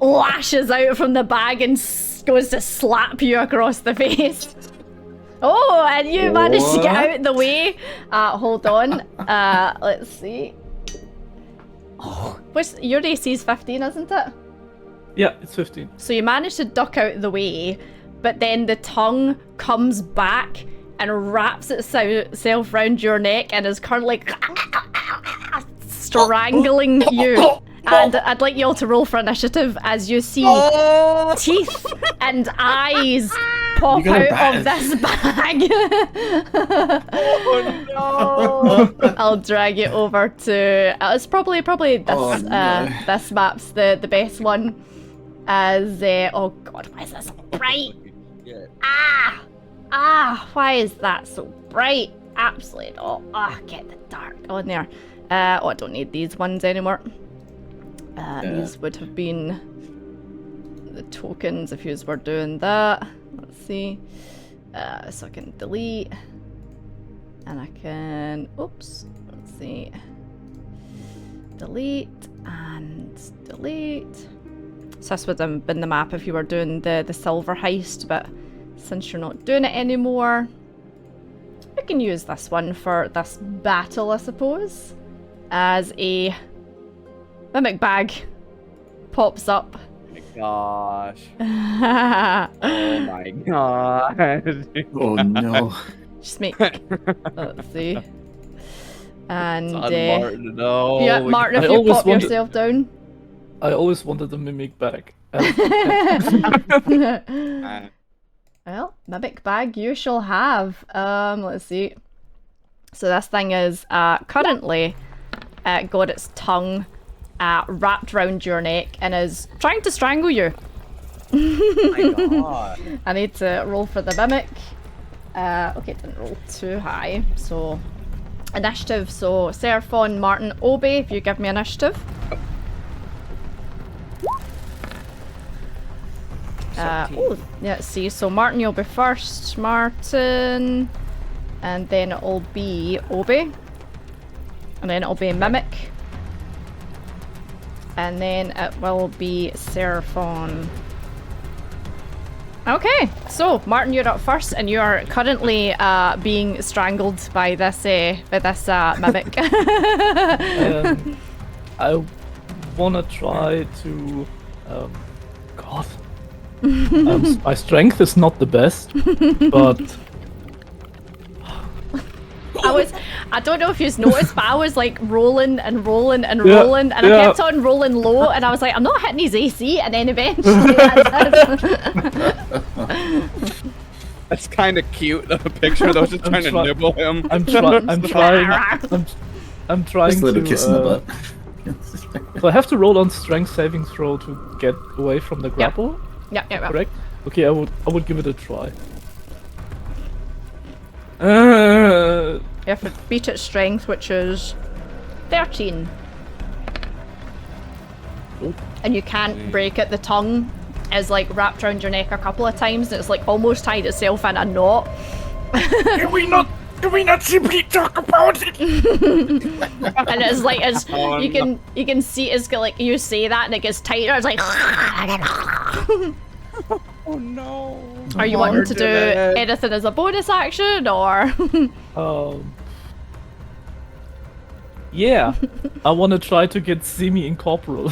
lashes out from the bag and goes to slap you across the face. Oh, and you managed to get out the way. Hold on. Let's see. Oh, your AC is 15, isn't it? Yeah, it's 15. So you managed to duck out the way, but then the tongue comes back and wraps itself round your neck and is currently strangling you. And I'd like you all to roll for initiative as you see teeth and eyes pop out of this bag. Oh no! I'll drag it over to. It's probably this. This map's the best one. As oh god, why is that so bright? Why is that so bright? Absolutely not. Get the dark on there. I don't need these ones anymore. These would have been the tokens if you were doing that. Let's see. So I can delete. And I can, let's see. Delete and delete. So this would have been the map if you were doing the silver heist, but since you're not doing it anymore, we can use this one for this battle, I suppose. as a mimic bag pops up. Gosh. Oh my god. Oh no. Just make. Let's see. And It's on Martin, no. yeah, Martin, if I you always pop wanted- yourself down. I always wanted a mimic bag. Well, mimic bag you shall have. Let's see. So this thing is currently got its tongue wrapped around your neck and is trying to strangle you. My god. I need to roll for the mimic. Okay, it didn't roll too high. So initiative. So Seraphon, Martin, Obi, if you give me initiative. Oh, yeah, let's see. So Martin, you'll be first. Martin. And then it'll be Obi. And then it'll be Mimic. And then it will be Seraphon. Okay, so Martin, you're up first, and you are currently being strangled by this mimic. I wanna try to. God. My strength is not the best, but I don't know if you've noticed, but I was like rolling and rolling and rolling, and I kept on rolling low, and I was like, I'm not hitting his AC, and then eventually That's kind of cute. The picture of those just trying to nibble him. I'm trying Just a little to. kiss in the butt. So I have to roll on strength saving throw to get away from the grapple. yeah. Correct? Okay, I would give it a try. You have to beat its strength, which is 13. Oh. And you can't break it. The tongue is like wrapped around your neck a couple of times, and it's like almost tied itself in a knot. Can we not simply talk about it? And it's like Oh, you can see it's like you say that and it gets tighter. It's like. Oh no. Are you wanting to do anything as a bonus action or? Yeah, I want to try to get semi-incorporeal.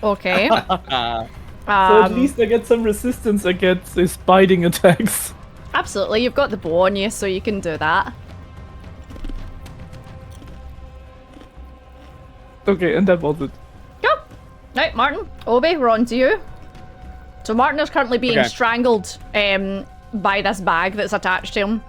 Okay. So at least I get some resistance against his biting attacks. Absolutely, you've got the bow on you, so you can do that. Okay, and that was it. Go! Right, Martin, Obi, we're on to you. So Martin is currently being strangled by this bag that's attached to him.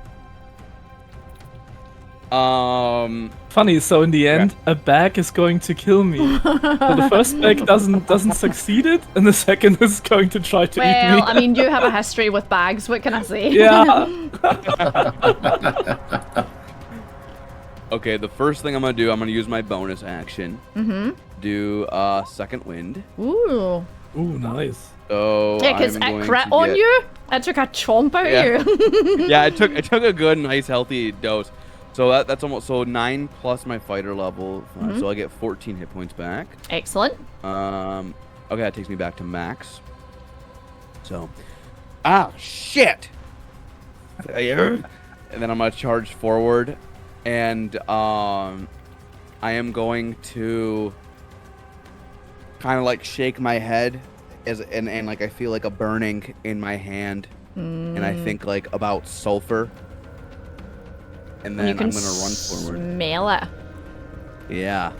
Funny, so in the end, a bag is going to kill me. So the first bag doesn't succeed it, and the second is going to try to eat me. Well, I mean, you have a history with bags, what can I say? Yeah. Okay, the first thing I'm gonna do, I'm gonna use my bonus action. Do second wind. Ooh. Ooh, nice. So Yeah, because it crit on you? It took a chomp out of you. Yeah, it took a good, nice, healthy dose. So that's almost 9 plus my fighter level, so I get 14 hit points back. Excellent. Okay, that takes me back to max. So, shit. And then I'm gonna charge forward, and I am going to kind of like shake my head, and like I feel like a burning in my hand, and I think like about sulfur. And then I'm gonna run forward. Smell it. Yeah.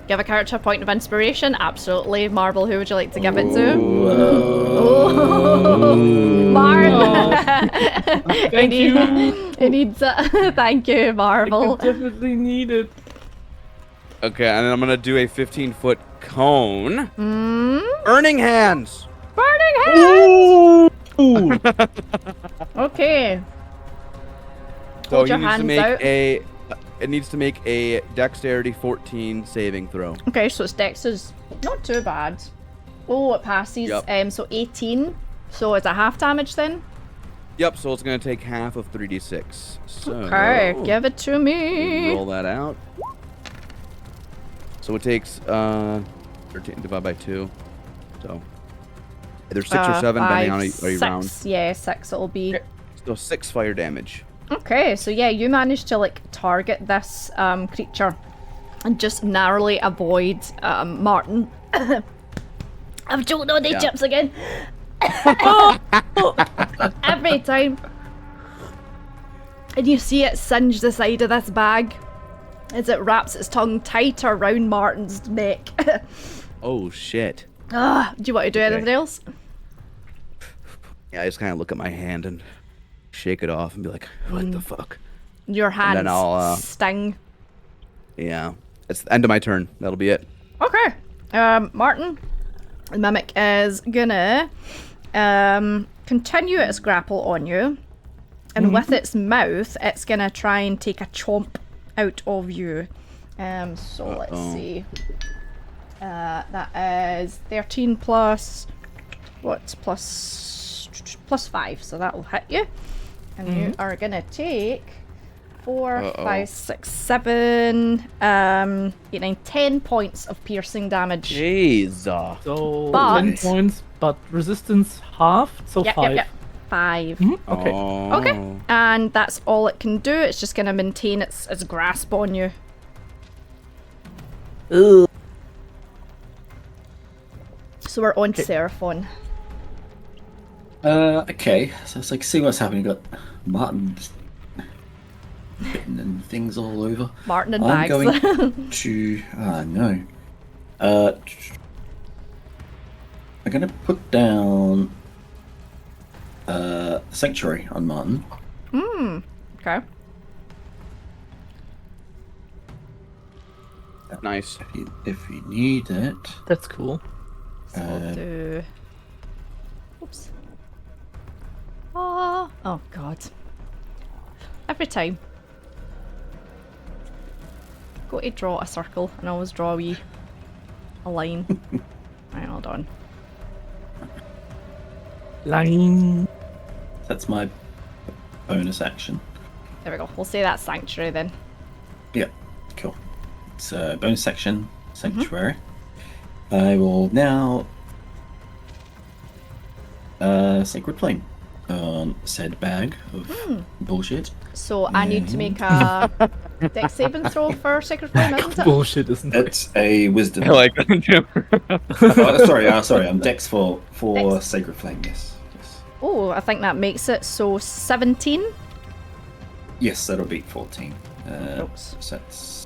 Give a character a point of inspiration. Absolutely. Marble, who would you like to give it to? Marble. Thank you. It needs it. Thank you, Marble. I definitely need it. Okay, and then I'm gonna do a 15-foot cone. Burning hands. Burning hands. Okay. So Hold you your need to hands make out. it needs to make a dexterity 14 saving throw. Okay, so its dex is not too bad. Oh, it passes. Yep. So 18. So it's a half damage then? Yep, so it's gonna take half of 3d6. So Okay, give it to me. roll that out. So it takes 13 divided by 2. So either 6 or 7, depending on are you round. Yeah, 6 it'll be. Okay. So 6 fire damage. Okay, so yeah, you managed to like target this creature and just narrowly avoid Martin. I've choked on these chips again. Every time. And you see it singe the side of this bag as it wraps its tongue tighter around Martin's neck. Oh shit. Do you want to do anything else? Yeah, I just kind of look at my hand and shake it off and be like, what the fuck? Your hands then I'll, sting. Yeah. It's the end of my turn. That'll be it. Okay. Martin, the mimic is gonna continue its grapple on you. And with its mouth, it's gonna try and take a chomp out of you. So let's see. That is 13 plus... What's plus 5, so that'll hit you. And you are gonna take 4, 5, 6, 7, 8, 9, 10 points of piercing damage. Jeez. So But- 10 points, but resistance halved, so 5. Yep. 5. Okay. Okay. And that's all it can do. It's just gonna maintain its grasp on you. Ugh. So we're on to Seraphon. Okay, so it's like, see what's happening. Got Martin just hitting and things all over. Martin and I'm bags. going to. No. I'm gonna put down Sanctuary on Martin. Okay. Nice. If you need it. That's cool. So we'll do... Oops. Oh god. Every time. Go to draw a circle and I always draw a line. Right, hold on. Line. That's my bonus action. There we go. We'll say that's Sanctuary then. Yeah, cool. It's a bonus action, Sanctuary. I will now Sacred Flame on said bag of bullshit. So I need to make a dex saving throw for Sacred Flame, isn't it? Bullshit, isn't it? It's a wisdom. I like that too. Sorry. I'm dex for Dex. Sacred Flame. Yes. Oh, I think that makes it so 17. Yes, that'll beat 14. Oops. So that's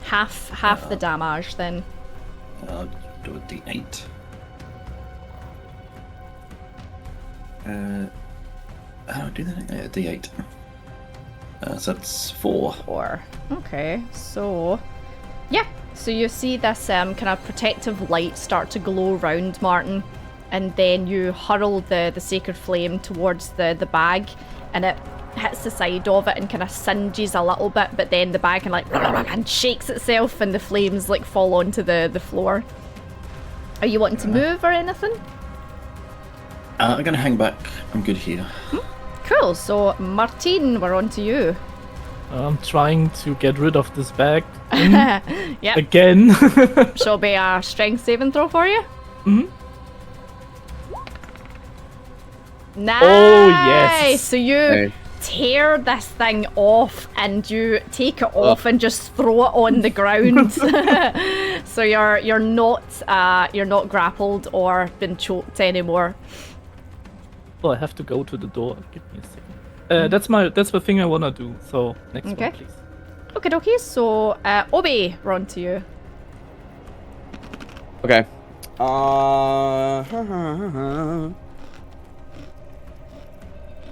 Half the damage then. I'll do a D8. I'll do that. Yeah, D8. So that's 4. 4. Okay, so yeah. So you see this kind of protective light start to glow around Martin, and then you hurl the sacred flame towards the bag, and it hits the side of it and kind of singes a little bit, but then the bag can like and shakes itself, and the flames like fall onto the floor. Are you wanting to move or anything? I'm gonna hang back. I'm good here. Cool. So Martine, we're on to you. I'm trying to get rid of this bag Yep. again. Shall be a strength saving throw for you. Nice. Oh, yes. So you Hey. tear this thing off and you take it off and just throw it on the ground. So you're not grappled or been choked anymore. Well, I have to go to the door. Give me a second. That's the thing I wanna do. So next Okay. one, please. Okay. So Obi, we're on to you. Okay. All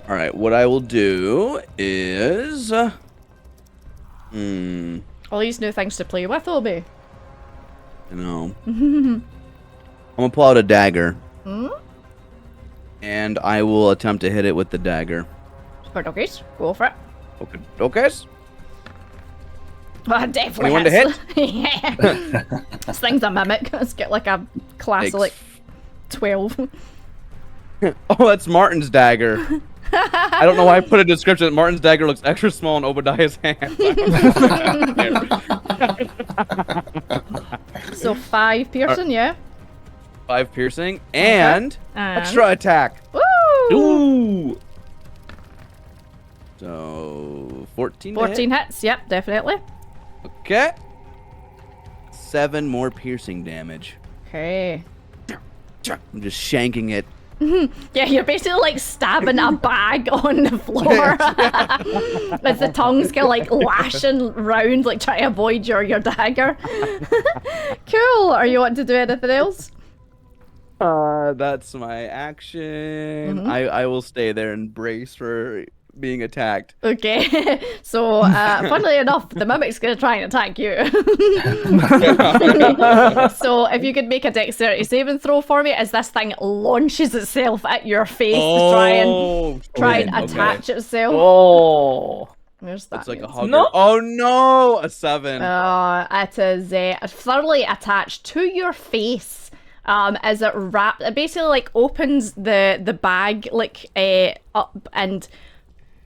right. What I will do is, All these new things to play with, Obi. I'm gonna pull out a dagger. And I will attempt to hit it with the dagger. Okay, go for it. Okay. Okay. Well, definitely 21 to hits. Yeah. This thing's a mimic. Let's get like a class of like 12. Oh, that's Martin's dagger. I don't know why I put a description. Martin's dagger looks extra small in Obadiah's hand. So 5 piercing, yeah? 5 piercing and And- extra attack. Woo! Ooh! So 14. 14 hits. Yep, definitely. Okay. 7 more piercing damage. Okay. I'm just shanking it. Yeah, you're basically like stabbing a bag on the floor as the tongue's kind of like lashing round, like trying to avoid your dagger. Cool. Are you wanting to do anything else? That's my action. I will stay there and brace for being attacked. Okay. So, funnily enough, the mimic's gonna try and attack you. So, if you could make a dexterity saving throw for me, as this thing launches itself at your face to try and attach itself. Oh. Where's that? It's like a means? hugger. No. Oh no, a 7. It is thoroughly attached to your face. As it it basically like opens the bag like up and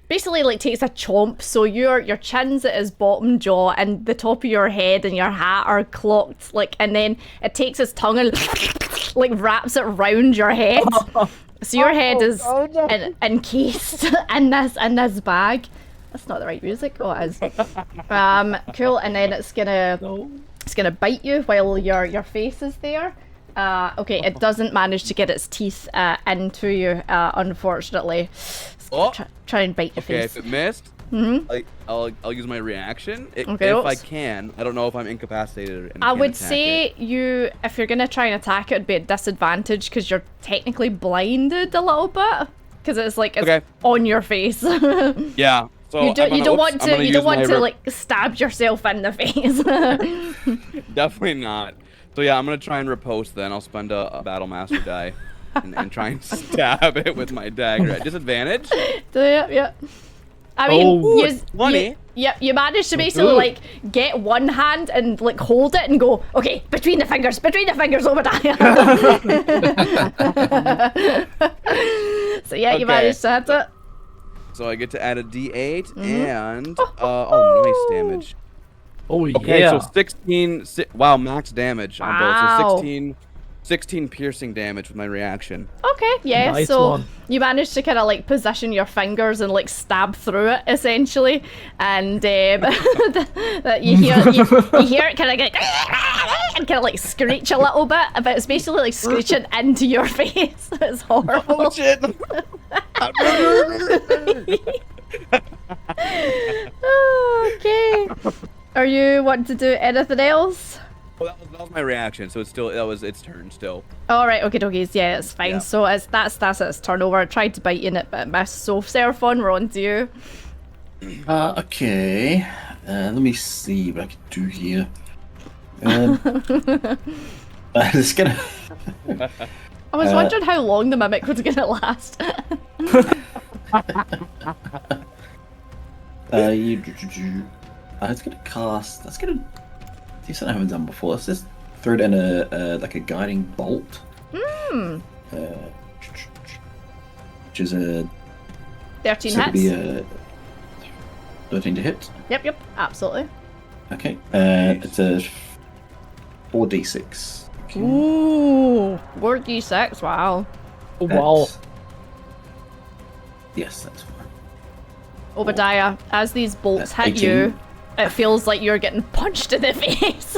basically like takes a chomp, so your chin's at his bottom jaw and the top of your head and your hat are clocked, like, and then it takes its tongue and like wraps it round your head. So your head is encased in this bag. That's not the right music. Oh, it is. Cool. And then it's gonna bite you while your face is there. Okay, it doesn't manage to get its teeth into you, unfortunately. Try and bite your face. If it missed, I'll use my reaction. If I can. I don't know if I'm incapacitated. And I would attack say it. if you're gonna try and attack it, it'd be at disadvantage because you're technically blinded a little bit because it's like it's on your face. Yeah. So you don't want to like stab yourself in the face. Definitely not. So yeah, I'm gonna try and riposte. Then I'll spend a battle master die and try and stab it with my dagger at disadvantage. Yeah. I mean, you managed to basically like get one hand and like hold it and go, okay, between the fingers, Obadiah. So yeah, you managed to hit it. So I get to add a D8 and nice damage. Oh yeah. Okay, so 16. Wow, max damage on both. So 16 piercing damage with my reaction. Okay, yeah. Nice so one. you managed to kind of like position your fingers and like stab through it essentially, and you hear it kind of get and kind of like screech a little bit, but it's basically like screeching into your face. It's horrible. Oh shit! Okay. Are you wanting to do anything else? Well, that was my reaction. So it's its turn still. All right, okay, yeah, it's fine. Yeah. So that's its turnover. I tried to bite in it, but missed. So Seraphon, we're on to you. Okay. Let me see what I can do here. It's gonna. I was wondering how long the mimic was gonna last. It's gonna cast. That's gonna. Do something I haven't done before. Let's just throw it in a like a guiding bolt. Which is a 13 so hits. it'd be a 13 to hit. Yep, absolutely. Okay. It's a 4d6. Okay. Ooh, 4d6. Wow. Oh, wow. That's- Yes, that's fine. Obadiah, as these bolts That's hit 18. you, it feels like you're getting punched in the face.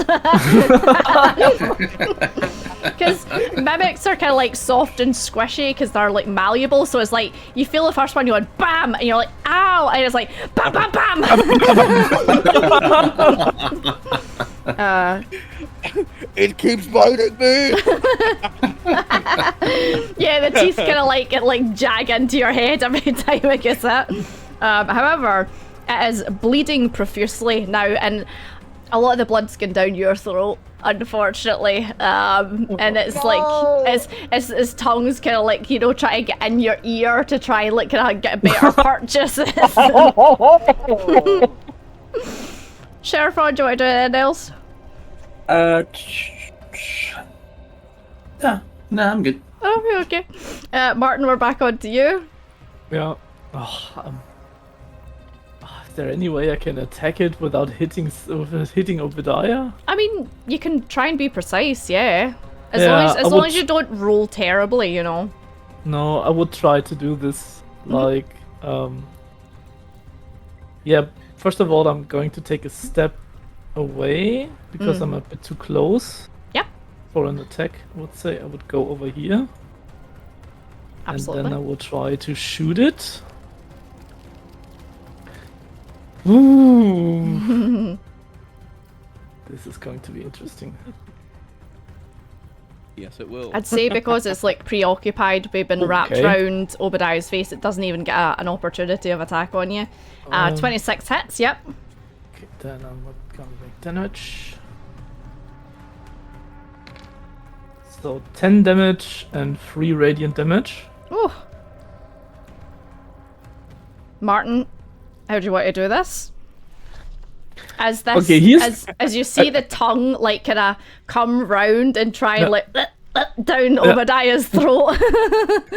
Because mimics are kind of like soft and squishy because they're like malleable. So it's like you feel the first one, you went bam, and you're like ow, and it's like bam, bam, bam. It keeps biting me. Yeah, the teeth kind of like jag into your head every time it gets hit. However, it is bleeding profusely now, and a lot of the blood's gone down your throat, unfortunately. And it's like its tongue's kind of like, you know, trying to get in your ear to try and like kind of get better purchases. Sheriff, do you want to do anything else? No, I'm good. Oh, okay. Martin, we're back on to you. Yeah. Is there any way I can attack it without hitting Obadiah? I mean, you can try and be precise, yeah. As Yeah, long as you don't roll terribly, you know. No, I would try to do this. Like, Yeah, first of all, I'm going to take a step away because I'm a bit too close. Yep. For an attack, I would say. I would go over here. Absolutely. And then I will try to shoot it. Ooh. This is going to be interesting. Yes, it will. I'd say because it's like preoccupied, we've been wrapped around Obadiah's face, it doesn't even get an opportunity of attack on you. 26 hits, yep. Okay, then I'm not gonna make damage. So 10 damage and 3 radiant damage. Ooh. Martin, how do you want to do this? As this, Okay, as you see the tongue like kind of come round and try and like down Obadiah's throat.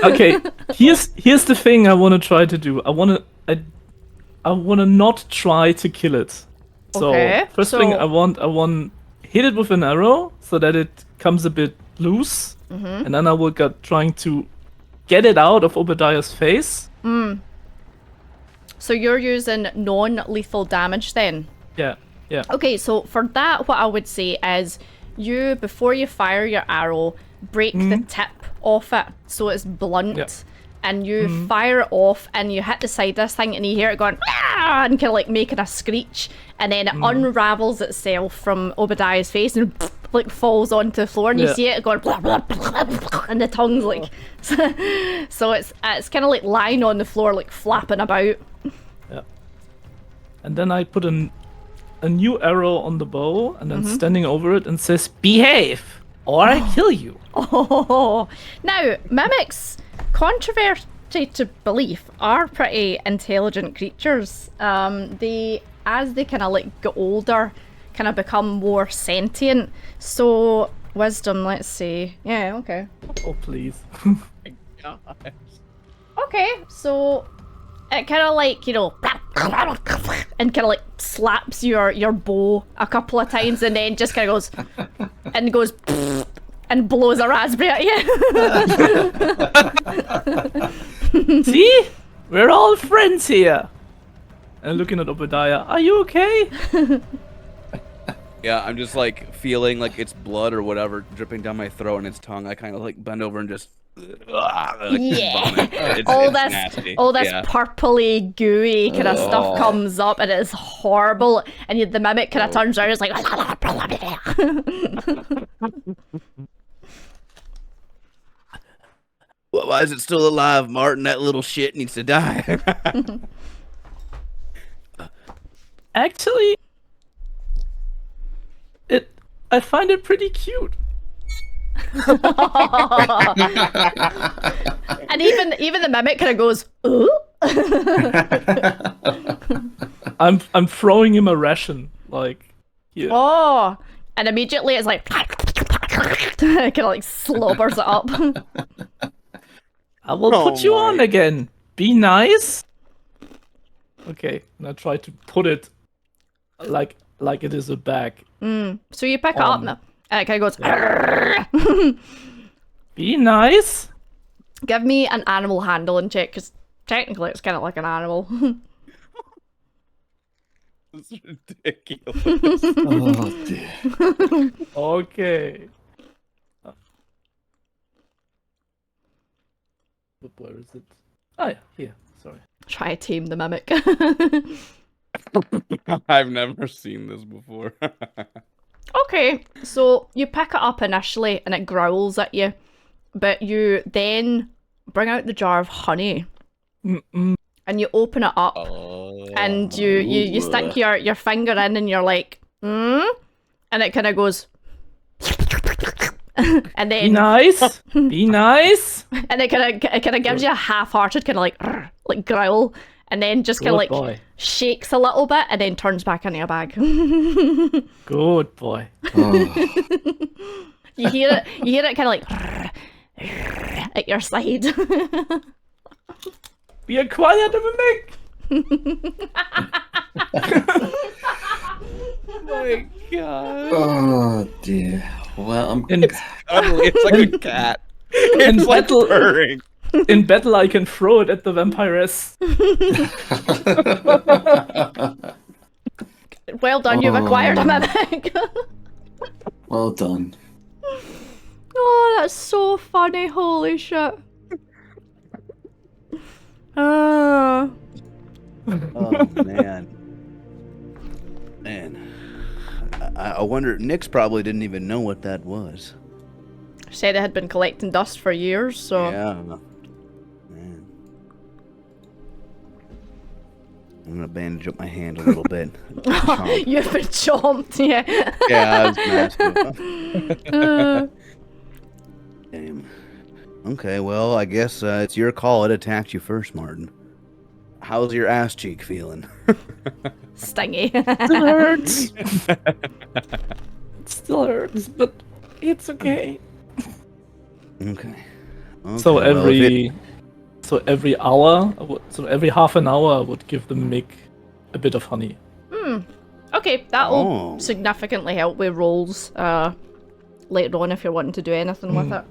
Okay, here's the thing I want to try to do. I want to not try to kill it. So first thing I want hit it with an arrow so that it comes a bit loose, and then I will get trying to get it out of Obadiah's face. So you're using non-lethal damage then? Yeah. Okay, so for that, what I would say is you, before you fire your arrow, break the tip off it so it's blunt, and you fire it off and you hit the side of this thing and you hear it going, "Ah!" and kind of like making a screech, and then it unravels itself from Obadiah's face and like falls onto the floor, and you see it going blah, blah, blah, blah, and the tongue's like so it's kind of like lying on the floor like flapping about. Yeah. And then I put a new arrow on the bow and then standing over it and says, "Behave or I kill you." Oh, now mimics, contrary to belief, are pretty intelligent creatures. They, as they kind of like get older, kind of become more sentient. So wisdom, let's see. Yeah, okay. Oh please. Okay, so it kind of like, you know, and kind of like slaps your bow a couple of times, and then just kind of goes and goes and blows a raspberry at you. See? We're all friends here. And looking at Obadiah, are you okay? Yeah, I'm just like feeling like it's blood or whatever dripping down my throat and its tongue. I kind of like bend over and just all this nasty. purpley gooey kind of stuff comes up, and it's horrible, and the mimic kind of turns around and is like Why is it still alive, Martin? That little shit needs to die. Actually, I find it pretty cute. And even the mimic kind of goes, "Ooh." I'm throwing him a ration, like here. Oh, and immediately it's like kind of like slobbers it up. I will put you on again. Be nice. Okay, and I try to put it like it is a bag. So you pick it up now, and it kind of goes. Be nice. Give me an animal handling check, because technically it's kind of like an animal. It's ridiculous. Oh dear. Okay. Where is it? Oh yeah, here. Sorry. Try to tame the mimic. I've never seen this before. Okay, so you pick it up initially and it growls at you, but you then bring out the jar of honey and you open it up and you stick your finger in and you're like, and it kind of goes, and then be nice, be nice, and it kind of gives you a half-hearted kind of like growl, and then just kind of like shakes a little bit and then turns back into a bag. Good boy. You hear it kind of like at your side. Be a quiet mimic. Oh my god. Oh dear. Well, It's like a cat. It's like purring. In battle, I can throw it at the vampiress. Well done, you've acquired a mimic. Well done. Oh, that's so funny. Holy shit. Oh man. Man. I wonder, Nyx probably didn't even know what that was. Said it had been collecting dust for years, so... Yeah. Man. I'm gonna bandage up my hand a little bit. You've been chomped, yeah. Yeah, that was massive. Damn. Okay, well, I guess it's your call. It attacked you first, Martin. How's your ass cheek feeling? Stingy. It hurts. It still hurts, but it's okay. Okay. So well, every hour, every half an hour, I would give the mimic a bit of honey. Okay, that'll significantly help with rolls later on if you're wanting to do anything with it.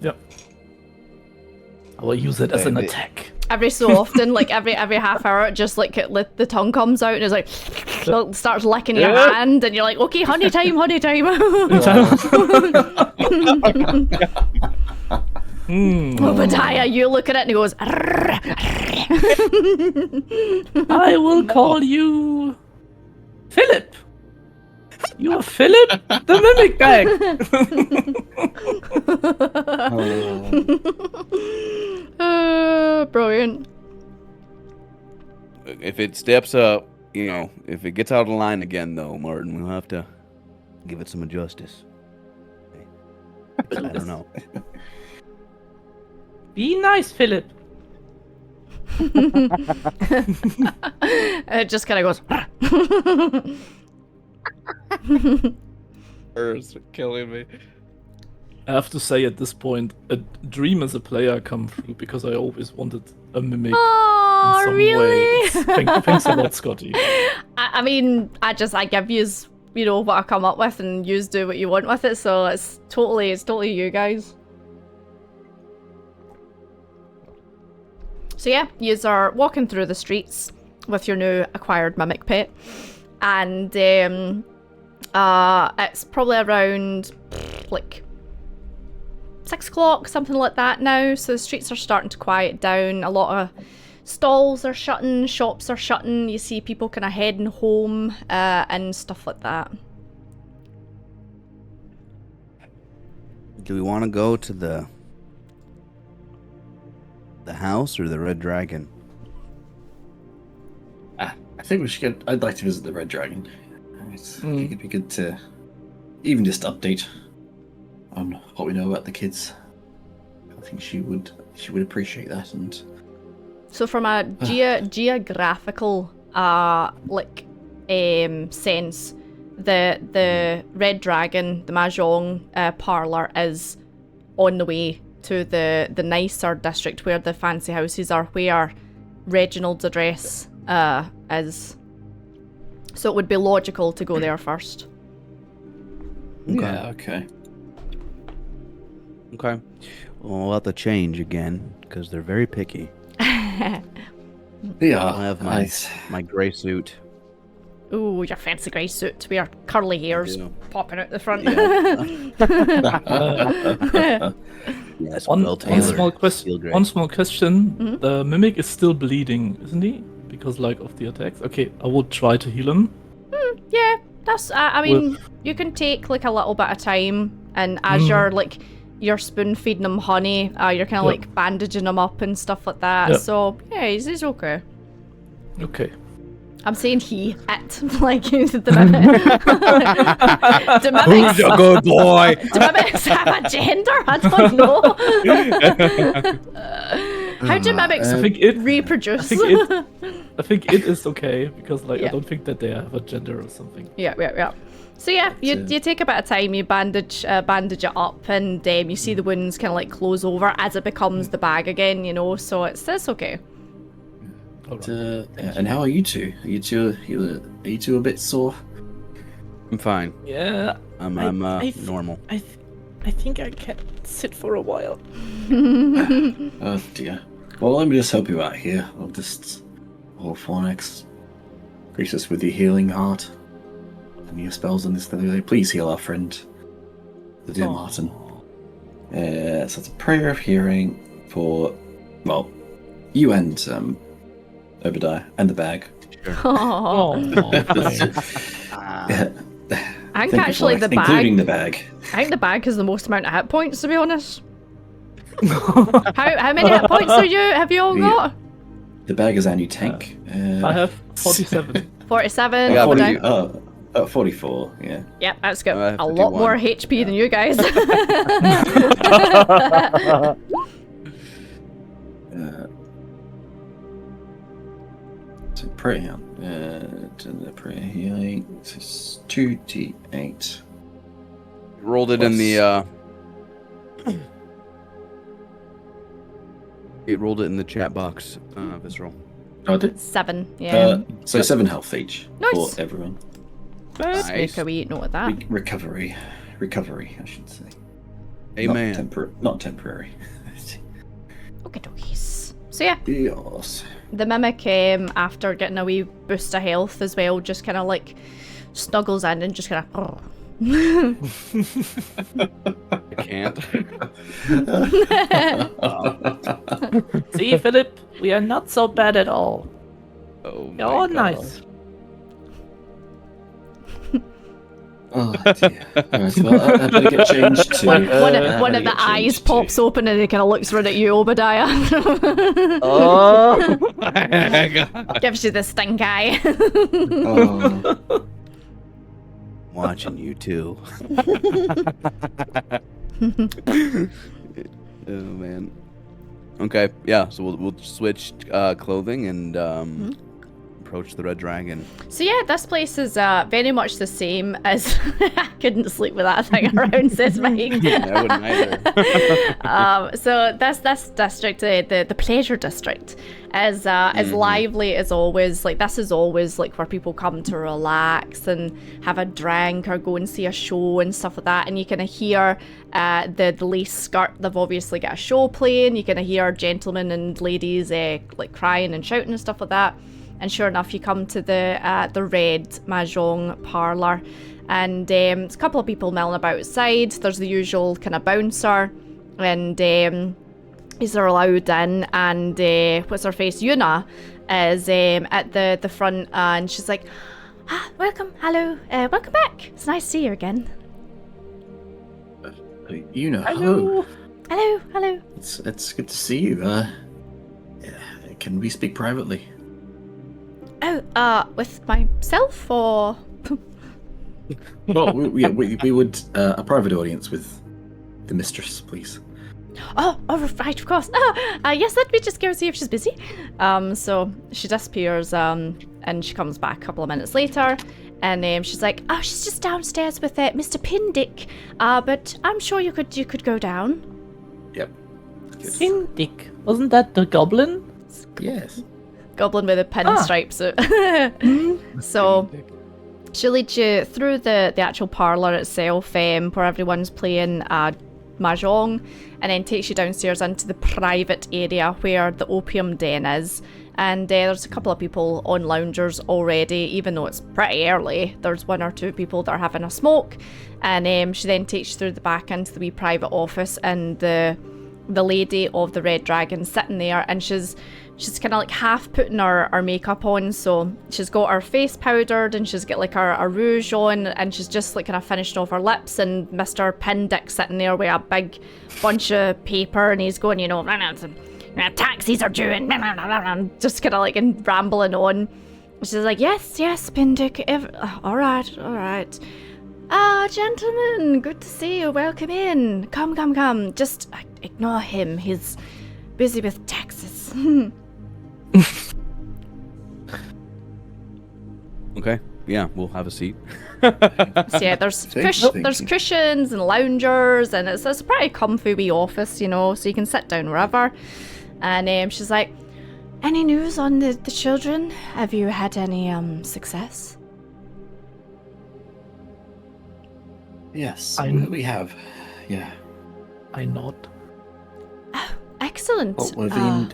Yep. I will use it as an attack. Every so often, like every half hour, it just like the tongue comes out and it's like starts licking your hand, and you're like, okay, honey time. Obadiah, you look at it and he goes, I will call you Philip. You are Philip, the mimic bag. Brilliant. If it steps up, if it gets out of line again, though, Martin, we'll have to give it some justice. I don't know. Be nice, Philip. It just kind of goes. It's killing me. I have to say, at this point, a dream as a player come through because I always wanted a mimic. Oh, in some really? ways. Thanks a lot, Scotty. I mean, I give yous, what I come up with, and yous do what you want with it. So it's totally you guys. So yeah, yous are walking through the streets with your new acquired mimic pet, and it's probably around like 6 o'clock, something like that now. So the streets are starting to quiet down. A lot of stalls are shutting, shops are shutting. You see people kind of heading home and stuff like that. Do we want to go to the house or the Red Dragon? I think we should get. I'd like to visit the Red Dragon. I think it'd be good to even just update on what we know about the kids. I think she would appreciate that. And so from a geographical sense, the Red Dragon, the Mahjong parlor, is on the way to the nicer district where the fancy houses are, where Reginald's address is. So it would be logical to go there first. Yeah, okay. Okay. Well, we'll have to change again, because they're very picky. Yeah, I'll have my gray suit. Ooh, your fancy grey suit. We are curly hairs popping out the front. Yes, One small question. Mm-hmm. The mimic is still bleeding, isn't he? Because of the attacks. Okay, I will try to heal him. Yeah, that's. I mean, you can take a little bit of time, and as you're spoon feeding him honey, you're kind of bandaging him up and stuff like that. Yep. So yeah, he's okay. Okay. I'm saying it, like the mimic. Do mimics, Who's a good boy? do mimics have a gender? I don't know. How do mimics reproduce? I think it is okay because I don't think that they have a gender or something. Yeah. So yeah, you take a bit of time, you bandage it up, and you see the wounds kind of close over as it becomes the bag again, So it's okay. And how are you two? Are you two a bit sore? I'm fine. Yeah. I'm normal. I think I can sit for a while. Oh dear. Well, let me just help you out here. I'll just... Phonics. Grace us with your healing heart. And your spells on this thing. Please heal our friend, the dear Martin. So it's a prayer of healing for, well, you and Obadiah and the bag. Oh. I think actually the bag, including the bag. I think the bag has the most amount of hit points, to be honest. How many hit points have you all got? The bag is our new tank. I have 47. 47. Yeah, 44, yeah. Yep, that's got I have a 51. lot more HP than you guys. So prayer, to the prayer healing. This is 2d8. Rolled it in the it rolled it in the chat box, Visceral. Oh, I did. 7, yeah. So 7 health each Nice. for everyone. Let's make a wee note of that. Recovery, I should say. Amen. Not temporary. Okay, dokies. So yeah, Yes. the mimic, after getting a wee boost of health as well, just kind of like snuggles in and just kind of. I can't. See, Philip, we are not so bad at all. Oh, my You're God. nice. Oh dear. Alright, well, I better get changed to... One of the eyes pops open and he kind of looks right at you, Obadiah. Oh. Gives you the stink eye. Oh. Watching you too. Oh man. Okay, yeah. So we'll switch clothing and approach the Red Dragon. So yeah, this place is very much the same as I couldn't sleep with that thing around, says Mike. Yeah, I wouldn't either. So this district, the pleasure district, is as lively as always. Like this is always like where people come to relax and have a drink or go and see a show and stuff like that. And you kind of hear the lace skirt. They've obviously got a show playing. You kind of hear gentlemen and ladies like crying and shouting and stuff like that. And sure enough, you come to the Red Mahjong parlour, and it's a couple of people milling about outside. There's the usual kind of bouncer, and these are allowed in. And what's her face? Yuna is at the front, and she's like, "Welcome, hello, welcome back. It's nice to see you again." Yuna, Hello. Hello. It's good to see you. Can we speak privately? Oh, with myself or? Well, we would a private audience with the mistress, please. Oh, right, of course. Yes, let me just go see if she's busy. So she disappears, and she comes back a couple of minutes later, and she's like, "Oh, she's just downstairs with Mr. Pindick. But I'm sure you could go down." Yep. Pindick. Wasn't that the goblin? Yes. Goblin with a pinstripe suit. So she'll lead you through the actual parlour itself, where everyone's playing mahjong, and then takes you downstairs into the private area where the opium den is. And there's a couple of people on loungers already, even though it's pretty early. There's one or two people that are having a smoke, and she then takes you through the back into the wee private office, and the lady of the Red Dragon sitting there, and she's kind of like half putting her makeup on. So she's got her face powdered, and she's got like her rouge on, and she's just like kind of finished off her lips. And Mr. Pindick sitting there with a big bunch of paper, and he's going, taxis are due, and just kind of like rambling on. She's like, yes, Pindick, all right. Gentlemen, good to see you. Welcome in. Come. Just ignore him. He's busy with taxes. Okay, yeah, we'll have a seat. So yeah, there's cushions and loungers, and it's a pretty comfy wee office, so you can sit down wherever. And she's like, any news on the children? Have you had any success? Yes, I'm- we have. Yeah. I nod. Excellent. Well,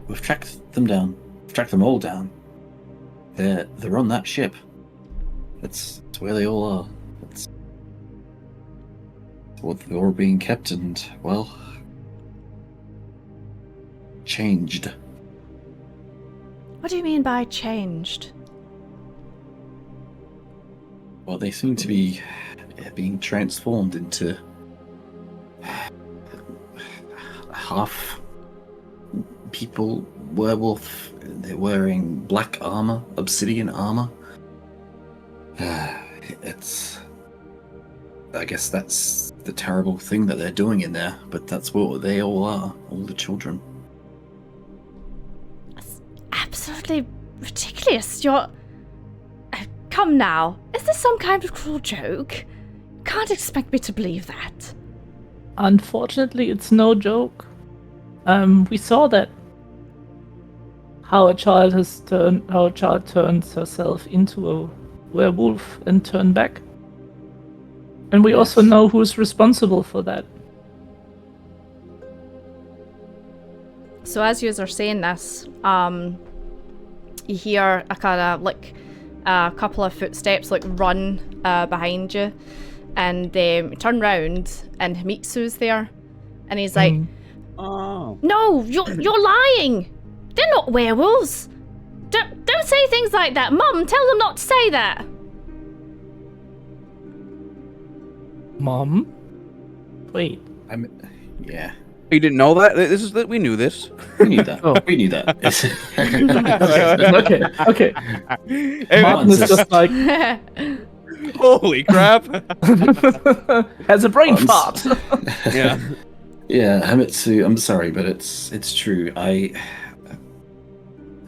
we've tracked them down. We've tracked them all down. They're on that ship. That's where they all are. That's what they're all being kept and, well, changed. What do you mean by changed? Well, they seem to be being transformed into half people, werewolf. They're wearing black armor, obsidian armor. I guess that's the terrible thing that they're doing in there, but that's what they all are, all the children. That's absolutely ridiculous. You're... Come now. Is this some kind of cruel joke? Can't expect me to believe that. Unfortunately, it's no joke. We saw that. How a child turns herself into a werewolf and turn back. And we also know who's responsible for that. So as you are saying this, you hear a kind of like a couple of footsteps like run behind you, and turn round and Himitsu's there, and he's like, Oh. "No, you're lying. They're not werewolves. Don't say things like that, Mum. Tell them not to say that." Mom? Wait. Yeah. You didn't know that? We knew this. We knew that. Oh. We knew that. Okay. Martin is just like, Holy crap! has a brain fart. Yeah. Yeah, Hamitsu, I'm sorry, but it's true.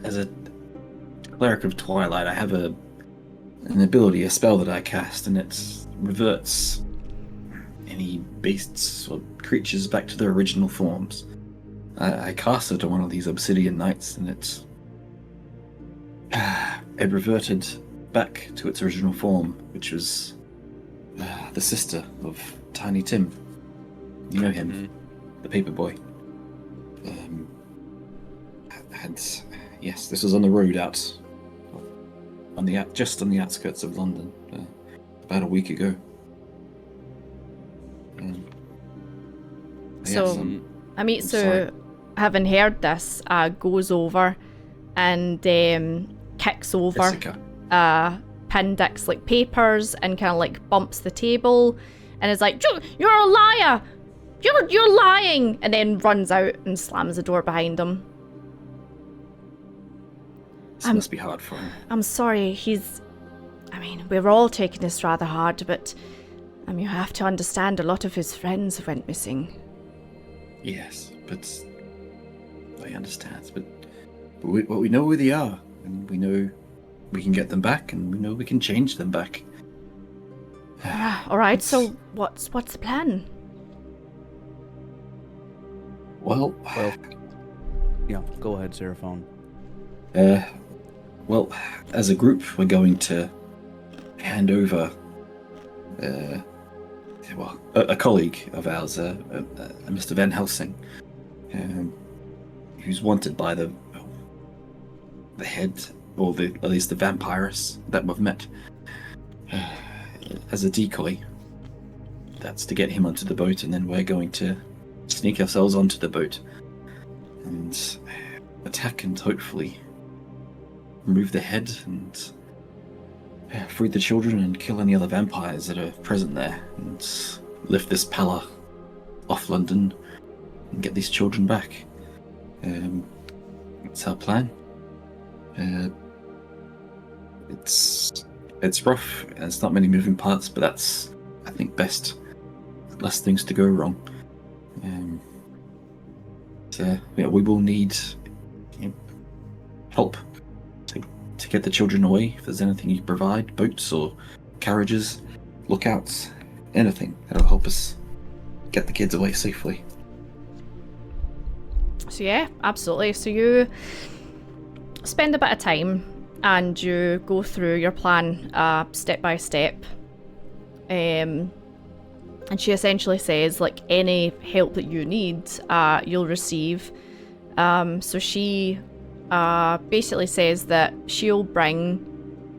As a cleric of Twilight, I have an ability, a spell that I cast, and it reverts any beasts or creatures back to their original forms. I cast it on one of these obsidian knights, and it reverted back to its original form, which was the sister of Tiny Tim. You know him, the paper boy. Yes, this was on the road out, just on the outskirts of London, about a week ago. So, I'm Amitsu, sorry. having heard this, goes over and kicks over Jessica. Pindix like papers and kind of like bumps the table and is like, "You're a liar! You're lying!" And then runs out and slams the door behind him. This must be hard for him. I'm sorry, we're all taking this rather hard, but you have to understand a lot of his friends went missing. Yes, but I understand. But we know who they are, and we know we can get them back, and we know we can change them back. All right. So what's the plan? Well, Yeah, go ahead, Seraphon. well, as a group, we're going to hand over a colleague of ours, Mr. Van Helsing, who's wanted by the head, or at least the vampiress that we've met, as a decoy. That's to get him onto the boat, and then we're going to sneak ourselves onto the boat and attack and hopefully remove the head and free the children and kill any other vampires that are present there, and lift this pallor off London and get these children back. That's our plan. It's rough and it's not many moving parts, but that's, I think, best. Less things to go wrong. We will need help to get the children away. If there's anything you provide, boats or carriages, lookouts, anything that'll help us get the kids away safely. So yeah, absolutely. So you spend a bit of time and you go through your plan step by step. And she essentially says, like, any help that you need, you'll receive. So she basically says that she'll bring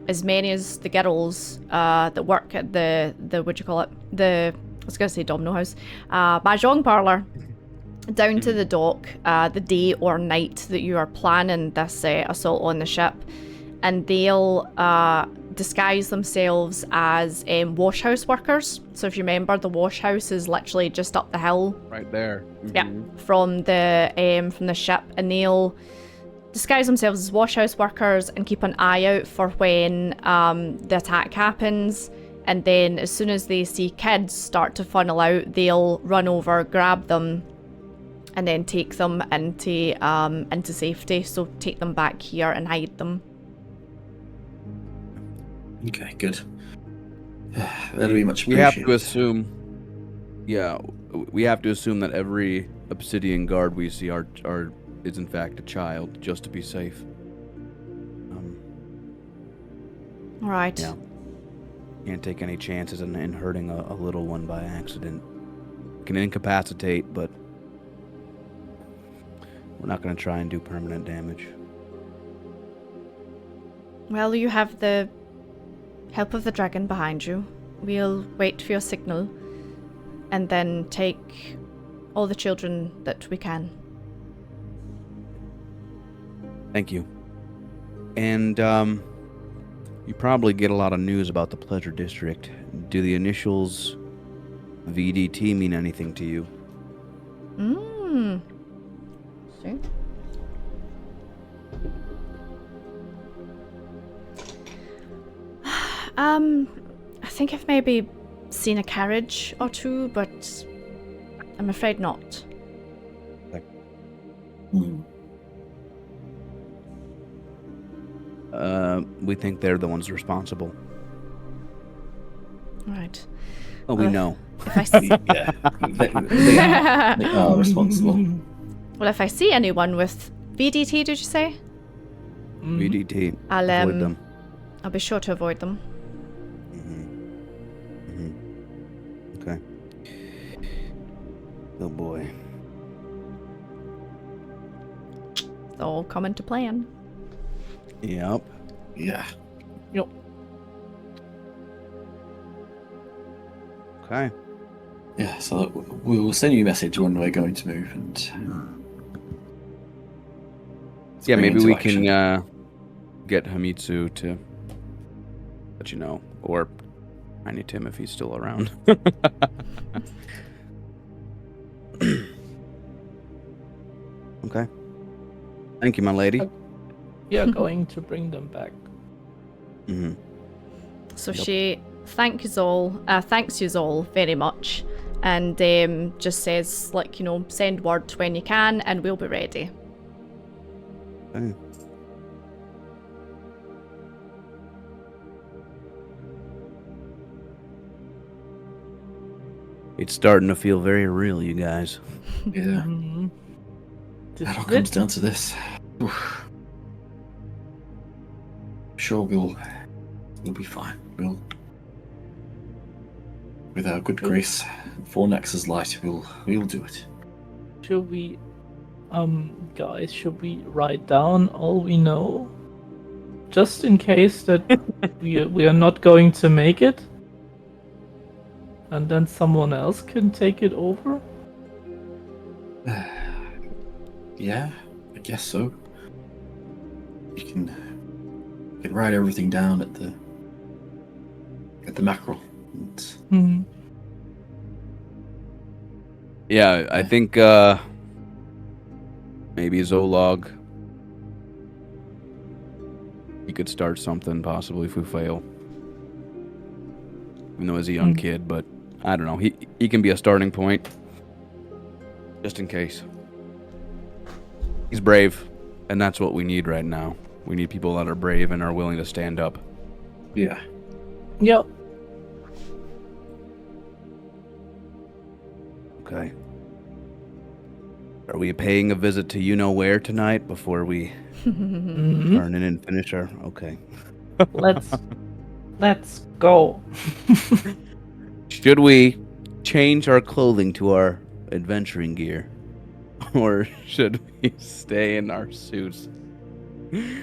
as many as the girls that work at the what do you call it? I was going to say Domino House. Mahjong parlor down to the dock the day or night that you are planning this assault on the ship. And they'll disguise themselves as wash house workers. So if you remember, the wash house is literally just up the hill. Right there. Yeah, from the ship, and they'll disguise themselves as wash house workers and keep an eye out for when the attack happens. And then as soon as they see kids start to funnel out, they'll run over, grab them, and then take them into safety. So take them back here and hide them. Okay, good. That'll be much We appreciated. have to assume. Yeah, we have to assume that every obsidian guard we see is in fact a child, just to be safe. All right. Yeah. Can't take any chances in hurting a little one by accident. Can incapacitate, but we're not going to try and do permanent damage. Well, you have the help of the dragon behind you. We'll wait for your signal and then take all the children that we can. Thank you. And you probably get a lot of news about the Pleasure District. Do the initials VDT mean anything to you? See? I think I've maybe seen a carriage or two, but I'm afraid not. We think they're the ones responsible. Right. Oh, we know. If I see, Yeah, they are responsible. well, if I see anyone with VDT, did you say? VDT. I'll Avoid them. I'll be sure to avoid them. Okay. Oh boy. It's all coming to plan. Yep. Yeah. Yep. Okay. Yeah, so we'll send you a message when we're going to move, and Yeah, spring maybe into we action. can get Hamitsu to let you know, or Tiny Tim if he's still around. Okay. Thank you, my lady. We are going to bring them back. Mm-hmm. So Yep. she thanks you all very much, and just says, like, send word when you can, and we'll be ready. Okay. It's starting to feel very real, you guys. Yeah, Mhm. This that all is comes it. down to this. Oof. Sure, we'll be fine. We'll, with our good grace, for Nexus light, we'll do it. Should we, guys, should we write down all we know? Just in case that we are not going to make it? And then someone else can take it over? Yeah, I guess so. You can write everything down at the mackerel. And Hmm. Yeah, I think maybe Zolog. He could start something possibly if we fail. Even though he's a young kid, but I don't know. He can be a starting point. Just in case. He's brave, and that's what we need right now. We need people that are brave and are willing to stand up. yeah, Yep. Okay. Are we paying a visit to you-know-where tonight before we Mhm. turn in and finish our... Okay. Let's go. Should we change our clothing to our adventuring gear? Or should we stay in our suits?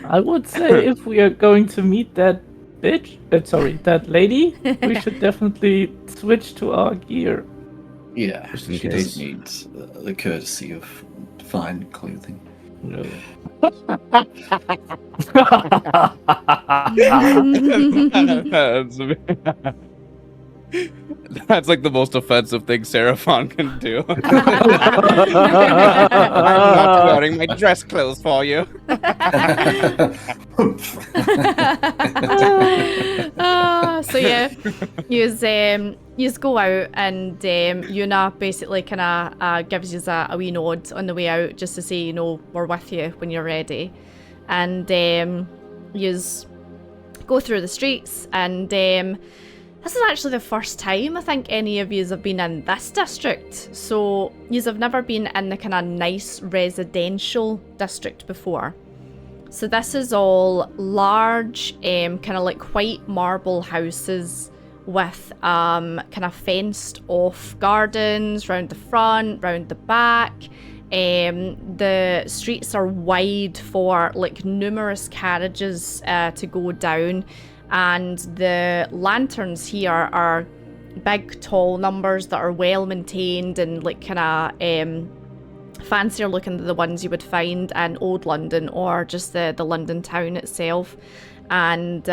I would say if we are going to meet that that lady, we should definitely switch to our gear. Yeah, Just in she case. doesn't need the courtesy of fine clothing. No. That's like the most offensive thing Seraphon can do. I'm not wearing my dress clothes for you. So yeah, yous go out and Yuna basically kind of gives you a wee nod on the way out just to say, you know, we're with you when you're ready. And yous go through the streets and this is actually the first time I think any of yous have been in this district. So yous have never been in the kind of nice residential district before. So this is all large, kind of like white marble houses with kind of fenced off gardens round the front, round the back. The streets are wide for like numerous carriages to go down, and the lanterns here are big tall numbers that are well maintained and like kind of fancier looking than the ones you would find in Old London or just the London town itself. And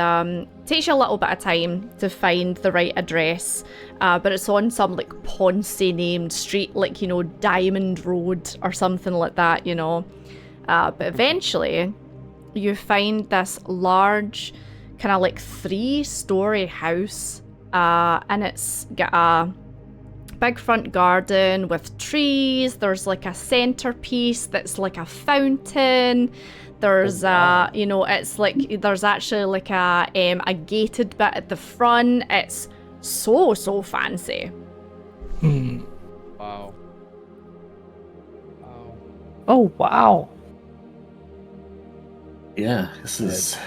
takes you a little bit of time to find the right address, but it's on some like Ponce named street, like, you know, Diamond Road or something like that, you know. But eventually you find this large kind of like 3-story house, and it's got a big front garden with trees. There's like a centerpiece that's like a fountain. There's you know, it's like there's actually like a gated bit at the front. It's so fancy. Wow. Oh wow. Yeah, this is.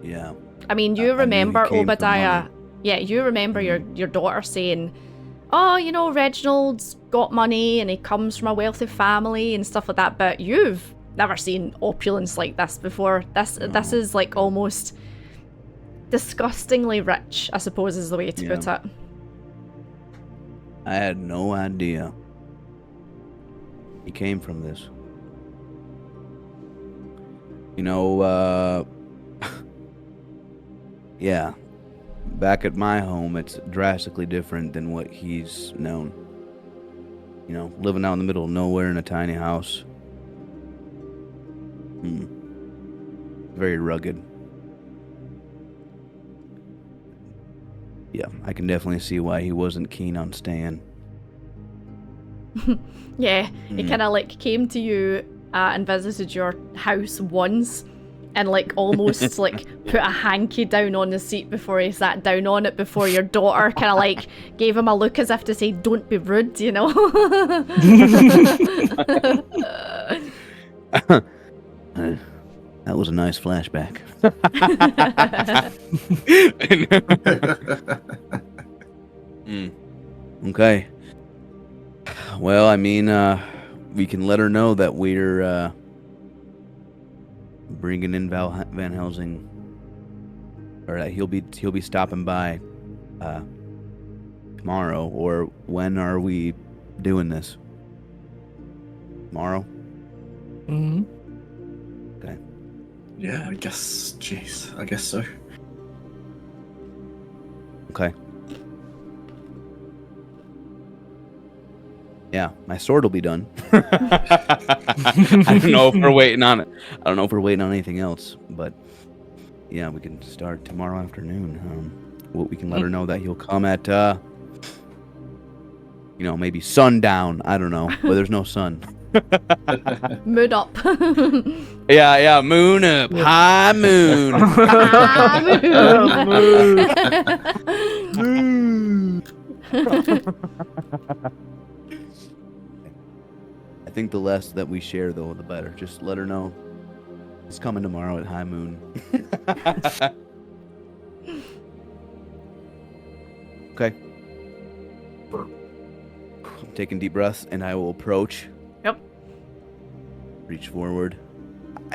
Yeah. I mean, you remember Obadiah. Yeah, you remember your daughter saying, oh, you know, Reginald's got money and he comes from a wealthy family and stuff like that, but you've never seen opulence like this before. This is like almost disgustingly rich, I suppose is the way to put it. I had no idea he came from this. You know, yeah. Back at my home, it's drastically different than what he's known. You know, living out in the middle of nowhere in a tiny house. Very rugged. Yeah, I can definitely see why he wasn't keen on staying. Yeah, he kind of like came to you and visited your house once, and like almost like put a hanky down on the seat before he sat down on it, before your daughter kind of like gave him a look as if to say, don't be rude, you know. That was a nice flashback. Okay. Well, I mean, we can let her know that we're bringing in Van Helsing, or that he'll be stopping by tomorrow. Or when are we doing this? Tomorrow? Mm-hmm. Okay. Yeah, I guess. Jeez, I guess so. Okay. Yeah, my sword will be done. I don't know if we're waiting on it. I don't know if we're waiting on anything else, but yeah, we can start tomorrow afternoon. We can let her know that he'll come at, maybe sundown. I don't know, but there's no sun. Moon up. Yeah, moon up, high moon. High moon. I think the less that we share, though, the better. Just let her know he's coming tomorrow at high moon. Okay. I'm taking deep breaths, and I will approach. Yep. Reach forward.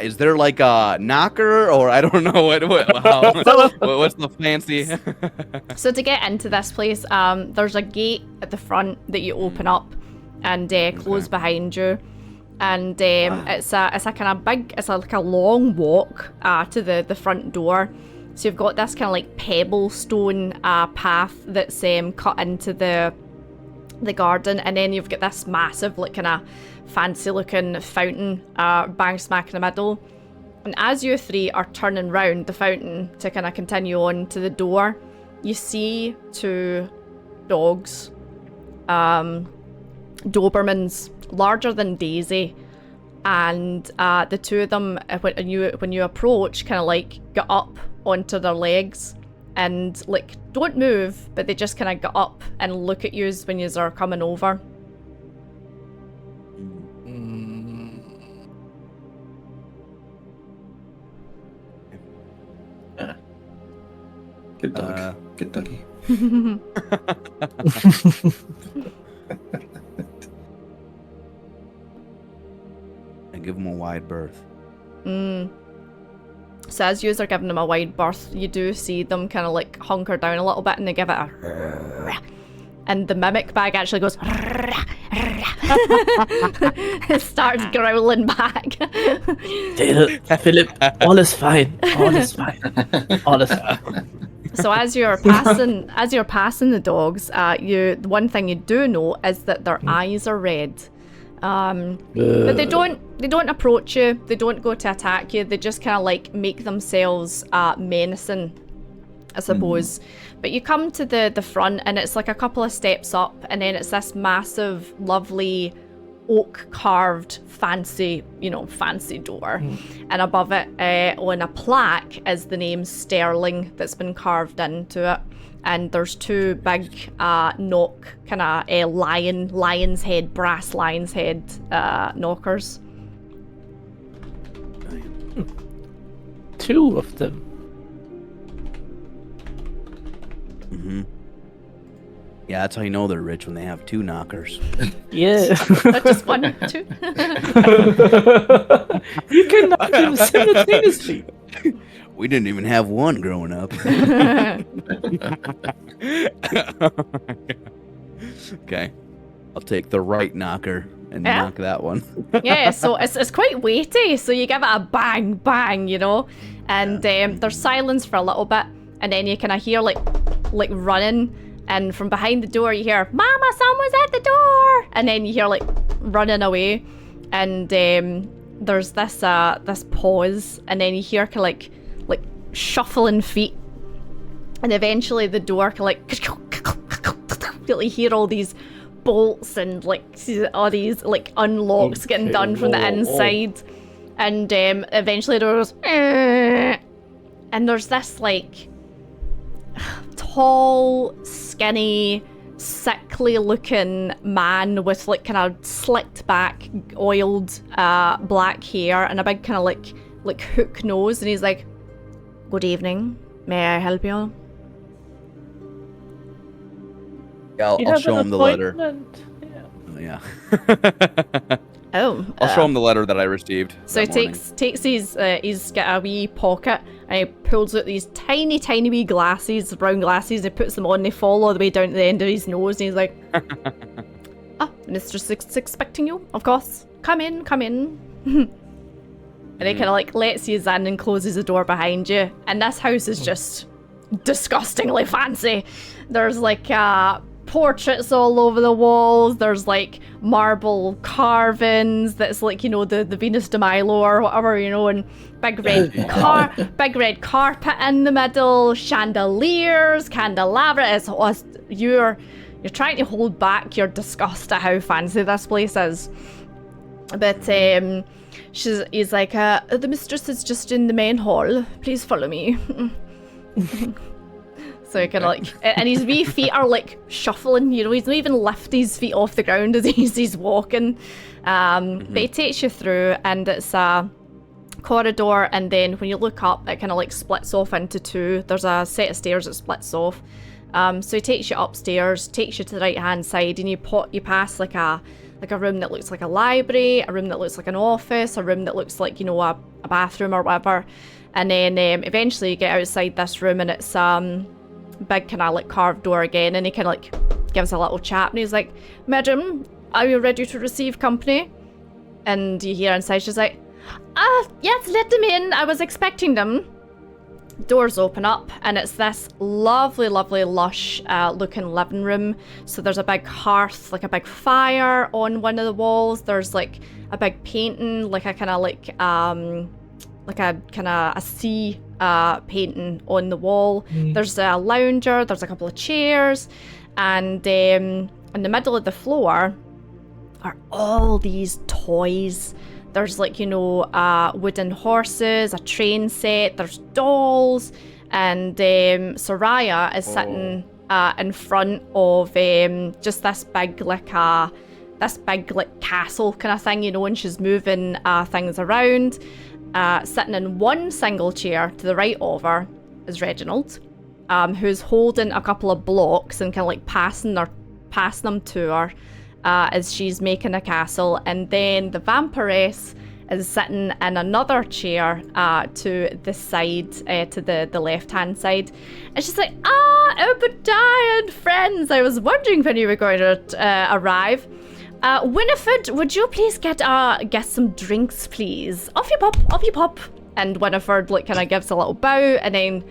Is there like a knocker, or I don't know what's the fancy? So to get into this place, there's a gate at the front that you open up and close behind you, and it's a kind of big, it's like a long walk to the front door. So you've got this kind of like pebble stone path that's cut into the garden, and then you've got this massive like kind of fancy looking fountain bang smack in the middle. And as you three are turning round the fountain to kind of continue on to the door, you see two dogs, Dobermans, larger than Daisy, and the two of them, when you approach, kind of like get up onto their legs and like don't move, but they just kind of get up and look at you when you are coming over. Good dog. Good doggy. And give them a wide berth. So as you are giving them a wide berth, you do see them kind of like hunker down a little bit, and they give it a and the mimic bag actually goes it starts growling back. Philip, all is fine. All is fine. All is fine. So as you're passing the dogs, the one thing you do know is that their eyes are red. But they don't approach you, they don't go to attack you, they just kind of like make themselves menacing, I suppose. But you come to the front, and it's like a couple of steps up, and then it's this massive, lovely, oak carved fancy door, and above it on a plaque is the name Sterling that's been carved into it. And there's two big knock kind of lion's head, brass lion's head knockers. Two of them. Yeah, that's how you know they're rich, when they have two knockers. Yeah. Not just one, two. You can knock them simultaneously. We didn't even have one growing up. Okay. I'll take the right knocker and knock that one. Yeah, so it's quite weighty, so you give it a bang, bang, and there's silence for a little bit, and then you kind of hear like running, and from behind the door you hear, "Mama, someone's at the door!" And then you hear like running away, and there's this pause, and then you hear kind of like shuffling feet, and eventually the door can you'll hear all these bolts and all these unlocks getting done from the inside, and eventually the door goes, and there's this tall, skinny, sickly looking man with kind of slicked back, oiled black hair and a big kind of hook nose, and he's like, "Good evening, may I help you?" Yeah, I'll show him the letter. Yeah. Oh. I'll show him the letter that I received. So he takes his he's got a wee pocket, and he pulls out these tiny wee glasses, round glasses, and he puts them on, and they fall all the way down to the end of his nose, and he's like, "Mistress is expecting you, of course. Come in." And he kind of lets you in and closes the door behind you. And this house is just disgustingly fancy. There's portraits all over the walls. There's marble carvings that's the Venus de Milo or whatever, and big red big red carpet in the middle, chandeliers, candelabra. You're trying to hold back your disgust at how fancy this place is. But he's like, "The mistress is just in the main hall. Please follow me." So he kind of and his wee feet are shuffling, he's not even lift his feet off the ground as he's walking. But he takes you through, and it's a corridor, and then when you look up, it kind of splits off into two. There's a set of stairs that splits off. So he takes you upstairs, takes you to the right-hand side, and you pass like a room that looks like a library, a room that looks like an office, a room that looks like, you know, a bathroom or whatever. And then eventually you get outside this room, and it's big kind of like carved door again, and he kind of like gives a little chat, and he's like, "Madam, are you ready to receive company?" And you hear inside, she's like, "Yes, let them in. I was expecting them." Doors open up, and it's this lovely, lovely, lush looking living room. So there's a big hearth, like a big fire on one of the walls. There's like a big painting, like a kind of a sea painting on the wall. There's a lounger, there's a couple of chairs, and in the middle of the floor are all these toys. There's like, you know, wooden horses, a train set, there's dolls, and Soraya is sitting in front of just this big castle kind of thing, you know, and she's moving things around. Sitting in one single chair to the right of her is Reginald, who's holding a couple of blocks and kind of like passing them to her as she's making a castle. And then the vampiress is sitting in another chair to the side, to the left-hand side. And she's like, Obadiah and friends, I was wondering when you were going to arrive. Winifred, would you please get some drinks, please? Off you pop. And Winifred like kind of gives a little bow, and then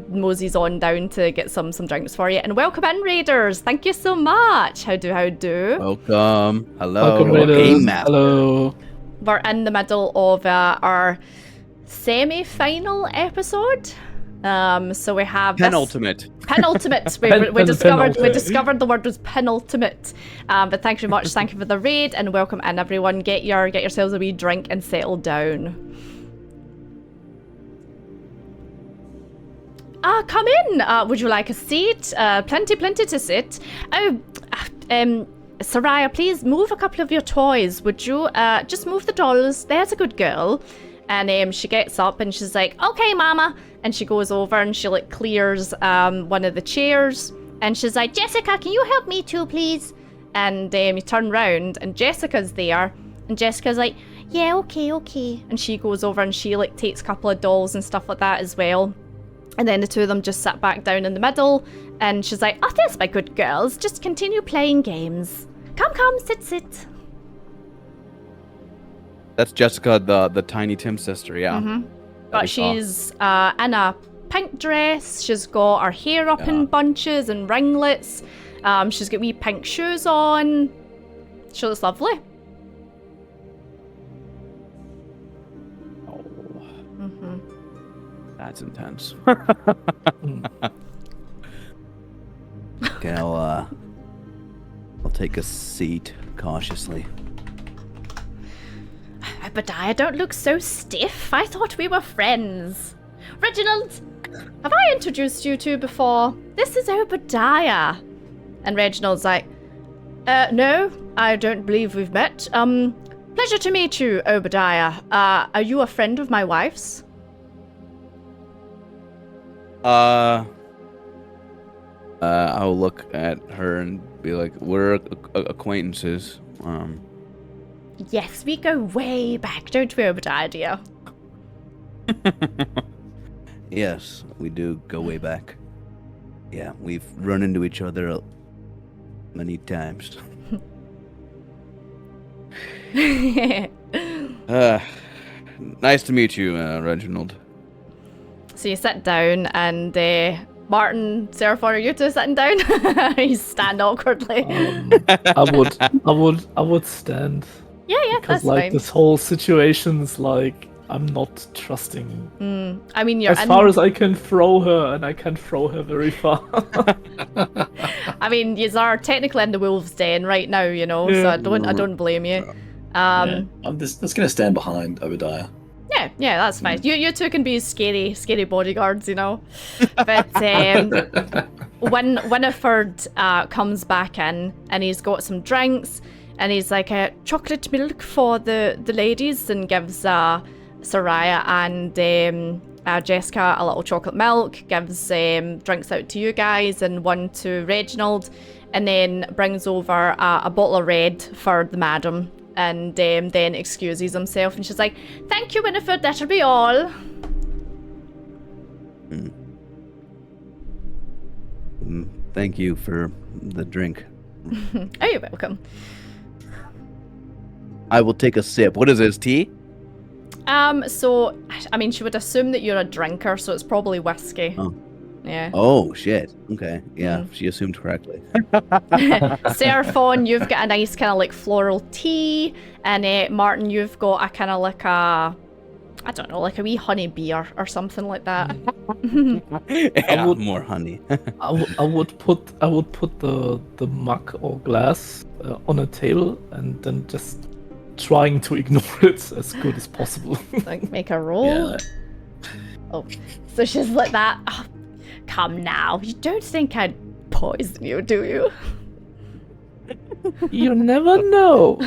moseys on down to get some drinks for you. And welcome in, Raiders. Thank you so much. How do? Welcome. Hello. Welcome, Raiders. Game master. Hello. We're in the middle of our semi-final episode. So we have Penultimate. Penultimate. We discovered the word was penultimate. But thank you very much. Thank you for the raid, and welcome in, everyone. Get yourselves a wee drink and settle down. Come in. Would you like a seat? Plenty to sit. Soraya, please move a couple of your toys. Would you just move the dolls? There's a good girl. And she gets up and she's like, "Okay, Mama." And she goes over and she like clears one of the chairs. And she's like, "Jessica, can you help me too, please?" And you turn round and Jessica's there. And Jessica's like, "Yeah, okay." And she goes over and she like takes a couple of dolls and stuff like that as well. And then the two of them just sit back down in the middle. And she's like, "Oh, there's my good girls. Just continue playing games. Come, sit." That's Jessica, the Tiny Tim sister, yeah. Mm-hmm. But she's in a pink dress. She's got her hair up in bunches and ringlets. She's got wee pink shoes on. She looks lovely. Oh. Mm-hmm. That's intense. Okay, I'll take a seat cautiously. Obadiah, don't look so stiff. I thought we were friends. Reginald, have I introduced you two before? This is Obadiah. And Reginald's like, no, I don't believe we've met. Pleasure to meet you, Obadiah. Are you a friend of my wife's? I'll look at her and be like, we're acquaintances. Yes, we go way back, don't we, Obadiah, dear? Yes, we do go way back. Yeah, we've run into each other many times. Nice to meet you, Reginald. So you sit down, and Martin, Seraphon, are you two sitting down? You stand awkwardly. I would stand. Yeah, because that's like fine. this whole situation's like I'm not trusting. I mean, you're as far as I can throw her, and I can throw her very far. I mean, you are technically in the wolves' den right now, you know. Yeah. So I don't blame you. I'm just gonna stand behind Obadiah. Yeah, that's fine. You two can be scary bodyguards, you know. But when Winifred comes back in, and he's got some drinks, and he's like, chocolate milk for the ladies, and gives Soraya and Jessica a little chocolate milk, gives drinks out to you guys and one to Reginald, and then brings over a bottle of red for the madam, and then excuses himself, and she's like, "Thank you, Winifred, that'll be all." Thank you for the drink. Oh, you're welcome. I will take a sip. What is this, tea? So, I mean, she would assume that you're a drinker, so it's probably whiskey. Oh. Yeah. Oh, shit. Okay. Yeah, she assumed correctly. Seraphon, you've got a nice kind of like floral tea, and Martin, you've got a kind of like a, I don't know, like a wee honey beer or something like that. Yeah, more honey. I would put the mug or glass on a table and then just trying to ignore it as good as possible. Like make a roll. Yeah. Oh, so she's like that. Oh, come now, you don't think I'd poison you, do you? You never know.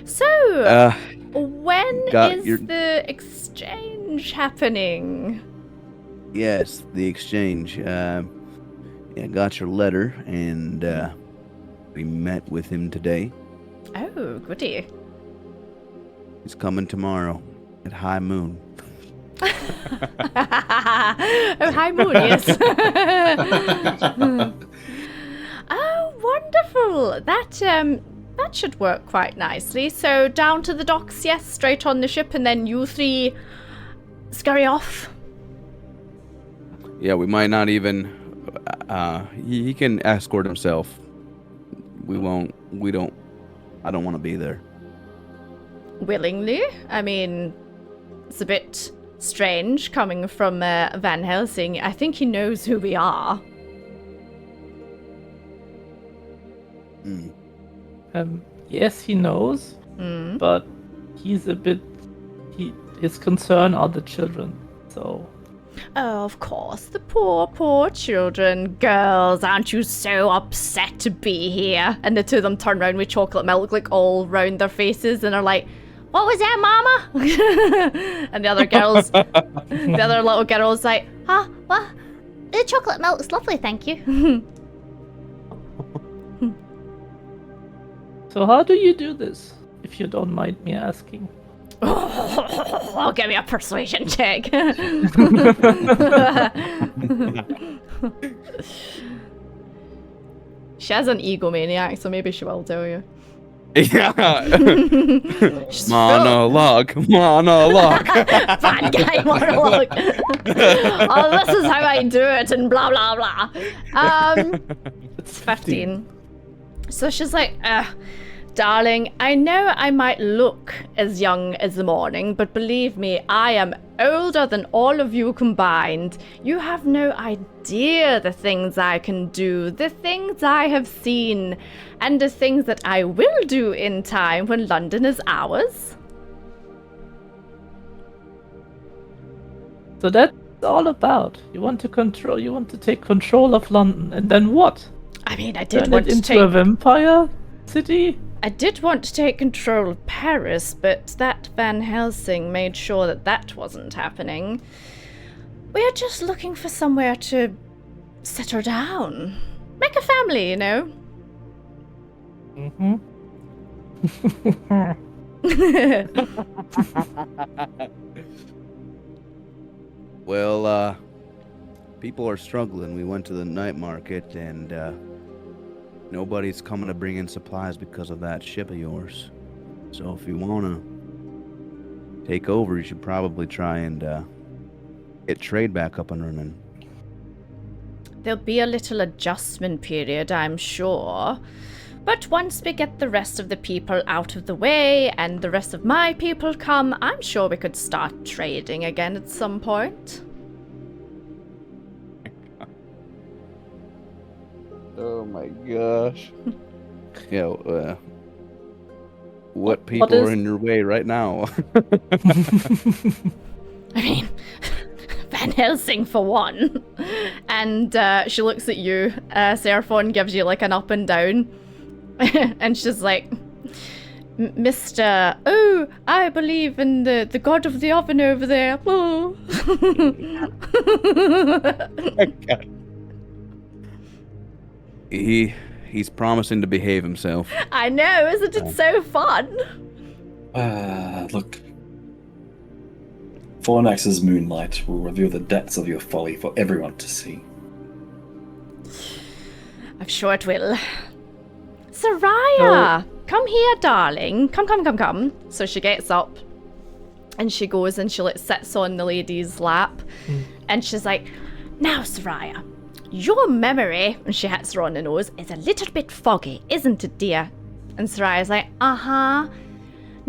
So, when is your- the exchange happening? Yes, the exchange. Got your letter, and we met with him today. Oh, goody. He's coming tomorrow at high moon. Oh, hi, Moon, yes. Oh, wonderful. That should work quite nicely. So down to the docks, yes, straight on the ship, and then you three scurry off. Yeah, we might not even. He can escort himself. I don't want to be there. Willingly. I mean, it's a bit strange coming from Van Helsing. I think he knows who we are. Yes, he knows, but he's a bit. His concern are the children. So. Oh, of course, the poor, poor children. Girls, aren't you so upset to be here? And the two of them turn around with chocolate milk, like, all round their faces, and are like, "What was that, Mama?" And the other girls, the other little girl's like, "Huh? What? The chocolate milk's lovely, thank you." So how do you do this, if you don't mind me asking? Oh, give me a persuasion check. She has an egomaniac, so maybe she will tell you. Yeah. She's Monologue. Bad guy monologue. Oh, this is how I do it, and blah blah blah. It's 15. So she's like, darling, I know I might look as young as the morning, but believe me, I am older than all of you combined. You have no idea the things I can do, the things I have seen, and the things that I will do in time when London is ours. So that's all about. You want to take control of London, and then what? I mean, I did Turn want it to into take... a vampire city? I did want to take control of Paris, but that Van Helsing made sure that that wasn't happening. We're just looking for somewhere to settle down. Make a family, you know? Mm-hmm. Well, people are struggling. We went to the night market, and nobody's coming to bring in supplies because of that ship of yours. So if you want to take over, you should probably try and get trade back up and running. There'll be a little adjustment period, I'm sure. But once we get the rest of the people out of the way and the rest of my people come, I'm sure we could start trading again at some point. Oh my gosh. Yeah, what people are in your way right now? I mean, Van Helsing for one. And she looks at you. Seraphon gives you like an up and down. And she's like, Mr. Oh, I believe in the god of the oven over there. Oh. He's promising to behave himself. I know, isn't it so fun? Look. Fornax's moonlight will reveal the depths of your folly for everyone to see. I'm sure it will. Soraya! Come here, darling. Come. So she gets up and she goes and she like sits on the lady's lap and she's like, now, Soraya, your memory, and she hits her on the nose, is a little bit foggy, isn't it, dear? And Soraya's like, uh-huh.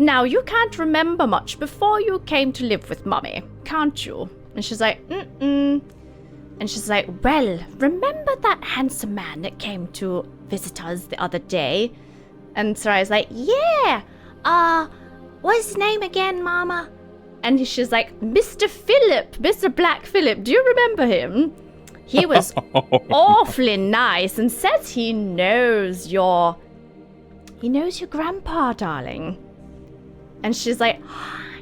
Now, you can't remember much before you came to live with Mummy, can't you? And she's like, mm-mm. And she's like, well, remember that handsome man that came to visit us the other day? And Soraya's like, yeah, what's his name again, Mama? And she's like, Mr. Philip, Mr. Black Philip, do you remember him? He was awfully nice and says he knows your grandpa, darling. And she's like,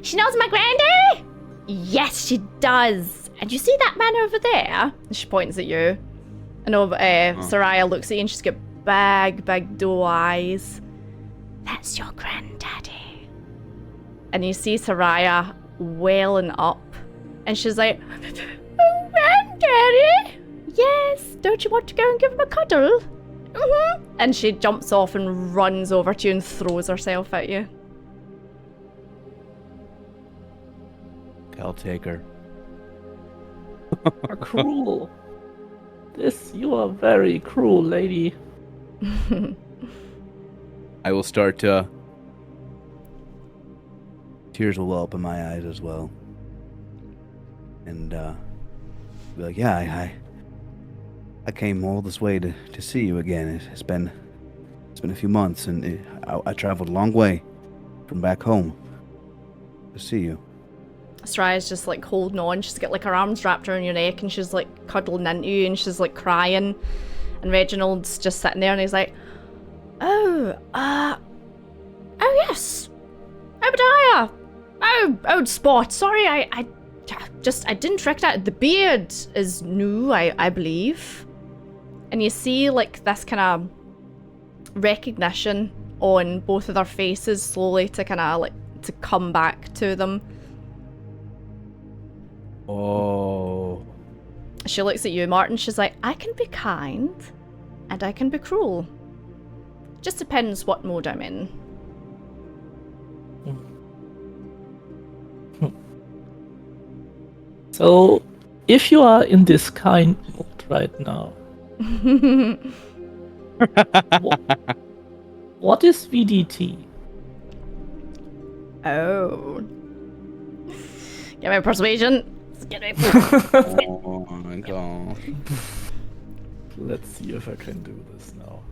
she knows my granddaddy? Yes, she does. And you see that man over there? And she points at you. And Soraya looks at you and she's got big doe eyes. That's your granddaddy. And you see Soraya wailing up. And she's like, oh, granddaddy? Yes, don't you want to go and give him a cuddle? Mm-hmm. And she jumps off and runs over to you and throws herself at you. I'll take her. Are cruel. You are very cruel, lady. I will start to... Tears will well up in my eyes as well. And, be like, yeah, I came all this way to see you again. It's been a few months, and I traveled a long way from back home to see you. Soraya's just like holding on. She's got like her arms wrapped around your neck and she's like cuddling into you and she's like crying. And Reginald's just sitting there and he's like, oh yes, Obadiah. Oh, Spot. Sorry, I didn't recognize. The beard is new, I believe. And you see like this kind of recognition on both of their faces slowly to kind of like to come back to them. Oh. She looks at you, Martin. She's like, I can be kind and I can be cruel. Just depends what mode I'm in. So, if you are in this kind mode right now, what is VDT? Oh. Get my persuasion. Get my Oh my god. Let's see if I can do this now.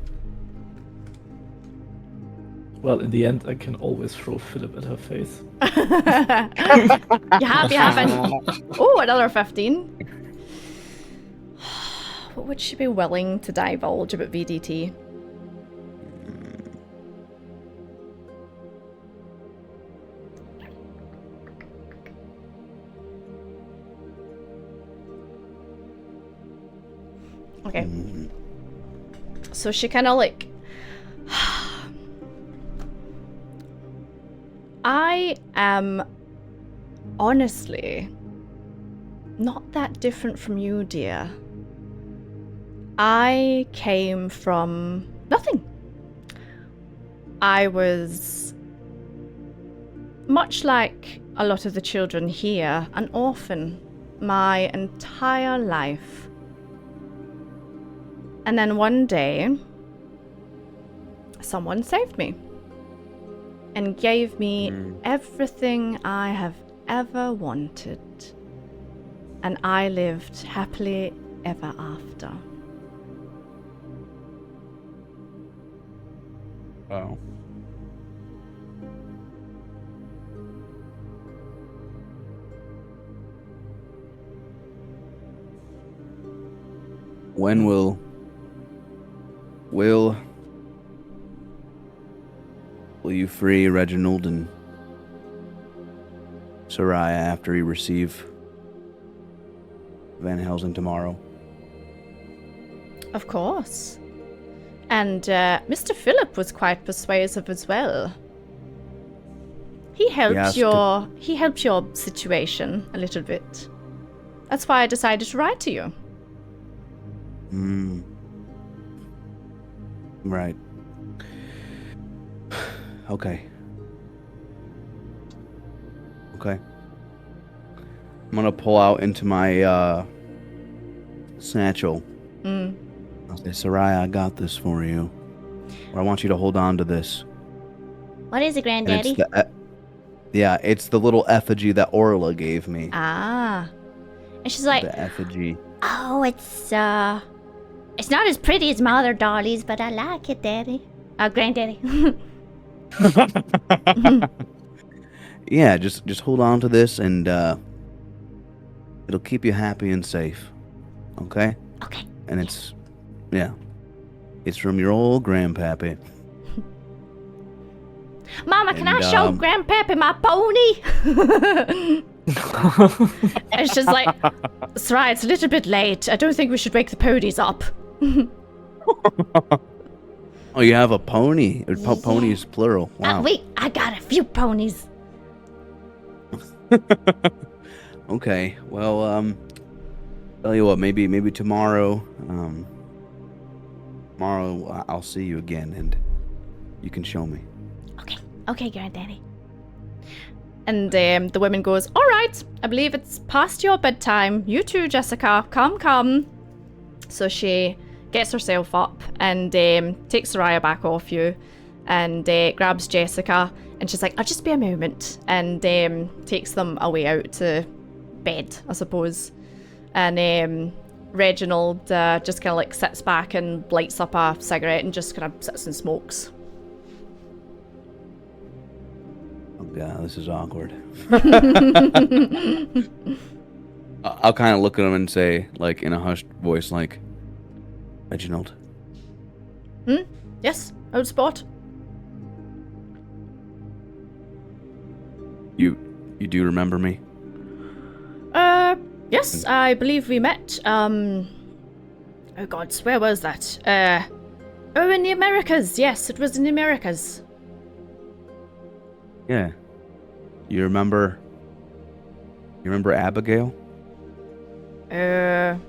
Well, in the end, I can always throw Philip at her face. You haven't. Oh, another 15. What would she be willing to divulge about VDT? Okay. So she kind of like... I am honestly not that different from you, dear. I came from nothing. I was, much like a lot of the children here, an orphan my entire life. And then one day, someone saved me and gave me everything I have ever wanted. And I lived happily ever after. Wow. When will you you free Reginald and Soraya after you receive Van Helsing tomorrow? Of course. And Mr. Philip was quite persuasive as well. He helped your situation a little bit. That's why I decided to write to you. Right. Okay. I'm gonna pull out into my satchel. I'll say, Soraya, I got this for you. But I want you to hold on to this. What is it, Granddaddy? It's the little effigy that Orla gave me. Ah. And she's like, The effigy. oh, it's not as pretty as my other dollies, but I like it, Daddy. Granddaddy. Yeah, just hold on to this and it'll keep you happy and safe. Okay? Okay. And it's from your old grandpappy. Mama, can I show Grandpappy my pony? And she's like, Soraya, it's a little bit late. I don't think we should wake the ponies up. Oh, you have a pony? Pony is plural. Wow. Wait, I got a few ponies. Okay. Well, tell you what, maybe tomorrow, I'll see you again and you can show me. Okay, Granddaddy. And the woman goes, all right, I believe it's past your bedtime. You too, Jessica. Come. So she gets herself up and takes Soraya back off you and grabs Jessica. And she's like, I'll just be a moment. And takes them away out to bed, I suppose. And Reginald just kind of like sits back and lights up a cigarette and just kind of sits and smokes. Oh god, this is awkward. I'll kind of look at him and say, like in a hushed voice, like, Reginald. Yes, old spot. You do remember me? Yes, I believe we met. Oh gods, where was that? In the Americas. Yes, it was in the Americas. Yeah. You remember Abigail? Don't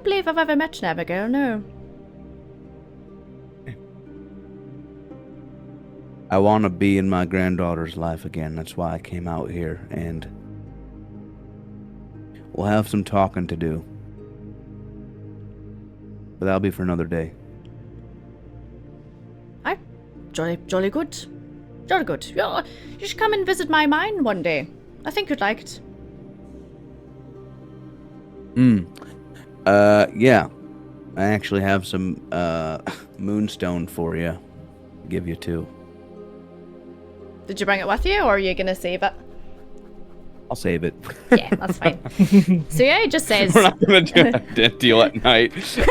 believe I've ever met an Abigail, no. I want to be in my granddaughter's life again. That's why I came out here, and we'll have some talking to do. But that'll be for another day. Aye, jolly good. Jolly good. You should come and visit my mine one day. I think you'd like it. Yeah. I actually have some moonstone for you. Give you two. Did you bring it with you, or are you gonna save it? I'll save it. Yeah, that's fine. So yeah, it just says. We're not gonna do that deal at night. So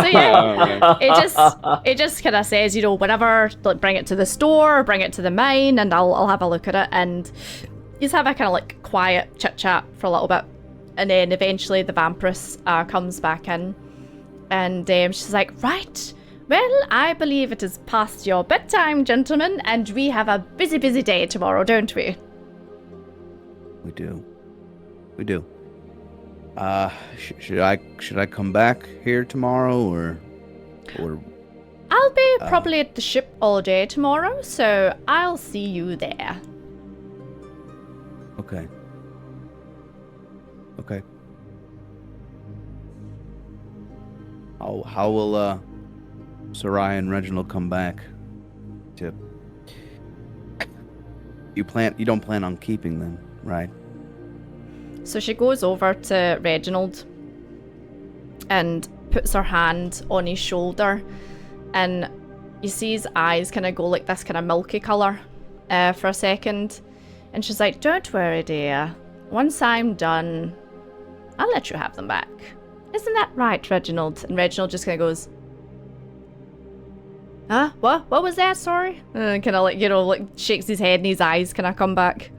yeah, it just kind of says, you know, whenever, like, bring it to the store, bring it to the mine, and I'll have a look at it, and you just have a kind of like quiet chit chat for a little bit, and then eventually the vampiress comes back in, and she's like, right. Well, I believe it is past your bedtime, gentlemen, and we have a busy day tomorrow, don't we? We do. Should I come back here tomorrow or I'll be probably at the ship all day tomorrow, so I'll see you there. Okay. How will Soraya and Reginald come back? You don't plan on keeping them, right? So she goes over to Reginald and puts her hand on his shoulder, and you see his eyes kind of go like this kind of milky colour for a second, and she's like, don't worry, dear. Once I'm done, I'll let you have them back. Isn't that right, Reginald? And Reginald just kind of goes, Huh? What? What was that? Sorry. Kind of like, like shakes his head and his eyes kind of come back.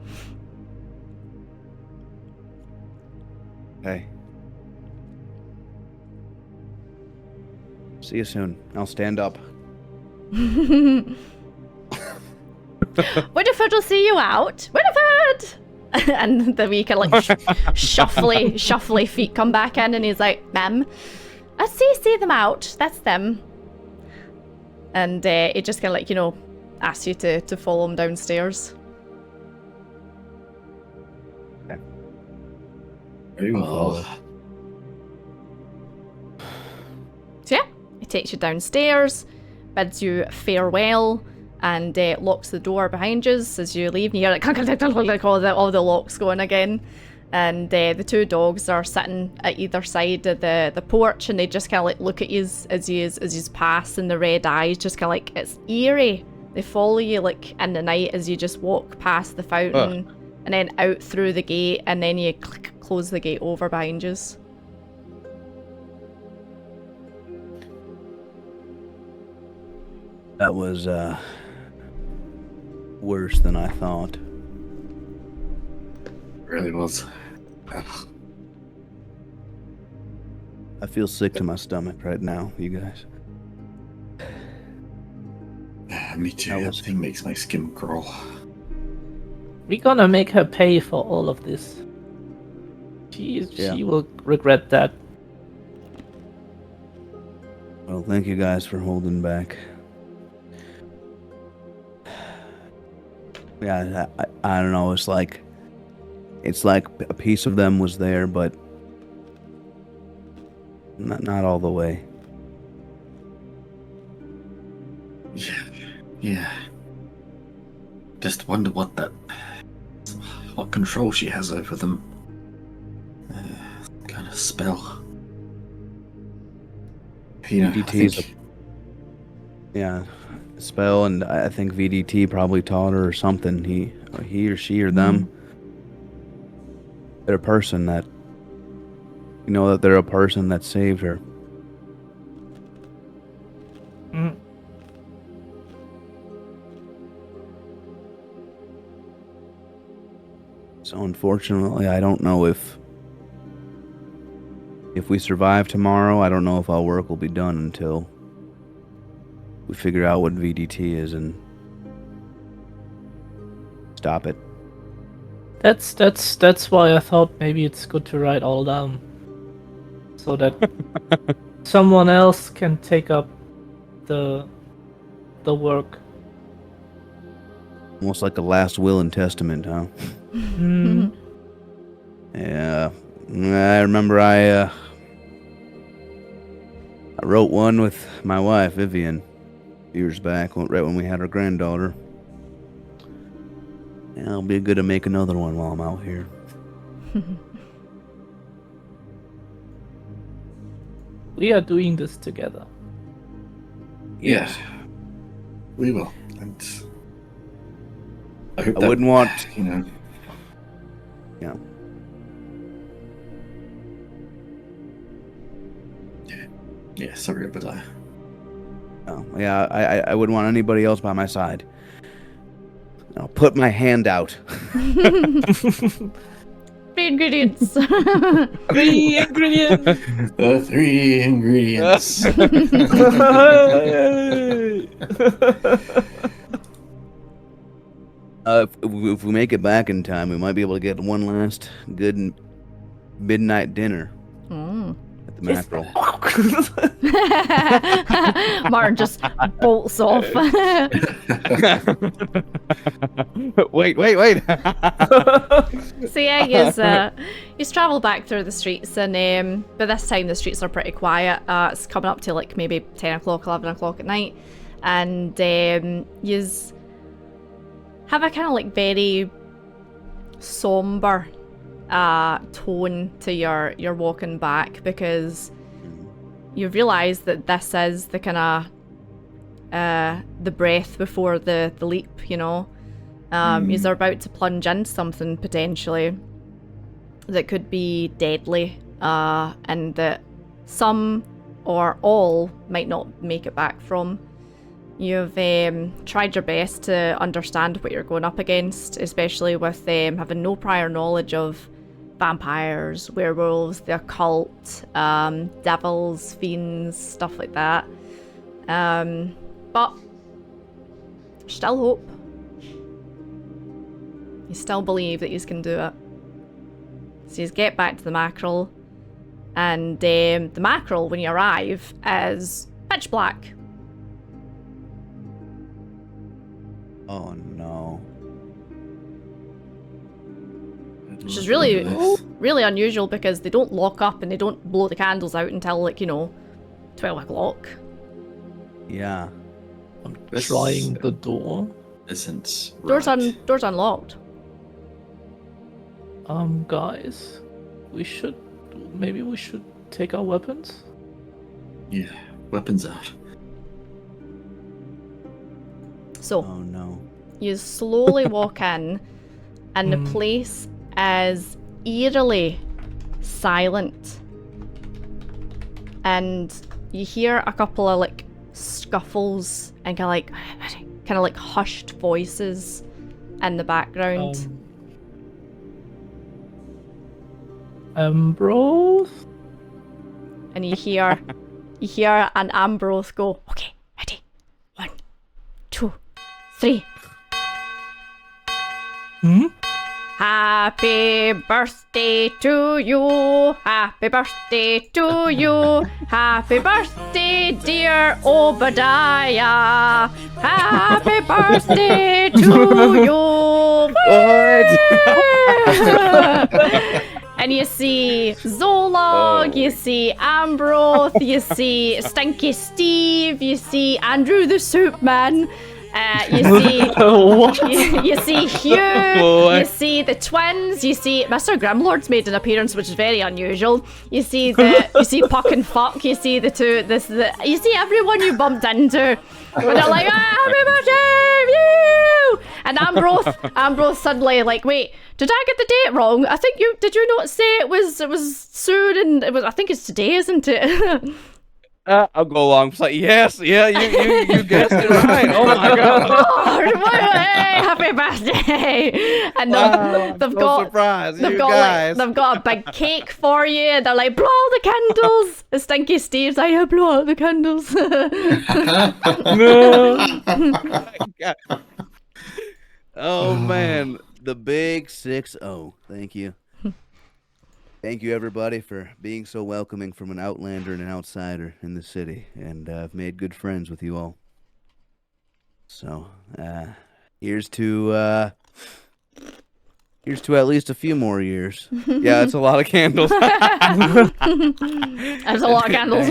Hey. See you soon. I'll stand up. Winifred will see you out. Winifred! And the wee kind of like shuffly feet come back in, and he's like, "Ma'am, I see them out. That's them." And he just kind of like, asks you to follow him downstairs. Very well. So yeah, he takes you downstairs, bids you farewell, and locks the door behind you as you leave. And you hear like all the locks going again. And the two dogs are sitting at either side of the porch, and they just kind of like look at you as you pass, and the red eyes just kind of like, it's eerie. They follow you like in the night as you just walk past the fountain and then out through the gate, and then you close the gate over behind you. That was worse than I thought. It really was. I feel sick to my stomach right now, you guys. Me too. That thing makes my skin crawl. We're gonna make her pay for all of this. She will regret that. Well, thank you guys for holding back. Yeah, I don't know. It's like a piece of them was there, but not all the way. Yeah. Just wonder what control she has over them. Kind of spell. VDT's spell, and I think VDT probably taught her or something. He or she or them. They're a person that, that they're a person that saved her. Mm. So unfortunately, I don't know if we survive tomorrow. I don't know if our work will be done until we figure out what VDT is and stop it. That's why I thought maybe it's good to write all down, so that someone else can take up the work. Almost like a last will and testament, huh? Mm. Yeah, I remember I wrote one with my wife Vivian years back, right when we had our granddaughter. Yeah, it'll be good to make another one while I'm out here. We are doing this together. Yes, we will. And I hope I wouldn't want, Yeah. Yeah, sorry about that. I wouldn't want anybody else by my side. I'll put my hand out. 3 ingredients. 3 ingredients. The 3 ingredients. If we make it back in time, we might be able to get one last good midnight dinner at the Mackerel. Martin just bolts off. Wait. So yeah, he's travel back through the streets, and by this time the streets are pretty quiet. It's coming up to like maybe 10 o'clock, 11 o'clock at night, and yous have a kind of like very somber tone to your walking back, because you've realised that this is the kind of the breath before the leap, You're about to plunge into something potentially that could be deadly, and that some or all might not make it back from. You've tried your best to understand what you're going up against, especially with having no prior knowledge of vampires, werewolves, the occult, devils, fiends, stuff like that. But still hope. You still believe that you can do it. So you get back to the mackerel, and the mackerel, when you arrive, is pitch black. Oh no. Which is really, really unusual because they don't lock up and they don't blow the candles out until, like, 12 o'clock. Yeah. I'm trying the door. Isn't Door's right. unlocked. Guys, maybe we should take our weapons? Yeah, weapons out. So, Oh no. you slowly walk in, and the place is eerily silent. And you hear a couple of, like, scuffles and kind of like hushed voices in the background. Ambrose? And you hear an Ambrose go, okay, ready? 1, 2, 3. Happy birthday to you. Happy birthday to you. Happy birthday, dear Obadiah. Happy birthday to you. And you see Zolog, you see Ambrose, you see Stinky Steve, you see Andrew the Soup Man. You see, you see Hugh, you see the twins, you see Mr. Grimlord's made an appearance, which is very unusual. You see Puck and Fuck, you see the two, you see everyone you bumped into. When they're like, happy birthday, you! And Ambrose suddenly like, wait, did I get the date wrong? I think did you not say it was soon, and I think it's today, isn't it? I'll go along. It's like, yes, yeah, you guessed it right. Oh my god! Hey, happy birthday! And they've got they've got a big cake for you. They're like, blow out the candles. The Stinky Steve's like, yeah, blow out the candles. Oh man, the big 6-0. Thank you. Thank you, everybody, for being so welcoming from an outlander and an outsider in the city. And I've made good friends with you all. So, here's to at least a few more years. Yeah, it's a lot of candles. That's a lot of candles.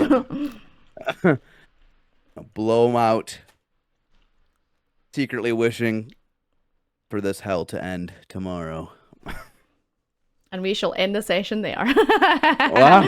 Blow them out. Secretly wishing for this hell to end tomorrow. And we shall end the session there. Wow.